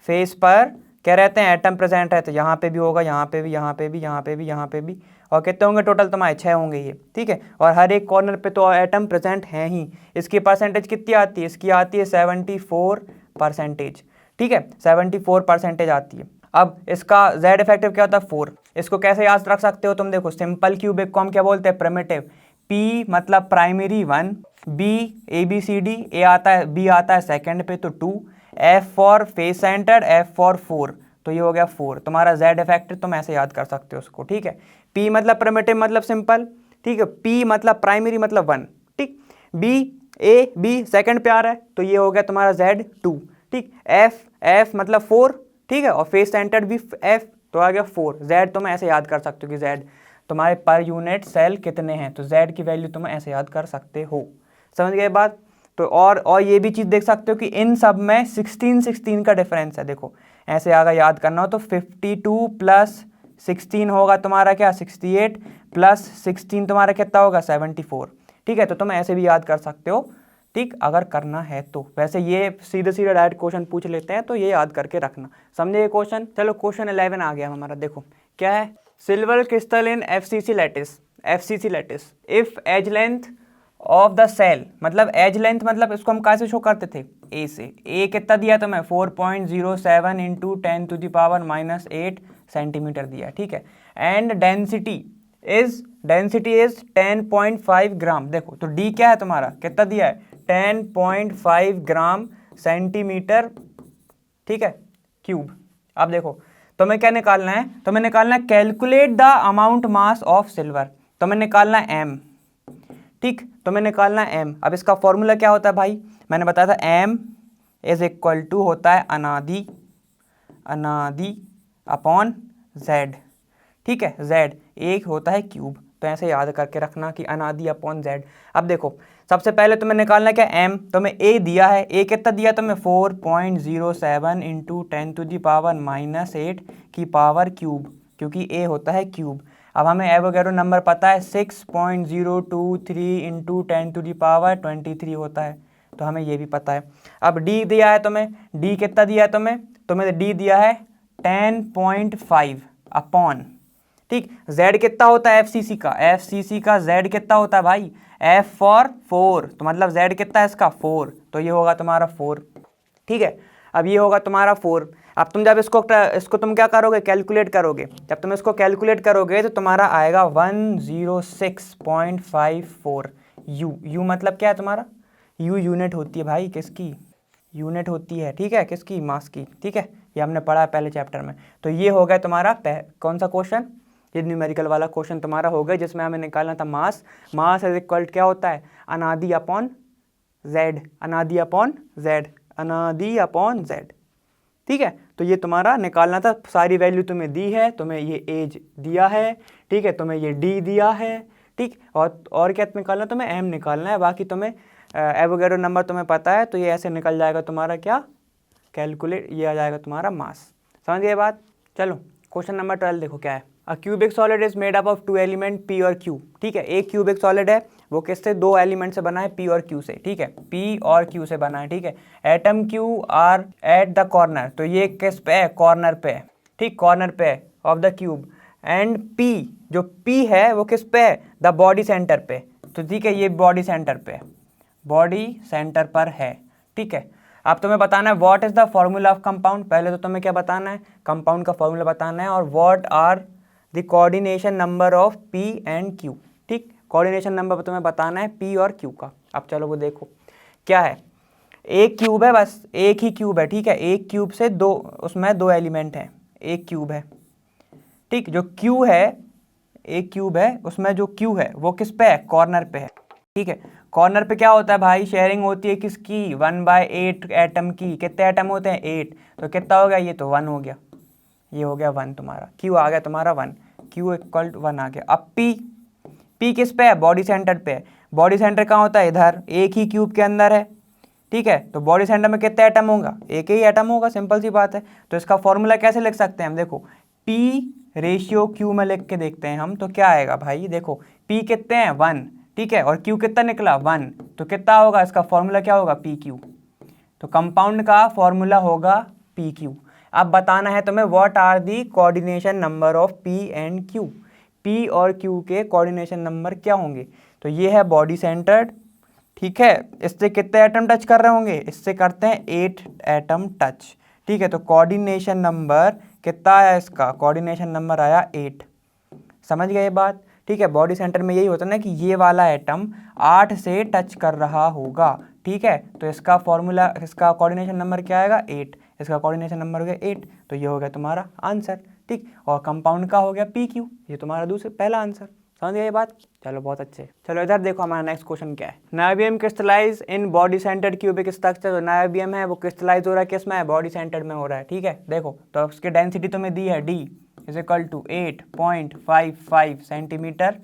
Speaker 1: फेस पर क्या रहते हैं, एटम प्रेजेंट रहते हैं। यहाँ पे भी होगा, यहाँ पे भी, यहाँ पे भी, यहाँ पे भी, यहाँ पे भी, और कितने होंगे टोटल तुम्हारे 6 होंगे ये। ठीक है, और हर एक कॉर्नर पे तो एटम प्रेजेंट हैं ही। इसकी परसेंटेज कितनी आती है, इसकी आती है 74%। ठीक है, 74% आती है। अब इसका जेड इफेक्टिव क्या होता है 4। इसको कैसे याद रख सकते हो तुम, देखो सिंपल क्यूबिक को हम क्या बोलते हैं, प्रिमिटिव। P मतलब प्राइमरी 1, B ABCD, A आता है, B आता है सेकंड पे तो 2, F for face centred, F for 4, तो ये हो गया 4। तुम्हारा जेड इफेक्टिव तुम ऐसे याद कर सकते हो उसको। ठीक है, P मतलब प्रिमिटिव मतलब सिंपल। ठीक है, P मतलब प्राइमरी मतलब 1। ठीक, B सेकंड पे आ रहा है तो ये हो गया तुम्हारा Z 2। ठीक, F मतलब 4। ठीक है, और फेस सेंटर्ड भी F तो आ गया 4। Z तुम ऐसे याद कर सकते हो कि Z तुम्हारे पर यूनिट सेल कितने हैं, तो Z की वैल्यू तुम ऐसे याद कर सकते हो। समझ गए बात। तो और ये भी चीज़ देख सकते हो कि इन सब में 16 का डिफरेंस है। देखो ऐसे अगर याद करना हो तो 52 + 16 होगा तुम्हारा क्या 68 + 16 तुम्हारा कितना होगा 74। ठीक है, तो तुम ऐसे भी याद कर सकते हो। ठीक, अगर करना है तो। वैसे ये सीधे डायरेक्ट क्वेश्चन पूछ लेते हैं तो ये याद करके रखना। समझे ये क्वेश्चन। चलो क्वेश्चन 11 आ गया हमारा। देखो क्या है, silver crystal in FCC lattice if edge length of the cell, मतलब एज लेंथ मतलब इसको हम कैसे शो करते थे, ए से। ए कितना दिया तो मैं 4.07 × 10⁻⁻8 सेंटीमीटर दिया। ठीक है, एंड डेंसिटी इज 10.5 ग्राम। देखो तो डी क्या है तुम्हारा, कितना दिया है 10.5 ग्राम सेंटीमीटर। ठीक है, क्यूब। अब देखो तुम्हें क्या निकालना है, तुम्हें निकालना है calculate the amount mass of silver. तुम्हें निकालना है M। ठीक, तुम्हें निकालना है M। अब इसका फॉर्मूला क्या होता है भाई, मैंने बताया था M = होता है अनादि अपॉन Z। ठीक है, Z एक होता है क्यूब, तो ऐसे याद करके रखना कि अनादि अपॉन Z। अब देखो सबसे पहले तुम्हें निकालना क्या M, तुम्हें A दिया है, A कितना दिया तुम्हें 4.07 × 10⁻⁻8 की पावर क्यूब, क्योंकि A होता है क्यूब। अब हमें एवोगैड्रो नंबर पता है 6.023 × 10⁻23 होता है, तो हमें ये भी पता है। अब D दिया है तुम्हें, D कितना दिया है तुम्हें D दिया है 10.5 अपॉन। ठीक, Z कितना होता है FCC का Z कितना होता है भाई, F फॉर 4, तो मतलब Z कितना है इसका 4, तो ये होगा तुम्हारा 4। ठीक है, अब ये होगा तुम्हारा 4। अब तुम जब इसको तुम क्या करोगे, कैलकुलेट करोगे। जब तुम इसको कैलकुलेट करोगे तो तुम्हारा आएगा 106.54 U मतलब क्या है तुम्हारा, U यूनिट होती है भाई, किसकी यूनिट होती है। ठीक है, किसकी, मास की। ठीक है, ये हमने पढ़ा है पहले चैप्टर में। तो ये हो गया तुम्हारा कौन सा क्वेश्चन, ये न्यूमेरिकल वाला क्वेश्चन तुम्हारा हो गया जिसमें हमें निकालना था मास। मास इज इक्वल क्या होता है, अनादि अपॉन जेड, अनादि अपॉन जेड, अनादि अपॉन जेड। ठीक है, तो ये तुम्हारा निकालना था। सारी वैल्यू तुम्हें दी है, तुम्हें ये एज दिया है, ठीक है, तुम्हें ये डी दिया है, ठीक, और क्या निकालना है तुम्हें, एम निकालना है। बाकी तुम्हें एवोगैड्रो नंबर तुम्हें पता है, तो ये ऐसे निकल जाएगा तुम्हारा क्या, कैलकुलेट, ये आ जाएगा तुम्हारा मास। समझ गए बात। चलो क्वेश्चन नंबर 12 देखो क्या है। A cubic solid is made up of 2 element P और क्यू। ठीक है, एक क्यूबिक सॉलिड है, वो किससे, 2 एलिमेंट से बना है, पी और क्यू से। ठीक है, पी और क्यू से बना है। ठीक है, atom Q R at the corner, तो ये किस पे है, कॉर्नर पे है। ठीक, कॉर्नर पे of the cube. And P, जो पी है वो किस पे है, द बॉडी सेंटर पे। तो ठीक है, ये बॉडी सेंटर पे है, बॉडी सेंटर पर है। ठीक है, अब तुम्हें बताना है what is the formula of compound. पहले तो तुम्हें क्या बताना है, कंपाउंड का फॉर्मूला बताना है, और what are the coordination number of P and Q. ठीक, कोऑर्डिनेशन नंबर तुम्हें बताना है पी और क्यू का। अब चलो वो देखो क्या है, एक क्यूब है, बस एक ही क्यूब है। ठीक है, एक क्यूब से दो, उसमें 2 एलिमेंट हैं, एक क्यूब है। ठीक, जो क्यू है, एक क्यूब है, उसमें जो क्यू है वो किस पे है, कॉर्नर पे है। ठीक है, कॉर्नर पे क्या होता है भाई, शेयरिंग होती है किसकी, 1/8 एटम की। कितने एटम होते हैं, 8, तो कितना हो गया, ये तो 1 हो गया, ये हो गया 1 तुम्हारा, क्यू आ गया तुम्हारा 1, क्यू इक्वल टू 1 आ गया। अब पी, पी किस पे है, बॉडी सेंटर पे है। बॉडी सेंटर कहाँ होता है, इधर, एक ही क्यूब के अंदर है। ठीक है, तो बॉडी सेंटर में कितने एटम होगा, एक ही एटम होगा, सिंपल सी बात है। तो इसका फॉर्मूला कैसे लिख सकते हैं हम, देखो पी रेशियो क्यू में लिख के देखते हैं हम, तो क्या आएगा भाई, देखो पी कितने हैं, 1, ठीक है, और क्यू कितना निकला, 1, तो कितना होगा, इसका फॉर्मूला क्या होगा, पी क्यू। तो कंपाउंड का फॉर्मूला होगा पी क्यू। अब बताना है तुम्हें what are the coordination number of P and Q. P और क्यू के कोऑर्डिनेशन नंबर क्या होंगे, तो ये है बॉडी सेंटर्ड। ठीक है, इससे कितने एटम टच कर रहे होंगे, इससे करते हैं 8 एटम टच। ठीक है, तो कोऑर्डिनेशन नंबर कितना आया, इसका कोऑर्डिनेशन नंबर आया 8। समझ गए ये बात। ठीक है, बॉडी सेंटर में यही होता है ना कि ये वाला एटम 8 से टच कर रहा होगा। ठीक है, तो इसका फॉर्मूला, इसका कोऑर्डिनेशन नंबर क्या आएगा, 8, इसका कोऑर्डिनेशन नंबर हो गया 8, तो ये हो गया तुम्हारा आंसर। ठीक, और कंपाउंड का हो गया पी क्यू, ये तुम्हारा दूसरा पहला आंसर। समझ गए ये बात। चलो बहुत अच्छे। चलो इधर देखो हमारा नेक्स्ट क्वेश्चन क्या है। Niobium crystallise in body centred cubic structure. जो नायोबियम है वो क्रिस्टलाइज हो रहा है किसमें है, बॉडी सेंटर्ड में हो रहा है। ठीक है, देखो तो उसकी डेंसिटी तुम्हें दी है, D is equal to 8.55 centimetre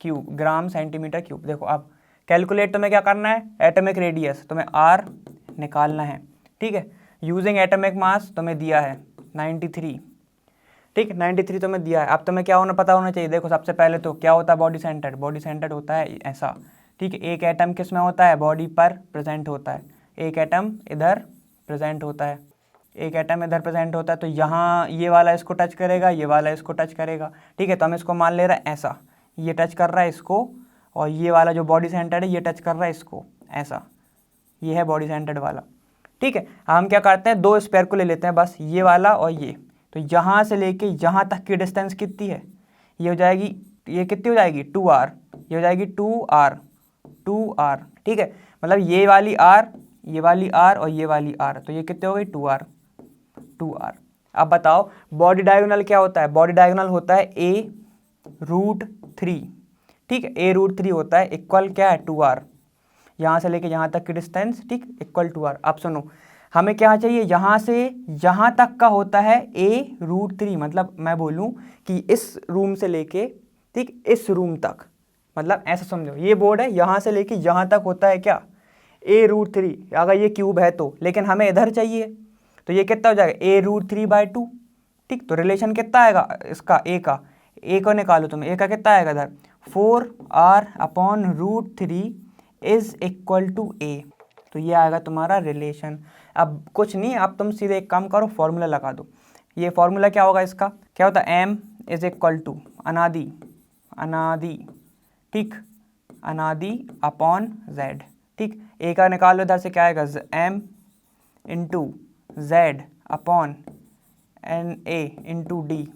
Speaker 1: cube, gram centimetre cube. देखो अब कैलकुलेट तुम्हें क्या करना है, एटॉमिक रेडियस तुम्हें आर निकालना है। ठीक है, यूजिंग एटॉमिक मास तुम्हें दिया है 93। ठीक, 93 तुम्हें दिया है। अब तुम्हें क्या पता होना चाहिए, देखो सबसे पहले तो क्या होता है बॉडी सेंटर्ड, बॉडी सेंटर्ड होता है ऐसा। ठीक है, एक एटम किस में होता है, बॉडी पर प्रेजेंट होता है, एक एटम इधर प्रेजेंट होता है, एक एटम इधर प्रेजेंट होता है। तो यहाँ ये वाला इसको टच करेगा, ये वाला इसको टच करेगा। ठीक है, तो हम इसको मान ले रहे हैं ऐसा, ये टच कर रहा है इसको, और ये वाला जो बॉडी सेंटर्ड है ये टच कर रहा है इसको, ऐसा, ये है बॉडी सेंटर्ड वाला। ठीक है, हम क्या करते हैं, 2 स्पेयर को ले लेते हैं बस, ये वाला और ये। तो यहाँ से लेके यहाँ तक की डिस्टेंस कितनी है, ये हो जाएगी, ये कितनी हो जाएगी 2r, ये हो जाएगी 2r। ठीक है, मतलब ये वाली r, ये वाली r और ये वाली r, तो ये कितने हो गई 2r। अब बताओ बॉडी डायगोनल क्या होता है, बॉडी डायगोनल होता है a√3। ठीक है, a√3 होता है, इक्वल क्या है 2r, यहाँ से लेके यहाँ तक की डिस्टेंस, ठीक, इक्वल 2r। अब सुनो हमें क्या चाहिए, यहाँ से यहाँ तक का होता है a√3, मतलब मैं बोलूँ कि इस रूम से लेके, ठीक, इस रूम तक, मतलब ऐसा समझो ये बोर्ड है, यहाँ से लेके यहाँ तक होता है क्या, a√3, अगर ये क्यूब है तो। लेकिन हमें इधर चाहिए, तो ये कितना हो जाएगा a√3/2। ठीक, तो रिलेशन कितना आएगा इसका, a को निकालो तुम, a का कितना आएगा इधर, 4r/√3 is equal to a। तो ये आएगा तुम्हारा रिलेशन। अब कुछ नहीं, अब तुम सीधे एक काम करो, फॉर्मूला लगा दो। ये फॉर्मूला क्या होगा इसका, क्या होता है, m इज इक्वल टू अनादि, ठीक, अनादि अपॉन z। ठीक, a का निकाल लो, इधर से क्या आएगा, m into z upon na into d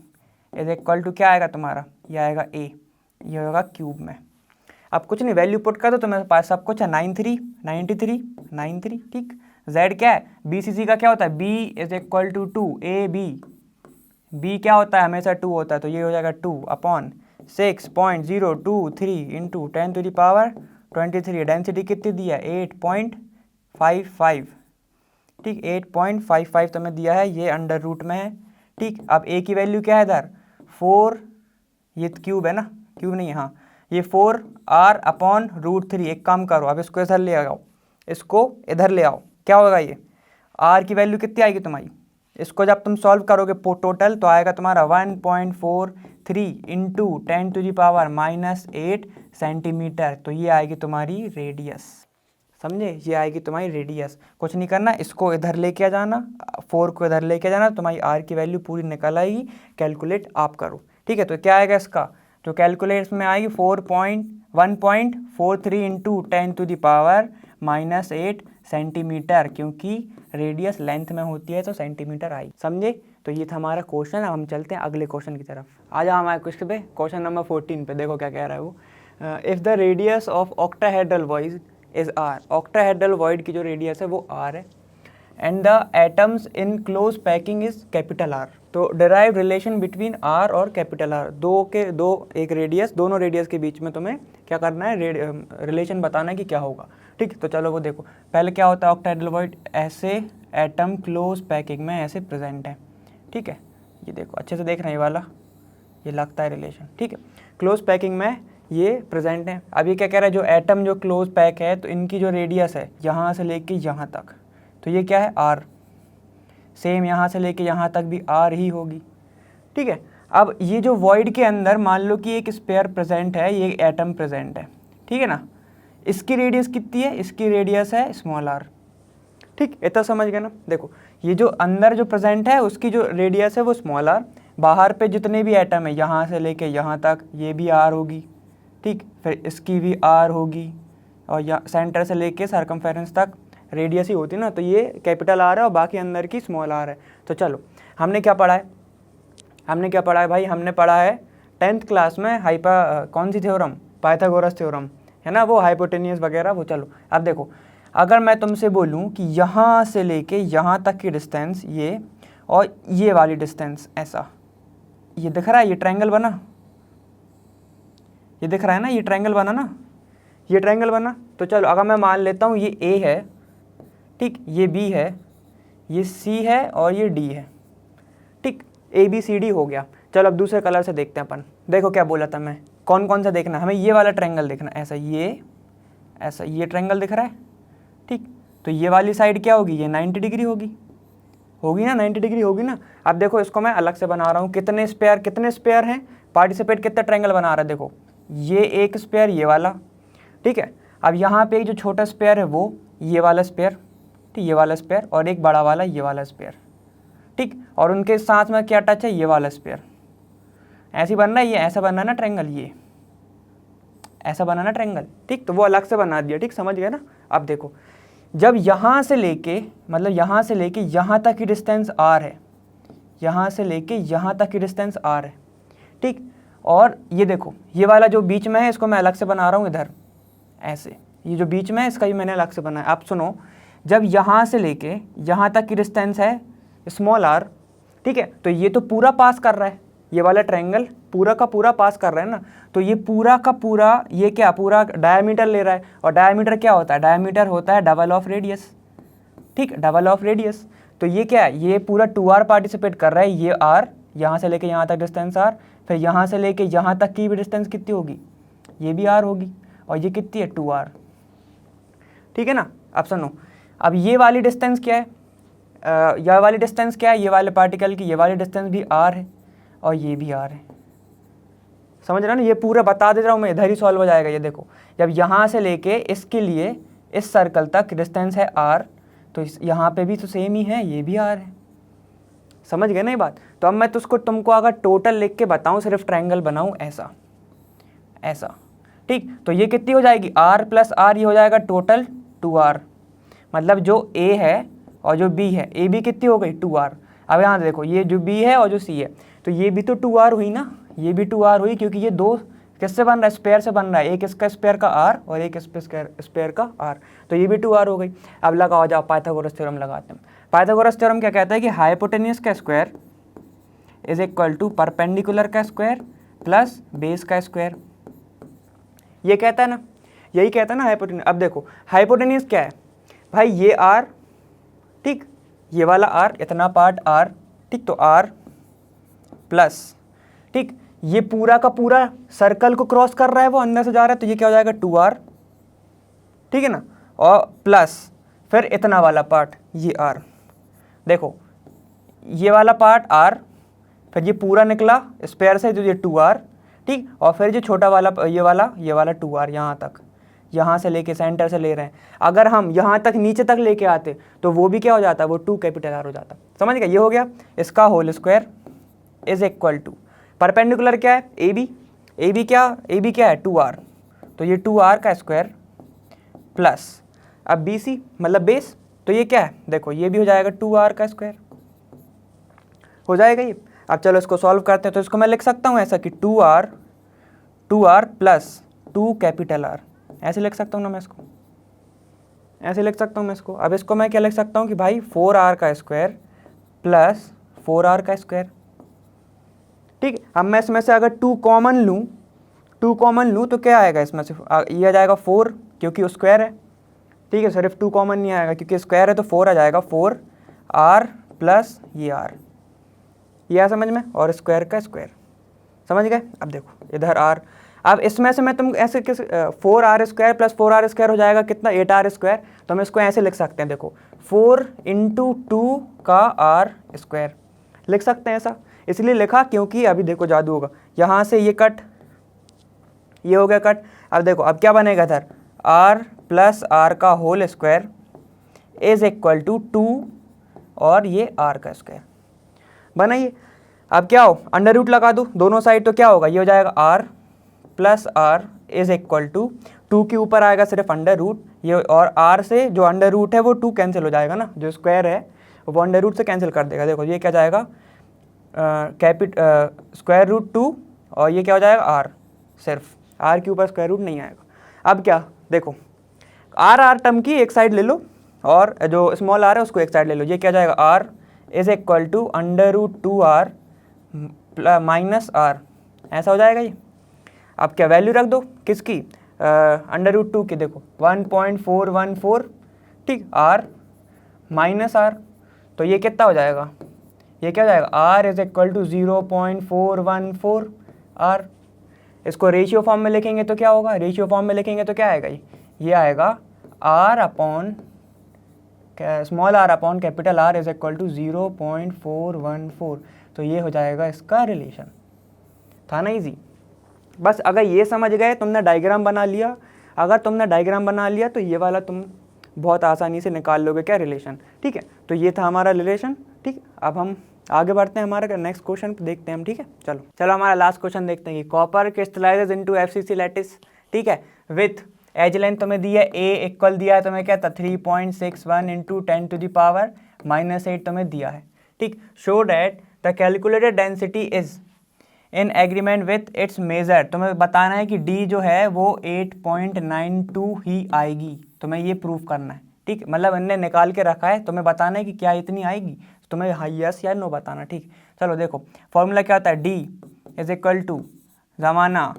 Speaker 1: is equal to क्या आएगा तुम्हारा, ये आएगा a, ये होगा क्यूब में। अब कुछ नहीं, वैल्यू पुट कर दो, तुम्हारे पास सब कुछ है, 93। ठीक, z क्या है, BCC का क्या होता है, b is equal to 2ab B क्या होता है, हमेशा 2 होता है, तो ये हो जाएगा 2/6.023 इंटू 10⁻23। डेंसिटी कितनी दिया है, 8.55। ठीक, 8.55 तो मैं दिया है, ये अंडर रूट में है। ठीक, अब ए की वैल्यू क्या है इधर, 4, ये क्यूब है ना, क्यूब नहीं है, हाँ ये 4r/√3। एक काम करो, अब इसको इधर ले आओ, इसको इधर ले आओ, क्या होगा ये, r की वैल्यू कितनी आएगी तुम्हारी, इसको जब तुम सॉल्व करोगे टोटल तो आएगा तुम्हारा 1.43 इंटू 10⁻⁻8 सेंटीमीटर। तो ये आएगी तुम्हारी रेडियस, समझे, ये आएगी तुम्हारी रेडियस। कुछ नहीं करना, इसको इधर लेके आ जाना, 4 को इधर लेके जाना, तुम्हारी r की वैल्यू पूरी निकल आएगी। कैलकुलेट आप करो, ठीक है। तो क्या आएगा इसका, जो कैलकुलेट में आएगी 1.43 इंटू 10⁻⁻8 सेंटीमीटर, क्योंकि रेडियस लेंथ में होती है तो सेंटीमीटर आई, समझे। तो ये था हमारा क्वेश्चन। अब हम चलते हैं अगले क्वेश्चन की तरफ। आ जाओ हमारे क्वेश्चन पे, क्वेश्चन नंबर 14 पे। देखो क्या कह रहा है वो, if the radius of octahedral void is R. Octahedral void की जो रेडियस है वो आर है, and the atoms in close packing is capital R. तो डिराइव रिलेशन बिटवीन आर और कैपिटल आर, एक रेडियस, दोनों रेडियस के बीच में तुम्हें क्या करना है, रिलेशन बताना है कि क्या होगा। ठीक, तो चलो वो देखो, पहले क्या होता है ऑक्टाहेड्रल वॉइड, ऐसे एटम क्लोज पैकिंग में ऐसे प्रेजेंट है। ठीक है, ये देखो अच्छे से देख रहे हैं, ये वाला ये लगता है रिलेशन। ठीक है, क्लोज पैकिंग में ये प्रेजेंट है। अब ये क्या कह रहा है, जो एटम जो क्लोज पैक है तो इनकी जो रेडियस है यहाँ से लेके यहाँ तक, तो ये क्या है आर। सेम यहाँ से लेके यहाँ तक भी आर ही होगी। ठीक है, अब ये जो वॉइड के अंदर मान लो कि एक स्पेयर प्रेजेंट है, ये एटम प्रेजेंट है, ठीक है ना, इसकी रेडियस कितनी है, इसकी रेडियस है स्मॉल आर। ठीक, इतना समझ गए ना। देखो ये जो अंदर जो प्रेजेंट है उसकी जो रेडियस है वो स्मॉल आर, बाहर पे जितने भी एटम है यहाँ से लेके यहाँ तक ये भी आर होगी। ठीक, फिर इसकी भी आर होगी, और यहाँ सेंटर से लेके सर्कमफेरेंस तक रेडियस ही होती है ना, तो ये कैपिटल आर है और बाकी अंदर की स्मॉल आर है। तो चलो हमने क्या पढ़ा है, भाई, हमने पढ़ा है 10th क्लास में कौन सी थ्योरम, पाइथागोरस थ्योरम है ना, वो हाइपोटेन्यूस वगैरह वो। चलो अब देखो, अगर मैं तुमसे बोलूँ कि यहाँ से लेके यहाँ तक की डिस्टेंस ये, और ये वाली डिस्टेंस ऐसा, ये दिख रहा है, ये ट्रायंगल बना, ये दिख रहा है ना, ये ट्रायंगल बना ना, ये ट्रायंगल बना। तो चलो अगर मैं मान लेता हूँ ये ए है, ठीक, ये बी है, ये सी है और ये डी है। ठीक, ABCD हो गया। चलो अब दूसरे कलर से देखते हैं अपन। देखो क्या बोला था मैं, कौन कौन सा देखना है हमें, ये वाला ट्रायंगल देखना, ऐसा ये ट्रायंगल दिख रहा है। ठीक, तो ये वाली साइड क्या होगी, ये 90 डिग्री होगी ना, 90 डिग्री होगी ना। अब देखो इसको मैं अलग से बना रहा हूँ, कितने स्पेयर हैं, पार्टिसिपेट कितना ट्रायंगल बना रहा है, देखो ये एक स्पेयर, ये वाला। ठीक है, अब यहाँ पे जो छोटा स्पेयर है वो ये वाला स्पेयर, ठीक, ये वाला स्पेयर, और एक बड़ा वाला ये वाला स्पेयर। ठीक, और उनके साथ में क्या टच है, ये वाला स्पेयर। ऐसे बनना है, ये ऐसा बनना है ना ट्रायंगल, ये ऐसा बना ना ट्रायंगल। ठीक, तो वो अलग से बना दिया। ठीक, समझ गए ना। अब देखो, जब यहाँ से लेके यहाँ तक की डिस्टेंस आर है, यहाँ से लेके यहाँ तक की डिस्टेंस आर है। ठीक, और ये देखो ये वाला जो बीच में है इसको मैं अलग से बना रहा हूँ इधर, ऐसे, ये जो बीच में है इसका भी मैंने अलग से बनाया। आप सुनो, जब यहाँ से लेके यहाँ तक की डिस्टेंस है स्मॉल आर, ठीक है, तो ये तो पूरा पास कर रहा है, ये वाला ट्रायंगल पूरा का पूरा पास कर रहा है ना, तो ये पूरा का पूरा ये क्या पूरा डायमीटर ले रहा है, और डायमीटर क्या होता है, डायमीटर होता है डबल ऑफ रेडियस। ठीक, डबल ऑफ रेडियस, तो ये क्या है, ये पूरा 2r पार्टिसिपेट कर रहा है, ये r, यहाँ से लेके यहाँ तक डिस्टेंस r, फिर यहाँ से लेके यहाँ तक की भी डिस्टेंस कितनी होगी, ये भी r होगी, और ये कितनी है 2r। ठीक है ना। अब सुनो, अब ये वाली डिस्टेंस क्या है, यह वाली डिस्टेंस क्या है, ये वाले पार्टिकल की ये वाली डिस्टेंस भी r है, और ये भी r है। समझ रहे हो ना, ये पूरा बता दे रहा हूँ मैं, इधर ही सॉल्व हो जाएगा। ये देखो, जब यहाँ से लेके इसके लिए इस सर्कल तक डिस्टेंस है r, तो यहाँ पे भी तो सेम ही है, ये भी r है। समझ गए ना ये बात। तो अब मैं तुमको अगर टोटल लिख के बताऊँ, सिर्फ ट्रायंगल बनाऊँ ऐसा, ठीक, तो ये कितनी हो जाएगी, r प्लस r, ये हो जाएगा टोटल 2r। मतलब जो a है और जो b है, a b कितनी हो गई 2r। अब यहाँ देखो, ये जो b है और जो c है, तो ये भी तो 2r हुई ना, ये भी 2r हुई, क्योंकि ये दो किससे बन रहा है, स्पेयर से बन रहा है, एक इसका स्पेयर का r और एक स्पेयर का r, तो ये भी 2r हो गई। अब लगाओ, जाओ पाइथागोरस थ्योरम लगाते हैं। पाइथागोरस थ्योरम क्या कहता है कि हाइपोटेन्यूस का square is equal to perpendicular का स्क्वायर प्लस बेस का स्क्वायर। ये कहता है ना, यही कहता है ना हाइपोटेन्यूज। अब देखो हाइपोटेन्यूज क्या है भाई, ये आर, ठीक, ये वाला आर, इतना पार्ट आर, ठीक, तो आर प्लस, ठीक, ये पूरा का पूरा सर्कल को क्रॉस कर रहा है, वो अंदर से जा रहा है, तो ये क्या हो जाएगा 2r, ठीक है ना, और प्लस फिर इतना वाला पार्ट ये आर। देखो ये वाला पार्ट आर, फिर ये पूरा निकला स्क्वायर से, तो ये 2r, ठीक, और फिर ये छोटा वाला ये वाला 2r यहाँ तक, यहाँ से लेके सेंटर से ले रहे हैं। अगर हम यहाँ तक नीचे तक लेके आते तो वो भी क्या हो जाता, वो 2 कैपिटल R हो जाता। समझ गया, ये हो गया इसका whole square is equal to perpendicular क्या है ए बी क्या है 2r, तो ये 2r का स्क्वायर प्लस अब BC मतलब बेस, तो ये क्या है देखो, ये भी हो जाएगा 2r का स्क्वायर हो जाएगा ये। अब चलो इसको सॉल्व करते हैं, तो इसको मैं लिख सकता हूँ ऐसा कि 2r प्लस 2 कैपिटल R, ऐसे लिख सकता हूँ ना मैं इसको, ऐसे लिख सकता हूँ मैं इसको। अब इसको मैं क्या लिख सकता हूँ कि भाई 4r का स्क्वायर प्लस 4r का स्क्वायर, ठीक। अब मैं इसमें से अगर 2 कॉमन लूँ तो क्या आएगा इसमें से, ये आ जाएगा 4 क्योंकि स्क्वायर है, ठीक है, सिर्फ 2 कॉमन नहीं आएगा क्योंकि स्क्वायर है, तो 4 आ जाएगा 4r प्लस ये r, ये है समझ में, और स्क्वायर का स्क्वायर, समझ गए। अब देखो इधर r, अब इसमें से मैं तुम ऐसे किस 4r square plus 4r square हो जाएगा कितना 8r स्क्वायर, तो हम इसको ऐसे लिख सकते हैं, देखो 4 इंटू 2 का r स्क्वायर लिख सकते हैं। ऐसा इसलिए लिखा क्योंकि अभी देखो जादू होगा, यहाँ से ये कट, ये हो गया कट। अब देखो अब क्या बनेगा इधर, r प्लस r का whole square is equal to 2 और ये r का स्क्वायर बनाइए। अब क्या हो, अंडर रूट लगा दो दोनों साइड, तो क्या होगा, ये हो जाएगा r plus r is equal to 2 के ऊपर आएगा सिर्फ अंडर रूट, ये और r से जो अंडर रूट है वो 2 कैंसिल हो जाएगा ना, जो स्क्वायर है वो अंडर रूट से कैंसिल कर देगा। देखो ये क्या जाएगा स्क्वायर रूट 2 और ये क्या हो जाएगा r, सिर्फ r के ऊपर स्क्वायर रूट नहीं आएगा। अब क्या देखो r टर्म की एक साइड ले लो और जो स्मॉल r है उसको एक साइड ले लो, ये क्या जाएगा r is equal to under root 2r minus r, ऐसा हो जाएगा ये। अब क्या वैल्यू रख दो किसकी, अंडर रूट 2 की, देखो 1.414, ठीक, r माइनस r, तो ये कितना हो जाएगा, ये क्या हो जाएगा r is equal to 0.414 r। इसको रेशियो फॉर्म में लिखेंगे तो क्या होगा, रेशियो फॉर्म में लिखेंगे तो क्या आएगा, ये आएगा r upon small r upon capital R is equal to 0.414, तो ये हो जाएगा इसका रिलेशन। था ना इजी। बस अगर ये समझ गए, तुमने डायग्राम बना लिया, अगर तुमने डायग्राम बना लिया तो ये वाला तुम बहुत आसानी से निकाल लोगे क्या रिलेशन, ठीक है। तो ये था हमारा रिलेशन, ठीक। अब हम आगे बढ़ते हैं, हमारा नेक्स्ट क्वेश्चन देखते हैं हम, ठीक है। चलो हमारा लास्ट क्वेश्चन देखते हैं कि copper crystallises into FCC lattice, ठीक है, विथ एज लेंथ तुम्हें दिया है A इक्वल दिया है तुम्हें क्या था 3.61 इंटू 10 टू द पावर -8 तुम्हें दिया है, ठीक। Show that the calculated density is in agreement with its measure, तुम्हें बताना है कि D जो है वो 8.92 ही आएगी, तुम्हें ये प्रूफ करना है, ठीक। मतलब इनने निकाल के रखा है, तुम्हें बताना है कि क्या इतनी आएगी, तुम्हें यस या नो बताना, ठीक। चलो देखो फॉर्मूला क्या होता है, D इज इक्वल टू ज़माना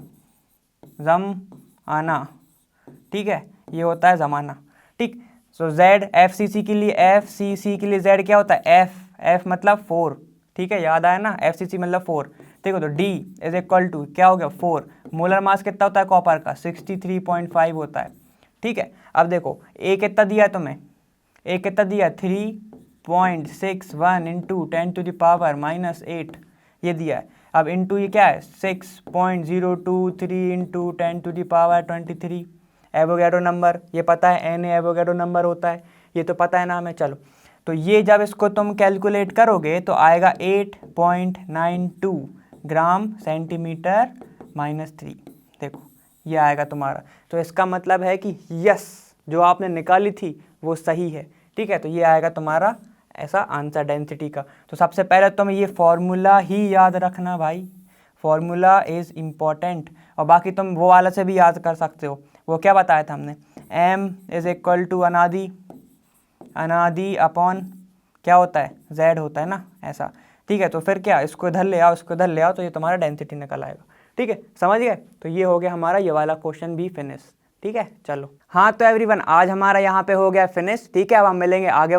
Speaker 1: ठीक है, ये होता है ज़माना, ठीक। सो Z FCC के लिए Z क्या होता है, F मतलब 4, ठीक है, याद आया ना, FCC मतलब 4, ठीक है। तो D इज इक्वल टू क्या हो गया 4, मोलर मास कितना होता है कॉपर का 63.5 होता है, ठीक है। अब देखो A कितना दिया है तुम्हें, A कितना दिया 3.61 इंटू 10 टू द पावर -8 ये दिया है। अब इंटू ये क्या है 6.023 into 10 to the power 23 Avogadro number, ये पता है Na एवोगैड्रो नंबर होता है, ये तो पता है ना हमें। चलो तो ये जब इसको तुम कैलकुलेट करोगे तो आएगा 8.92 ग्राम सेंटीमीटर -3, देखो ये आएगा तुम्हारा। तो इसका मतलब है कि यस जो आपने निकाली थी वो सही है, ठीक है। तो ये आएगा तुम्हारा ऐसा आंसर डेंसिटी का। तो सबसे पहले तुम ये फॉर्मूला ही याद रखना भाई, फॉर्मूला इज़ इम्पॉर्टेंट, और बाकी तुम वो वाला से भी याद कर सकते हो। वो क्या बताया था हमने, m इज इक्वल टू अनादि अपॉन क्या होता है Z होता है ना, ऐसा। ठीक है, तो फिर क्या, इसको इधर ले आओ, इसको इधर ले आओ, तो ये तुम्हारा डेंसिटी निकल आएगा। ठीक है, समझ गए। तो ये हो गया हमारा ये वाला क्वेश्चन भी फिनिश। ठीक है, चलो हाँ, तो एवरीवन आज हमारा यहाँ पे हो गया फिनिश। ठीक है, अब हम मिलेंगे आगे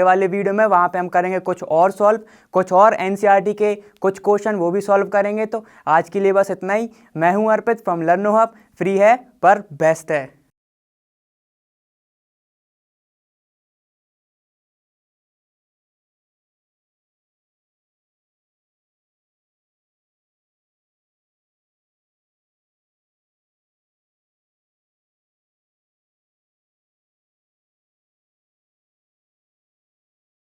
Speaker 1: वाले वीडियो में, वहाँ पे हम करेंगे कुछ और सॉल्व, कुछ और एनसीईआरटी के कुछ क्वेश्चन वो भी सॉल्व करेंगे। तो आज के लिए बस इतना ही। मैं हूँ अर्पित फ्रॉम लर्नो हब। फ्री है पर बेस्ट है।